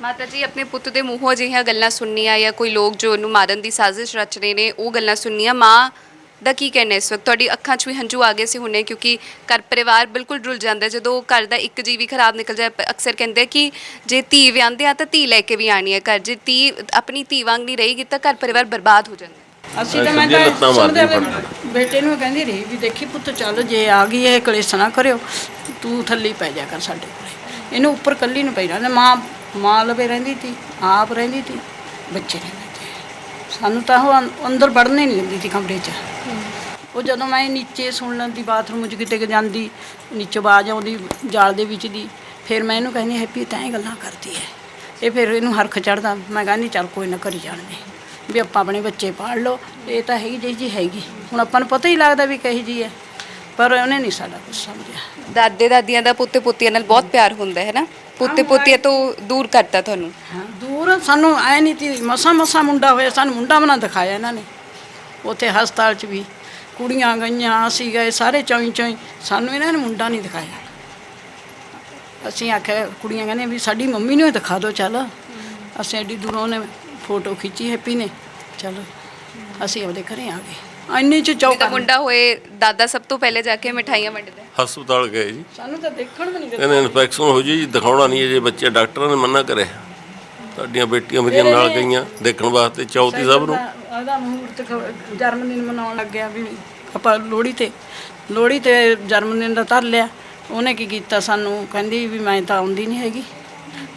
Speaker 1: ਮਾਤਾ ਜੀ ਆਪਣੇ ਪੁੱਤ ਦੇ ਮੂੰਹੋਂ ਅਜਿਹੀਆਂ ਗੱਲਾਂ ਸੁਣਨੀਆਂ, ਜਾਂ ਕੋਈ ਲੋਕ ਜੋ ਉਹਨੂੰ ਮਾਰਨ ਦੀ ਸਾਜ਼ਿਸ਼ ਰਚ ਰਹੇ ਨੇ ਉਹ ਗੱਲਾਂ ਸੁਣਨੀਆਂ, ਮਾਂ ਦਾ ਕੀ ਕਹਿਣਾ ਇਸ ਵਕਤ? ਤੁਹਾਡੀ ਅੱਖਾਂ 'ਚ ਵੀ ਹੰਝੂ ਆ ਗਏ ਸੀ ਹੁਣੇ, ਕਿਉਂਕਿ ਘਰ ਪਰਿਵਾਰ ਬਿਲਕੁਲ ਰੁਲ ਜਾਂਦਾ ਜਦੋਂ ਘਰ ਦਾ ਇੱਕ ਜੀਅ ਵੀ ਖਰਾਬ ਨਿਕਲ ਜਾਏ। ਅਕਸਰ ਕਹਿੰਦੇ ਆ ਕਿ ਜੇ ਧੀ ਵਿਆਹੁੰਦੇ ਆ ਤਾਂ ਧੀ ਲੈ ਕੇ ਵੀ ਆਣੀ ਹੈ ਘਰ, ਜੇ ਧੀ ਆਪਣੀ ਧੀ ਵਾਂਗ ਨਹੀਂ ਰਹੇਗੀ ਤਾਂ ਘਰ ਪਰਿਵਾਰ ਬਰਬਾਦ ਹੋ ਜਾਂਦਾ।
Speaker 5: ਅਸੀਂ ਤਾਂ ਮੈਂ ਤਾਂ ਸੁਣਦੇ ਬੇਟੇ ਨੂੰ ਕਹਿੰਦੀ ਰਹੀ ਵੀ ਦੇਖੀ ਪੁੱਤ ਚੱਲ, ਜੇ ਆ ਗਈ ਇਹ ਕਲੇਸ਼ ਨਾ ਕਰਿਓ, ਤੂੰ ਥੱਲੇ ਪੈ ਜਾ ਕਰ ਸਾਡੇ ਕੋਲੇ। ਇਹਨੂੰ ਉੱਪਰ ਕੱਲੀ ਨੂੰ ਪਈ ਰਹਿੰਦਾ। ਮਾਂ ਲਵੇ ਰਹਿੰਦੀ ਤੀ, ਆਪ ਰਹਿੰਦੀ ਤੀ, ਬੱਚੇ ਰਹਿੰਦੇ ਤੇ। ਸਾਨੂੰ ਤਾਂ ਉਹ ਅੰਦਰ ਵੜਨੇ ਨਹੀਂ ਦਿੰਦੀ ਸੀ ਕਮਰੇ 'ਚ। ਉਹ ਜਦੋਂ ਮੈਂ ਨੀਚੇ ਸੁਣ ਲੈਂਦੀ ਬਾਥਰੂਮ 'ਚ ਕਿਤੇ ਜਾਂਦੀ, ਨੀਚੋਂ ਆਵਾਜ਼ ਆਉਂਦੀ ਜਾਲ ਦੇ ਵਿੱਚ ਦੀ, ਫਿਰ ਮੈਂ ਇਹਨੂੰ ਕਹਿੰਦੀ ਹੈਪੀ ਤਾਂ ਇਹ ਗੱਲਾਂ ਕਰਦੀ ਹੈ। ਇਹ ਫਿਰ ਇਹਨੂੰ ਹਰਖ ਚੜ੍ਹਦਾ। ਮੈਂ ਕਹਿੰਦੀ ਚੱਲ ਕੋਈ ਨਾ ਕਰੀ ਜਾਣ ਦੇ ਵੀ ਆਪਾਂ ਆਪਣੇ ਬੱਚੇ ਪਾਲ ਲਓ, ਇਹ ਤਾਂ ਹੈਗੀ ਜਿਹੀ ਜੀ ਹੈਗੀ। ਹੁਣ ਆਪਾਂ ਨੂੰ ਪਤਾ ਹੀ ਲੱਗਦਾ ਵੀ ਕਹੀ ਜੀ ਹੈ, ਪਰ ਉਹਨੇ ਨਹੀਂ ਸਾਡਾ ਕੁਛ ਸਮਝਿਆ।
Speaker 1: ਦਾਦੇ ਦਾਦੀਆਂ ਦਾ ਪੁੱਤੇ ਪੁੱਤੀਆਂ ਨਾਲ ਬਹੁਤ ਪਿਆਰ ਹੁੰਦਾ ਹੈ ਨਾ, ਪੁੱਤੇ ਪੁੱਤੀਆਂ ਤੋਂ ਦੂਰ ਕਰਤਾ ਤੁਹਾਨੂੰ?
Speaker 5: ਹਾਂ ਦੂਰ ਸਾਨੂੰ ਐ ਨਹੀਂ ਤੀ। ਮਸਾਂ ਮੁੰਡਾ ਹੋਇਆ, ਸਾਨੂੰ ਮੁੰਡਾ ਬਣਾ ਦਿਖਾਇਆ ਇਹਨਾਂ ਨੇ। ਉੱਥੇ ਹਸਪਤਾਲ 'ਚ ਵੀ ਕੁੜੀਆਂ ਗਈਆਂ, ਅਸੀਂ ਗਏ, ਸਾਰੇ ਚੌਂ, ਸਾਨੂੰ ਇਹਨਾਂ ਨੇ ਮੁੰਡਾ ਨਹੀਂ ਦਿਖਾਇਆ। ਅਸੀਂ ਆਖਿਆ, ਕੁੜੀਆਂ ਕਹਿੰਦੀਆਂ ਵੀ ਸਾਡੀ ਮੰਮੀ ਨੂੰ ਦਿਖਾ ਦਿਓ। ਚੱਲ ਅਸੀਂ ਐਡੀ ਦੂਰੋਂ ਨੇ ਫੋਟੋ ਖਿੱਚੀ ਹੈਪੀ ਨੇ, ਚਲੋ ਅਸੀਂ ਆਪਦੇ ਘਰੇ ਆ ਗਏ। ਇੰਨੇ 'ਚ ਚੌਕਾ
Speaker 1: ਮੁੰਡਾ ਹੋਏ ਦਾਦਾ ਸਭ ਤੋਂ ਪਹਿਲੇ ਜਾ ਕੇ ਮਿਠਾਈਆਂ ਵੰਡਦੇ।
Speaker 8: ਹਸਪਤਾਲ ਗਏ ਜੀ,
Speaker 5: ਸਾਨੂੰ ਤਾਂ ਦੇਖਣ ਵੀ ਨਹੀਂ ਦਿੱਤਾ।
Speaker 8: ਕਹਿੰਦੇ ਇਨਫੈਕਸ਼ਨ ਹੋ ਜੀ, ਦਿਖਾਉਣਾ ਨਹੀਂ ਜੇ ਬੱਚੇ। ਡਾਕਟਰਾਂ ਨੇ ਮਨਾ ਕਰਿਆ। ਤੁਹਾਡੀਆਂ ਬੇਟੀਆਂ ਮੇਰੀਆਂ ਨਾਲ ਗਈਆਂ ਦੇਖਣ ਵਾਸਤੇ ਚੌਥੀ ਸਾਹਿਬ ਨੂੰ।
Speaker 5: ਉਹਦਾ ਮਹੂਰਤ ਜਨਮ ਦਿਨ ਮਨਾਉਣ ਲੱਗਿਆ ਵੀ ਆਪਾਂ ਲੋਹੜੀ ਤੇ ਜਨਮ ਦਿਨ ਦਾ ਧਰ ਲਿਆ। ਉਹਨੇ ਕੀ ਕੀਤਾ, ਸਾਨੂੰ ਕਹਿੰਦੀ ਵੀ ਮੈਂ ਤਾਂ ਆਉਂਦੀ ਨਹੀਂ ਹੈਗੀ।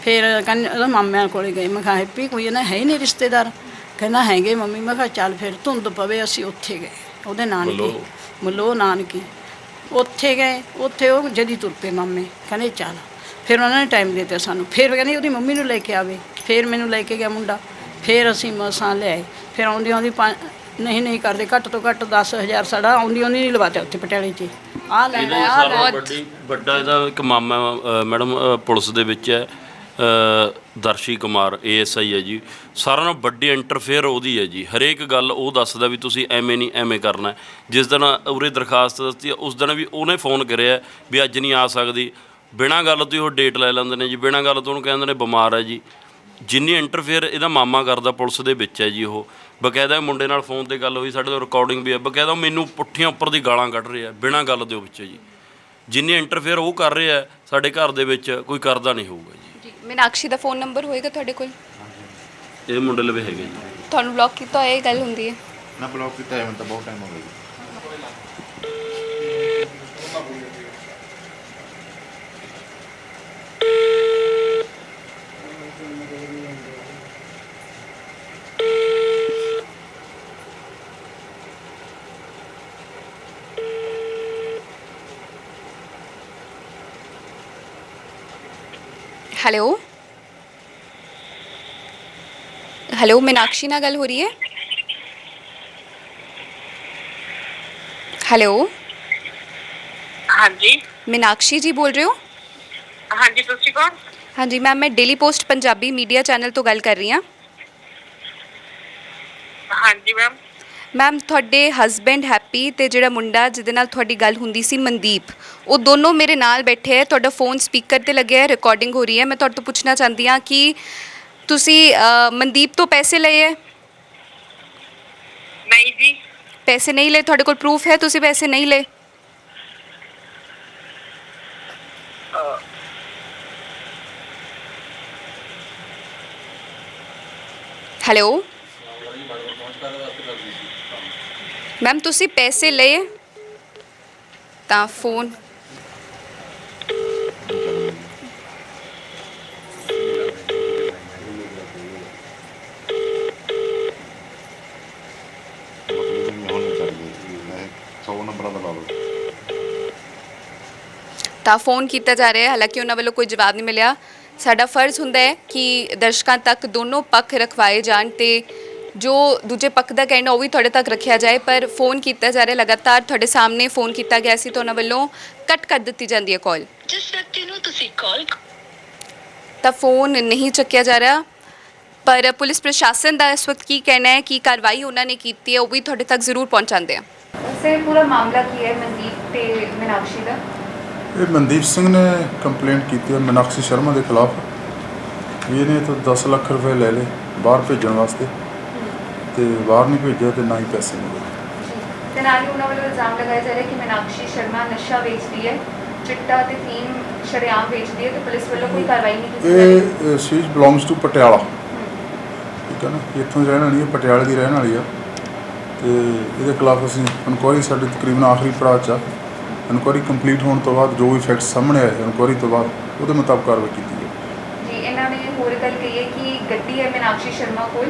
Speaker 5: ਫਿਰ ਕਹਿੰਦੇ ਉਹਦਾ ਮਾਮਿਆਂ ਕੋਲੇ ਗਏ। ਮੈਂ ਕਿਹਾ ਹੈਪੀ ਕੋਈ ਇਹਨਾਂ ਹੈ ਹੀ ਨਹੀਂ ਰਿਸ਼ਤੇਦਾਰ? ਕਹਿੰਦਾ ਹੈਗੇ ਮੰਮੀ। ਮੈਂ ਕਿਹਾ ਚੱਲ ਫਿਰ ਧੁੰਦ ਪਵੇ, ਅਸੀਂ ਉੱਥੇ ਗਏ ਉਹਦੇ ਨਾਨਕੇ, ਮਲੋਹ ਨਾਨਕੀ। ਉੱਥੇ ਗਏ, ਉੱਥੇ ਉਹ ਜਦੀ ਤੁਰ ਪਏ ਮਾਮੇ, ਕਹਿੰਦੇ ਚੱਲ। ਫਿਰ ਉਹਨਾਂ ਨੇ ਟਾਈਮ ਦੇ ਦਿੱਤਾ ਸਾਨੂੰ। ਫਿਰ ਕਹਿੰਦੀ ਉਹਦੀ ਮੰਮੀ ਨੂੰ ਲੈ ਕੇ ਆਵੇ। ਫਿਰ ਮੈਨੂੰ ਲੈ ਕੇ ਗਿਆ ਮੁੰਡਾ। ਫਿਰ ਅਸੀਂ ਮਸਾਂ ਲਿਆਏ। ਫਿਰ ਆਉਂਦੀ ਨਹੀਂ ਕਰਦੇ, ਘੱਟ ਤੋਂ ਘੱਟ 10,000 ਸਾਡਾ ਆਉਂਦੀ ਨਹੀਂ ਲਵਾਤਾ ਉੱਥੇ ਪਟਿਆਲੇ 'ਚ।
Speaker 3: ਵੱਡਾ ਇਹਦਾ ਇੱਕ ਮਾਮਾ ਮੈਡਮ ਪੁਲਿਸ ਦੇ ਵਿੱਚ ਹੈ, ਦਰਸ਼ੀ ਕੁਮਾਰ ASI ਹੈ ਜੀ। ਸਾਰਿਆਂ ਨਾਲੋਂ ਵੱਡੀ ਇੰਟਰਫੇਅਰ ਉਹਦੀ ਹੈ ਜੀ। ਹਰੇਕ ਗੱਲ ਉਹ ਦੱਸਦਾ ਵੀ ਤੁਸੀਂ ਐਵੇਂ ਨਹੀਂ ਐਵੇਂ ਕਰਨਾ। ਜਿਸ ਦਿਨ ਉਰੇ ਦਰਖਾਸਤ ਦਿੱਤੀ ਉਸ ਦਿਨ ਵੀ ਉਹਨੇ ਫੋਨ ਕਰਿਆ ਵੀ ਅੱਜ ਨਹੀਂ ਆ ਸਕਦੀ। ਬਿਨਾਂ ਗੱਲ ਤੋਂ ਉਹ ਡੇਟ ਲੈ ਲੈਂਦੇ ਨੇ ਜੀ, ਬਿਨਾਂ ਗੱਲ ਤੋਂ ਉਹਨੂੰ ਕਹਿੰਦੇ ਨੇ ਬਿਮਾਰ ਹੈ ਜੀ। ਜਿੰਨੀ ਇੰਟਰਫੇਅਰ ਇਹਦਾ ਮਾਮਾ ਕਰਦਾ ਪੁਲਿਸ ਦੇ ਵਿੱਚ ਹੈ ਜੀ। ਉਹ ਬਕਾਇਦਾ ਮੁੰਡੇ ਨਾਲ ਫੋਨ 'ਤੇ ਗੱਲ ਹੋਈ, ਸਾਡੇ ਤੋਂ ਰਿਕਾਰਡਿੰਗ ਵੀ ਹੈ। ਬਕਾਇਦਾ ਮੈਨੂੰ ਪੁੱਠੀਆਂ ਉੱਪਰ ਦੀ ਗਾਲਾਂ ਕੱਢ ਰਿਹਾ ਬਿਨਾਂ ਗੱਲ ਦੇ ਵਿੱਚ ਜੀ। ਜਿੰਨੀ ਇੰਟਰਫੇਅਰ ਉਹ ਕਰ ਰਿਹਾ ਸਾਡੇ ਘਰ ਦੇ ਵਿੱਚ ਕੋਈ ਕਰਦਾ ਨਹੀਂ ਹੋਊਗਾ ਜੀ।
Speaker 1: ਮੀਨਾਕਸ਼ੀ ਦਾ ਫੋਨ ਨੰਬਰ ਹੋਏਗਾ ਤੁਹਾਡੇ ਕੋਲ?
Speaker 3: ਇਹ ਮੁੰਡੇ ਲਵੇ ਹੈਗੇ ਜੀ।
Speaker 1: ਤੁਹਾਨੂੰ ਬਲੌਕ ਕੀਤਾ ਹੋਇਆ ਇਹ ਗੱਲ ਹੁੰਦੀ ਹੈ?
Speaker 2: ਨਾ ਬਲੌਕ ਕੀਤਾ ਹੈ, ਮੈਨੂੰ ਤਾਂ ਬਹੁਤ ਟਾਈਮ ਹੋ ਗਿਆ।
Speaker 1: ਹੈਲੋ ਮੀਨਾਕਸ਼ੀ ਨਾਲ ਗੱਲ ਹੋ ਰਹੀ ਹੈ? ਹੈਲੋ
Speaker 9: ਹਾਂਜੀ
Speaker 1: ਮੀਨਾਕਸ਼ੀ ਜੀ ਬੋਲ ਰਹੇ ਹੋ?
Speaker 9: ਹਾਂਜੀ ਤੁਸੀਂ ਕੌਣ?
Speaker 1: ਹਾਂਜੀ ਮੈਮ, ਮੈਂ daily post Punjabi media channel ਤੋਂ ਗੱਲ ਕਰ ਰਹੀ ਹਾਂ।
Speaker 9: ਹਾਂਜੀ ਮੈਮ।
Speaker 1: ਮੈਮ ਤੁਹਾਡੇ ਹਸਬੈਂਡ ਹੈਪੀ ਤੇ ਜਿਹੜਾ ਮੁੰਡਾ ਜਿਹਦੇ ਨਾਲ ਤੁਹਾਡੀ ਗੱਲ ਹੁੰਦੀ ਸੀ ਮਨਦੀਪ, ਉਹ ਦੋਨੋਂ ਮੇਰੇ ਨਾਲ ਬੈਠੇ ਹੈ। ਤੁਹਾਡਾ ਫੋਨ ਸਪੀਕਰ ਤੇ ਲੱਗਿਆ ਹੈ, ਰਿਕਾਰਡਿੰਗ ਹੋ ਰਹੀ ਹੈ। ਮੈਂ ਤੁਹਾਡੇ ਤੋਂ ਪੁੱਛਣਾ ਚਾਹੁੰਦੀ ਹਾਂ ਕਿ ਤੁਸੀਂ ਮਨਦੀਪ ਤੋਂ ਪੈਸੇ ਲਏ ਹੈ?
Speaker 9: ਨਹੀਂ ਜੀ।
Speaker 1: ਪੈਸੇ ਨਹੀਂ ਲਏ? ਤੁਹਾਡੇ ਕੋਲ ਪ੍ਰੂਫ ਹੈ ਤੁਸੀਂ ਪੈਸੇ ਨਹੀਂ ਲਏ? ਹੈਲੋ ਮੈਮ, ਤੁਸੀਂ ਪੈਸੇ ਲਏ ਤਾਂ ਫੋਨ ਤਾਂ ਫੋਨ ਕੀਤਾ ਜਾ ਰਿਹਾ ਹੈ। ਹਾਲਾਂਕਿ ਉਹਨਾਂ ਵੱਲੋਂ ਕੋਈ ਜਵਾਬ ਨਹੀਂ ਮਿਲਿਆ। ਸਾਡਾ ਫਰਜ਼ ਹੁੰਦਾ ਹੈ ਕਿ ਦਰਸ਼ਕਾਂ ਤੱਕ ਦੋਨੋਂ ਪੱਖ ਰਖਵਾਏ ਜਾਣ ਤੇ ਜੋ ਦੂਜੇ ਪੱਖ ਦਾ ਕਹਿਣਾ ਉਹ ਵੀ ਤੁਹਾਡੇ ਤੱਕ ਰੱਖਿਆ ਜਾਏ। ਪਰ ਫੋਨ ਕੀਤਾ ਜਾ ਰਿਹਾ ਲਗਾਤਾਰ, ਤੁਹਾਡੇ ਸਾਹਮਣੇ ਫੋਨ ਕੀਤਾ ਗਿਆ ਸੀ ਤਾਂ ਉਹਨਾਂ ਵੱਲੋਂ ਕੱਟ ਕਰ ਦਿੱਤੀ ਜਾਂਦੀ ਹੈ ਕਾਲ।
Speaker 10: ਜਿਸ ਵਿਅਕਤੀ ਨੂੰ ਤੁਸੀਂ ਕਾਲ
Speaker 1: ਤਾਂ ਫੋਨ ਨਹੀਂ ਚੱਕਿਆ ਜਾ ਰਿਹਾ। ਪਰ ਪੁਲਿਸ ਪ੍ਰਸ਼ਾਸਨ ਦਾ ਇਸ ਵਕਤ ਕੀ ਕਹਿਣਾ ਹੈ, ਕੀ ਕਾਰਵਾਈ ਉਹਨਾਂ ਨੇ ਕੀਤੀ ਹੈ, ਉਹ ਵੀ ਤੁਹਾਡੇ ਤੱਕ ਜ਼ਰੂਰ ਪਹੁੰਚਾਉਂਦੇ ਆ। ਵੈਸੇ ਪੂਰਾ ਮਾਮਲਾ ਕੀ ਹੈ ਮਨਦੀਪ ਤੇ ਮੀਨਾਕਸ਼ੀ ਦਾ?
Speaker 11: ਇਹ ਮਨਦੀਪ ਸਿੰਘ ਨੇ ਕੰਪਲੇਂਟ ਕੀਤੀ ਹੈ ਮੀਨਾਕਸ਼ੀ ਸ਼ਰਮਾ ਦੇ ਖਿਲਾਫ। ਇਹਨੇ ਤਾਂ 10 ਲੱਖ ਰੁਪਏ ਲੈ ਲਏ ਬਾਹਰ ਭੇਜਣ ਵਾਸਤੇ, ਤੇ ਬਾਹਰ ਨਹੀਂ ਭੇਜਿਆ ਤੇ ਨਾ ਹੀ ਪੈਸੇ ਮਿਲੇ।
Speaker 1: ਤੇ ਨਾਲ ਹੀ ਉਹਨਾਂ ਵੱਲੋਂ ਇਲਜ਼ਾਮ ਲਗਾਇਆ ਜਾ ਰਿਹਾ ਕਿ ਮੀਨਾਕਸ਼ੀ ਸ਼ਰਮਾ ਨਸ਼ਾ ਵੇਚਦੀ ਹੈ, ਚਿੱਟਾ ਤੇ ਫੀਮ ਸ਼ਰੇਆਮ ਵੇਚਦੀ ਹੈ, ਤੇ ਪੁਲਿਸ ਵੱਲੋਂ ਕੋਈ ਕਾਰਵਾਈ ਨਹੀਂ ਕੀਤੀ ਜਾ ਰਹੀ।
Speaker 11: ਇਹ ਸ਼ੀ ਬਿਲੋਂਗਸ ਟੂ ਪਟਿਆਲਾ, ਠੀਕ ਹੈ ਨਾ, ਇੱਥੋਂ ਰਹਿਣ ਵਾਲੀ ਹੈ, ਪਟਿਆਲੇ ਦੀ ਰਹਿਣ ਵਾਲੀ ਆ। ਤੇ ਇਹਦੇ ਖਿਲਾਫ ਅਸੀਂ ਇਨਕੁਆਇਰੀ ਸਾਡੀ ਤਕਰੀਬਨ ਆਖਰੀ ਪੜਾਅ 'ਚ ਆ। ਇਨਕੁਆਇਰੀ ਕੰਪਲੀਟ ਹੋਣ ਤੋਂ ਬਾਅਦ ਜੋ ਵੀ ਫੈਕਟਸ ਸਾਹਮਣੇ ਆਏ ਇਨਕੁਆਇਰੀ ਤੋਂ ਬਾਅਦ ਉਹਦੇ ਮੁਤਾਬਕ ਕਾਰਵਾਈ ਕੀਤੀ ਜਾਵੇ।
Speaker 1: ਜੀ, ਇਹਨਾਂ ਨੇ ਹੋਰ ਗੱਲ ਕਹੀ ਹੈ ਕਿ ਗੱਡੀ ਹੈ ਮੀਨਾਕਸ਼ੀ ਸ਼ਰਮਾ ਕੋਲ,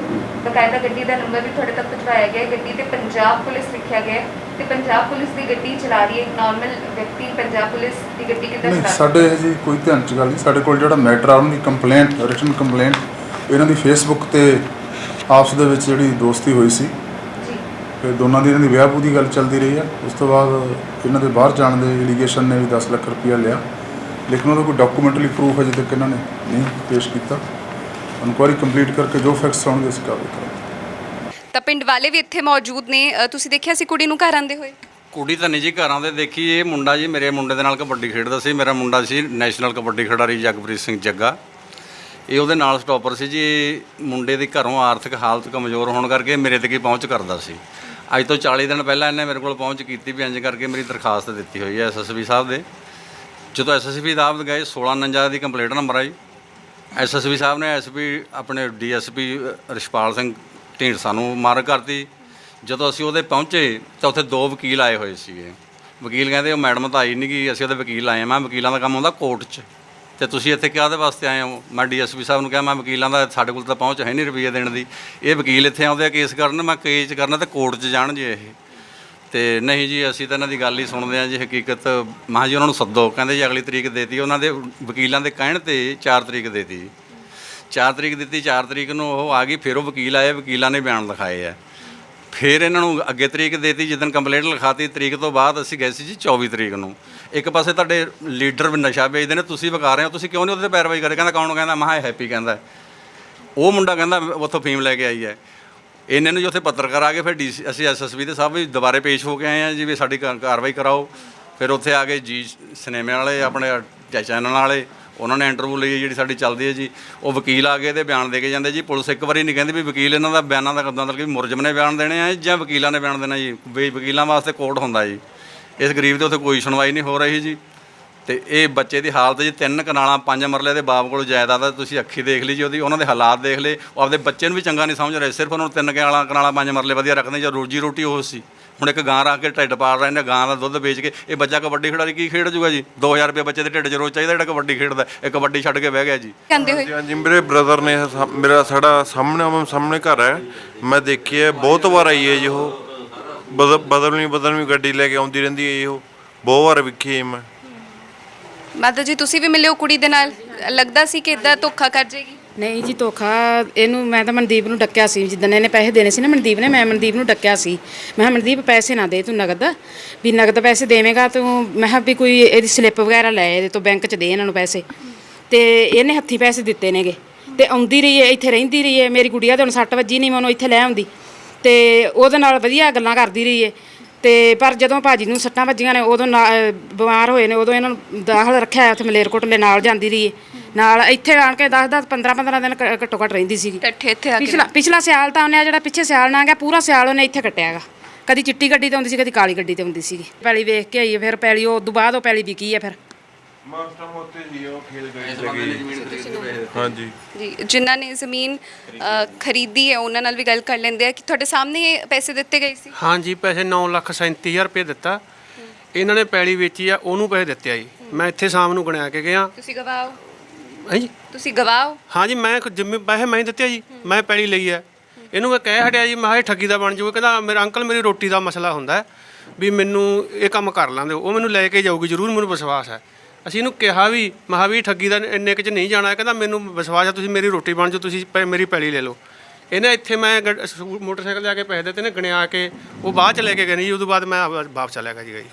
Speaker 1: ਬਕਾਇਦਾ ਗੱਡੀ ਦਾ ਨੰਬਰ ਵੀ ਤੁਹਾਡੇ ਤੱਕ ਪਹੁੰਚਾਇਆ ਗਿਆ ਹੈ। ਗੱਡੀ ਤੇ ਪੰਜਾਬ ਪੁਲਿਸ ਲਿਖਿਆ ਗਿਆ ਹੈ ਤੇ ਪੰਜਾਬ ਪੁਲਿਸ ਦੀ ਗੱਡੀ ਚਲਾ ਰਹੀ ਹੈ। ਇੱਕ ਨਾਰਮਲ ਵਿਅਕਤੀ ਪੰਜਾਬ ਪੁਲਿਸ ਦੀ ਗੱਡੀ ਕਿੱਦਾਂ
Speaker 11: ਨਹੀਂ,
Speaker 1: ਚਲਾ?
Speaker 11: ਸਾਡੇ ਜੀ ਕੋਈ ਧਿਆਨ 'ਚ ਗੱਲ ਨਹੀਂ। ਸਾਡੇ ਕੋਲ ਜਿਹੜਾ ਮੈਟਰ ਆ ਉਹਨਾਂ ਦੀ ਕੰਪਲੇਂਟ, ਰਿਟਨ ਕੰਪਲੇਂਟ, ਇਹਨਾਂ ਦੀ ਫੇਸਬੁੱਕ ਤੇ ਆਪਸ ਦੇ ਵਿੱਚ ਜਿਹੜੀ ਦੋਸਤੀ ਹੋਈ ਸੀ,
Speaker 1: ਜੀ,
Speaker 11: ਫਿਰ ਦੋਨਾਂ ਦੀ ਇਹਨਾਂ ਦੀ ਵਿਆਹ ਬੂ ਦੀ ਗੱਲ ਚੱਲਦੀ ਰਹੀ ਆ। ਉਸ ਤੋਂ ਬਾਅਦ ਇਹਨਾਂ ਦੇ ਬਾਹਰ ਜਾਣ ਦੇ ਐਲੀਗੇਸ਼ਨ ਨੇ ਵੀ 10 ਲੱਖ ਰੁਪਈਆ ਲਿਆ, ਲੇਕਿਨ ਉਹਦਾ ਕੋਈ ਡਾਕੂਮੈਂਟਰੀ ਪ੍ਰੂਫ ਅਜੇ ਤੱਕ ਇਹਨਾਂ ਨੇ ਨਹੀਂ ਪੇਸ਼ ਕੀਤਾ। ਇਨਕੁਆਇਰੀ ਕੰਪਲੀਟ ਕਰਕੇ ਜੋ ਫੈਕਟਸ ਆਉਣਗੇ ਅਸੀਂ ਕਾਰਵਾਈ ਕਰਾਂਗੇ।
Speaker 1: ਤਾਂ ਪਿੰਡ ਵਾਲੇ ਵੀ ਇੱਥੇ ਮੌਜੂਦ ਨੇ। ਤੁਸੀਂ ਦੇਖਿਆ ਸੀ ਕੁੜੀ ਨੂੰ ਘਰ ਆਉਂਦੇ ਹੋਏ?
Speaker 12: ਕੁੜੀ ਤਾਂ ਨਹੀਂ ਜੀ ਘਰਾਂ ਦੇ ਦੇਖੀ। ਇਹ ਮੁੰਡਾ ਜੀ ਮੇਰੇ ਮੁੰਡੇ ਦੇ ਨਾਲ ਕਬੱਡੀ ਖੇਡਦਾ ਸੀ। ਮੇਰਾ ਮੁੰਡਾ ਸੀ ਨੈਸ਼ਨਲ ਕਬੱਡੀ ਖਿਡਾਰੀ ਜਗਪ੍ਰੀਤ ਸਿੰਘ ਜੱਗਾ, ਇਹ ਉਹਦੇ ਨਾਲ ਸਟਾਪਰ ਸੀ ਜੀ। ਮੁੰਡੇ ਦੀ ਘਰੋਂ ਆਰਥਿਕ ਹਾਲਤ ਕਮਜ਼ੋਰ ਹੋਣ ਕਰਕੇ ਮੇਰੇ ਤੱਕ ਹੀ ਪਹੁੰਚ ਕਰਦਾ ਸੀ। ਅੱਜ ਤੋਂ 40 ਦਿਨ ਪਹਿਲਾਂ ਇਹਨੇ ਮੇਰੇ ਕੋਲ ਪਹੁੰਚ ਕੀਤੀ ਵੀ ਇੰਜ ਕਰਕੇ ਮੇਰੀ ਦਰਖਾਸਤ ਦਿੱਤੀ ਹੋਈ ਹੈ ਐਸਐਸਪੀ ਸਾਹਿਬ ਦੇ। ਜਦੋਂ ਐਸਐਸਪੀ ਸਾਹਿਬ ਗਏ 1649 ਦੀ ਕੰਪਲੇਂਟ ਨੰਬਰ ਆਈ। ਐਸਐਸਪੀ ਸਾਹਿਬ ਨੇ ਐਸਪੀ ਆਪਣੇ ਡੀਐਸਪੀ ਰਿਸ਼ਪਾਲ ਸਿੰਘ ਢੀਂਡਸਾ ਨੂੰ ਮਾਰਕ ਕਰਤੀ। ਜਦੋਂ ਅਸੀਂ ਉਹਦੇ ਪਹੁੰਚੇ ਤਾਂ ਉੱਥੇ 2 ਵਕੀਲ ਆਏ ਹੋਏ ਸੀਗੇ। ਵਕੀਲ ਕਹਿੰਦੇ ਉਹ ਮੈਡਮ ਤਾਂ ਆਈ ਨਹੀਂ ਗਈ, ਅਸੀਂ ਉਹਦੇ ਵਕੀਲ ਆਏ ਹਾਂ। ਮੈਂ ਵਕੀਲਾਂ ਦਾ ਕੰਮ ਹੁੰਦਾ ਕੋਰਟ 'ਚ, ਤੇ ਤੁਸੀਂ ਇੱਥੇ ਕਾਹਦੇ ਵਾਸਤੇ ਆਏ ਹੋ? ਮੈਂ ਡੀਐਸਪੀ ਸਾਹਿਬ ਨੂੰ ਕਿਹਾ ਮੈਂ ਵਕੀਲਾਂ ਦਾ ਸਾਡੇ ਕੋਲ ਤਾਂ ਪਹੁੰਚ ਹੈ ਨਹੀਂ ਰੁਪਈਏ ਦੇਣ ਦੀ। ਇਹ ਵਕੀਲ ਇੱਥੇ ਆਉਂਦੇ ਆ ਕੇਸ ਕਰਨ, ਮੈਂ ਕੇਸ ਕਰਨਾ ਤੇ ਕੋਰਟ 'ਚ ਜਾਣ ਜੀ ਇਹ। ਤੇ ਨਹੀਂ ਜੀ ਅਸੀਂ ਤਾਂ ਇਹਨਾਂ ਦੀ ਗੱਲ ਹੀ ਸੁਣਦੇ ਹਾਂ ਜੀ। ਹਕੀਕਤ ਮਹਾਂ ਜੀ ਉਹਨਾਂ ਨੂੰ ਸੱਦੋ। ਕਹਿੰਦੇ ਜੀ ਅਗਲੀ ਤਰੀਕ ਦੇਤੀ। ਉਹਨਾਂ ਦੇ ਵਕੀਲਾਂ ਦੇ ਕਹਿਣ ਤੇ 4 ਤਰੀਕ ਦੇਤੀ। 4 ਤਰੀਕ ਦਿੱਤੀ, 4 ਤਰੀਕ ਨੂੰ ਉਹ ਆ ਗਈ। ਫਿਰ ਉਹ ਵਕੀਲ ਆਏ, ਵਕੀਲਾਂ ਨੇ ਬਿਆਨ ਲਿਖਾਏ ਆ। ਫਿਰ ਇਹਨਾਂ ਨੂੰ ਅੱਗੇ ਤਰੀਕ ਦੇਤੀ, ਜਿੱਦਣ ਕੰਪਲੇਂਟ ਲਿਖਾਤੀ ਤਰੀਕ ਤੋਂ ਬਾਅਦ ਅਸੀਂ ਗਏ ਸੀ ਜੀ 24 ਤਰੀਕ ਨੂੰ। ਇੱਕ ਪਾਸੇ ਤੁਹਾਡੇ ਲੀਡਰ ਨਸ਼ਾ ਵੇਚਦੇ ਨੇ, ਤੁਸੀਂ ਵਿਕਾ ਰਹੇ ਹੋ, ਤੁਸੀਂ ਕਿਉਂ ਨਹੀਂ ਉਹਦੇ 'ਤੇ ਪੈਰਵਾਈ ਕਰੇ? ਕਹਿੰਦਾ ਕੌਣ? ਕਹਿੰਦਾ ਮਹਾ ਹੈਪੀ ਕਹਿੰਦਾ। ਉਹ ਮੁੰਡਾ ਕਹਿੰਦਾ ਉੱਥੋਂ ਫੀਮ ਲੈ ਕੇ ਆਈ ਹੈ। ਇਹਨਾਂ ਨੂੰ ਜੀ ਉੱਥੇ ਪੱਤਰਕਾਰ ਆ ਗਏ। ਫਿਰ ਅਸੀਂ ਐਸਐਸਪੀ ਦੇ ਸਾਹਿਬ ਵੀ ਦੁਬਾਰੇ ਪੇਸ਼ ਹੋ ਕੇ ਆਏ ਹਾਂ ਜੀ ਵੀ ਸਾਡੀ ਕਾਰਵਾਈ ਕਰਾਓ। ਫਿਰ ਉੱਥੇ ਆ ਗਏ ਜੀ ਸਿਨੇਮੇ ਵਾਲੇ, ਆਪਣੇ ਚੈਨਲ ਵਾਲੇ, ਉਹਨਾਂ ਨੇ ਇੰਟਰਵਿਊ ਲਈ ਜਿਹੜੀ ਸਾਡੀ ਚੱਲਦੀ ਹੈ ਜੀ। ਉਹ ਵਕੀਲ ਆ ਗਏ ਤੇ ਬਿਆਨ ਦੇ ਕੇ ਜਾਂਦੇ ਜੀ। ਪੁਲਿਸ ਇੱਕ ਵਾਰੀ ਨਹੀਂ ਕਹਿੰਦੀ ਵੀ ਵਕੀਲ ਇਹਨਾਂ ਦਾ ਬਿਆਨਾਂ ਦਾ ਕਿੱਦਾਂ, ਮਤਲਬ ਕਿ ਮੁਲਜ਼ਮ ਨੇ ਬਿਆਨ ਦੇਣੇ ਆ ਜਾਂ ਵਕੀਲਾਂ ਨੇ ਬਿਆਨ ਦੇਣਾ ਜੀ। ਵਕੀਲਾਂ ਵਾਸਤੇ ਕੋਰਟ ਹੁੰਦਾ ਜੀ। ਇਸ ਗਰੀਬ ਦੇ ਉੱਥੇ ਕੋਈ ਸੁਣਵਾਈ ਨਹੀਂ ਹੋ ਰਹੀ ਜੀ। ਤੇ ਇਹ ਬੱਚੇ ਦੀ ਹਾਲਤ ਜੀ 3 ਕਨਾਲਾਂ 5 ਮਰਲੇ ਦੇ ਬਾਪ ਕੋਲ ਜਾਇਦਾਦ ਆ। ਤੁਸੀਂ ਅੱਖੀ ਦੇਖ ਲਈ ਜੀ ਉਹਦੀ, ਉਹਨਾਂ ਦੇ ਹਾਲਾਤ ਦੇਖ ਲਏ। ਉਹ ਆਪਦੇ ਬੱਚੇ ਨੂੰ ਵੀ ਚੰਗਾ ਨਹੀਂ ਸਮਝ ਰਹੇ। ਸਿਰਫ ਉਹਨਾਂ ਨੂੰ 3 ਕਨਾਲਾਂ 5 ਮਰਲੇ ਵਧੀਆ ਰੱਖਦੇ ਜਾਂ ਰੋਜੀ ਰੋਟੀ ਉਹ ਸੀ। ਹੁਣ ਇੱਕ ਗਾਂ ਰੱਖ ਕੇ ਢਿੱਡ ਪਾਲ ਰਹੇ ਨੇ, ਗਾਂ ਦਾ ਦੁੱਧ ਵੇਚ ਕੇ। ਇਹ ਬੱਚਾ ਕਬੱਡੀ ਖਿਡਾਰੀ ਕੀ ਖੇਡ ਜੂਗਾ ਜੀ? 2000 ਰੁਪਏ ਬੱਚੇ ਦੇ ਢਿੱਡ 'ਚ ਰੋਜ਼ ਚਾਹੀਦਾ ਜਿਹੜਾ ਕਬੱਡੀ ਖੇਡਦਾ। ਇਹ ਕਬੱਡੀ ਛੱਡ ਕੇ ਬਹਿ ਗਿਆ ਜੀ।
Speaker 1: ਕਹਿੰਦੇ ਹੋਏ
Speaker 7: ਹਾਂਜੀ, ਮੇਰੇ ਬ੍ਰਦਰ ਨੇ ਮੇਰਾ ਸਾਡਾ ਸਾਹਮਣੇ ਘਰ ਹੈ, ਮੈਂ ਦੇਖੀ ਹੈ। ਬਹੁਤ ਵਾਰ ਆਈ ਹੈ ਜੀ ਉਹ। ਬਦਲਵੀਂ ਗੱਡੀ ਲੈ ਕੇ ਆਉਂਦੀ ਰਹਿੰਦੀ ਹੈ ਜੀ ਉਹ। ਬਹੁਤ ਵਾਰ ਵੇਖੀ ਹੈ ਮੈਂ।
Speaker 1: ਮਾਤਾ ਜੀ ਤੁਸੀਂ ਵੀ ਮਿਲੇ ਹੋ ਕੁੜੀ ਦੇ ਨਾਲ? ਲੱਗਦਾ ਸੀ ਕਿ ਇਦਾਂ ਧੋਖਾ ਕਰ ਜਾਏਗੀ?
Speaker 5: ਨਹੀਂ ਜੀ, ਧੋਖਾ ਇਹਨੂੰ ਮੈਂ ਤਾਂ ਮਨਦੀਪ ਨੂੰ ਡੱਕਿਆ ਸੀ। ਜਿੱਦਣ ਇਹਨੇ ਪੈਸੇ ਦੇਣੇ ਸੀ ਨਾ ਮਨਦੀਪ ਨੇ, ਮੈਂ ਮਨਦੀਪ ਨੂੰ ਡੱਕਿਆ ਸੀ। ਮੈਂ ਕਿਹਾ ਮਨਦੀਪ ਪੈਸੇ ਨਾ ਦੇ ਤੂੰ ਨਗਦ, ਵੀ ਨਗਦ ਪੈਸੇ ਦੇਵੇਂਗਾ ਤੂੰ। ਮੈਂ ਕਿਹਾ ਵੀ ਕੋਈ ਇਹਦੀ ਸਲਿੱਪ ਵਗੈਰਾ ਲੈ ਇਹਦੇ ਤੋਂ, ਬੈਂਕ 'ਚ ਦੇ ਇਹਨਾਂ ਨੂੰ ਪੈਸੇ। ਤੇ ਇਹਨੇ ਹੱਥੀਂ ਪੈਸੇ ਦਿੱਤੇ ਨੇਗੇ ਤੇ ਆਉਂਦੀ ਰਹੀ ਹੈ, ਇੱਥੇ ਰਹਿੰਦੀ ਰਹੀ ਹੈ। ਮੇਰੀ ਗੁੜੀਆ ਦੇ ਹੁਣ 6 ਵਜੇ ਨਹੀਂ ਮੈਂ ਉਹਨੂੰ ਇੱਥੇ ਲੈ ਆਉਂਦੀ। ਤੇ ਉਹਦੇ ਨਾਲ ਵਧੀਆ ਗੱਲਾਂ ਕਰਦੀ ਰਹੀ ਏ ਤੇ ਪਰ ਜਦੋਂ ਭਾਜੀ ਨੂੰ ਸੱਟਾਂ ਵੱਜੀਆਂ ਨੇ ਉਦੋਂ ਬਿਮਾਰ ਹੋਏ ਨੇ ਉਦੋਂ ਇਹਨਾਂ ਨੂੰ ਦਾਖਲ ਰੱਖਿਆ ਉੱਥੇ ਮਲੇਰਕੋਟਲੇ ਨਾਲ ਜਾਂਦੀ ਰਹੀ ਏ ਨਾਲ ਇੱਥੇ ਆਣ ਕੇ 10-10 15-15 ਦਿਨ ਘੱਟੋ ਘੱਟ ਰਹਿੰਦੀ ਸੀਗੀ
Speaker 1: ਇਕੱਠੇ ਇੱਥੇ ਆ ਕੇ
Speaker 5: ਪਿਛਲਾ ਸਿਆਲ ਤਾਂ ਉਹਨੇ ਜਿਹੜਾ ਪਿੱਛੇ ਸਿਆਲ ਲੰਘ ਗਿਆ ਪੂਰਾ ਸਿਆਲ ਉਹਨੇ ਇੱਥੇ ਕੱਟਿਆ ਹੈਗਾ ਕਦੀ ਚਿੱਟੀ ਗੱਡੀ ਤੇ ਹੁੰਦੀ ਸੀ ਕਦੀ ਕਾਲੀ ਗੱਡੀ ਤੇ ਹੁੰਦੀ ਸੀਗੀ ਪੈਲੀ ਵੇਖ ਕੇ ਆਈ ਫਿਰ ਪੈਲੀ ਉਹ ਤੋਂ ਬਾਅਦ ਉਹ ਪੈਲੀ ਵਿਕੀ ਆ ਫਿਰ
Speaker 11: ਹਾਂਜੀ
Speaker 1: ਜੀ ਜਿਨ੍ਹਾਂ ਨੇ ਜ਼ਮੀਨ ਖਰੀਦੀ ਹੈ ਉਹਨਾਂ ਨਾਲ ਵੀ ਗੱਲ ਕਰ ਲੈਂਦੇ ਆ ਕਿ ਤੁਹਾਡੇ ਸਾਹਮਣੇ ਇਹ ਪੈਸੇ ਦਿੱਤੇ ਗਏ ਸੀ।
Speaker 6: ਹਾਂਜੀ ਪੈਸੇ 9,37,000 ਰੁਪਏ ਦਿੱਤਾ ਇਹਨਾਂ ਨੇ ਪੈਲੀ ਵੇਚੀ ਆ ਉਹਨੂੰ ਪੈਸੇ ਦਿੱਤੇ ਆ ਜੀ ਮੈਂ ਇੱਥੇ ਸ਼ਾਮ ਨੂੰ ਗਣਿਆ ਕੇ ਗਿਆ
Speaker 1: ਤੁਸੀਂ ਗਵਾਓ
Speaker 6: ਹਾਂਜੀ
Speaker 1: ਤੁਸੀਂ ਗਵਾਓ
Speaker 6: ਹਾਂਜੀ ਮੈਂ ਜਿੰਮੇ ਪੈਸੇ ਮੈਂ ਦਿੱਤੇ ਆ ਜੀ ਮੈਂ ਪੈਲੀ ਲਈ ਆ ਇਹਨੂੰ ਮੈਂ ਕਹਿ ਹਟਿਆ ਜੀ ਮੈਂ ਇਹ ਠੱਗੀ ਦਾ ਬਣ ਜਾਊਗਾ ਕਹਿੰਦਾ ਮੇਰਾ ਅੰਕਲ ਮੇਰੀ ਰੋਟੀ ਦਾ ਮਸਲਾ ਹੁੰਦਾ ਹੈ ਵੀ ਮੈਨੂੰ ਇਹ ਕੰਮ ਕਰ ਲਾਂਦੇ ਉਹ ਮੈਨੂੰ ਲੈ ਕੇ ਜਾਊਗੀ ਜ਼ਰੂਰ ਮੈਨੂੰ ਵਿਸ਼ਵਾਸ ਹੈ ਅਸੀਂ ਇਹਨੂੰ ਕਿਹਾ ਵੀ ਮਹਾ ਵੀ ਠੱਗੀ ਦਾ ਇੰਨੇ ਕੁ 'ਚ ਨਹੀਂ ਜਾਣਾ ਕਹਿੰਦਾ ਮੈਨੂੰ ਵਿਸ਼ਵਾਸ ਹੈ ਤੁਸੀਂ ਮੇਰੀ ਰੋਟੀ ਬਣ ਜਾਓ ਤੁਸੀਂ ਮੇਰੀ ਪੈਲੀ ਲੈ ਲਓ ਇਹਨੇ ਇੱਥੇ ਮੈਂ ਮੋਟਰਸਾਈਕਲ ਜਾ ਕੇ ਪੈਸੇ ਦਿੱਤੇ ਨੇ ਗਣਿਆ ਕੇ ਉਹ ਬਾਅਦ ਚ ਲੈ ਕੇ ਗਏ ਜੀ ਉਦੋਂ ਬਾਅਦ ਮੈਂ ਵਾਪਸ ਚਲਿਆ ਗਿਆ ਜੀ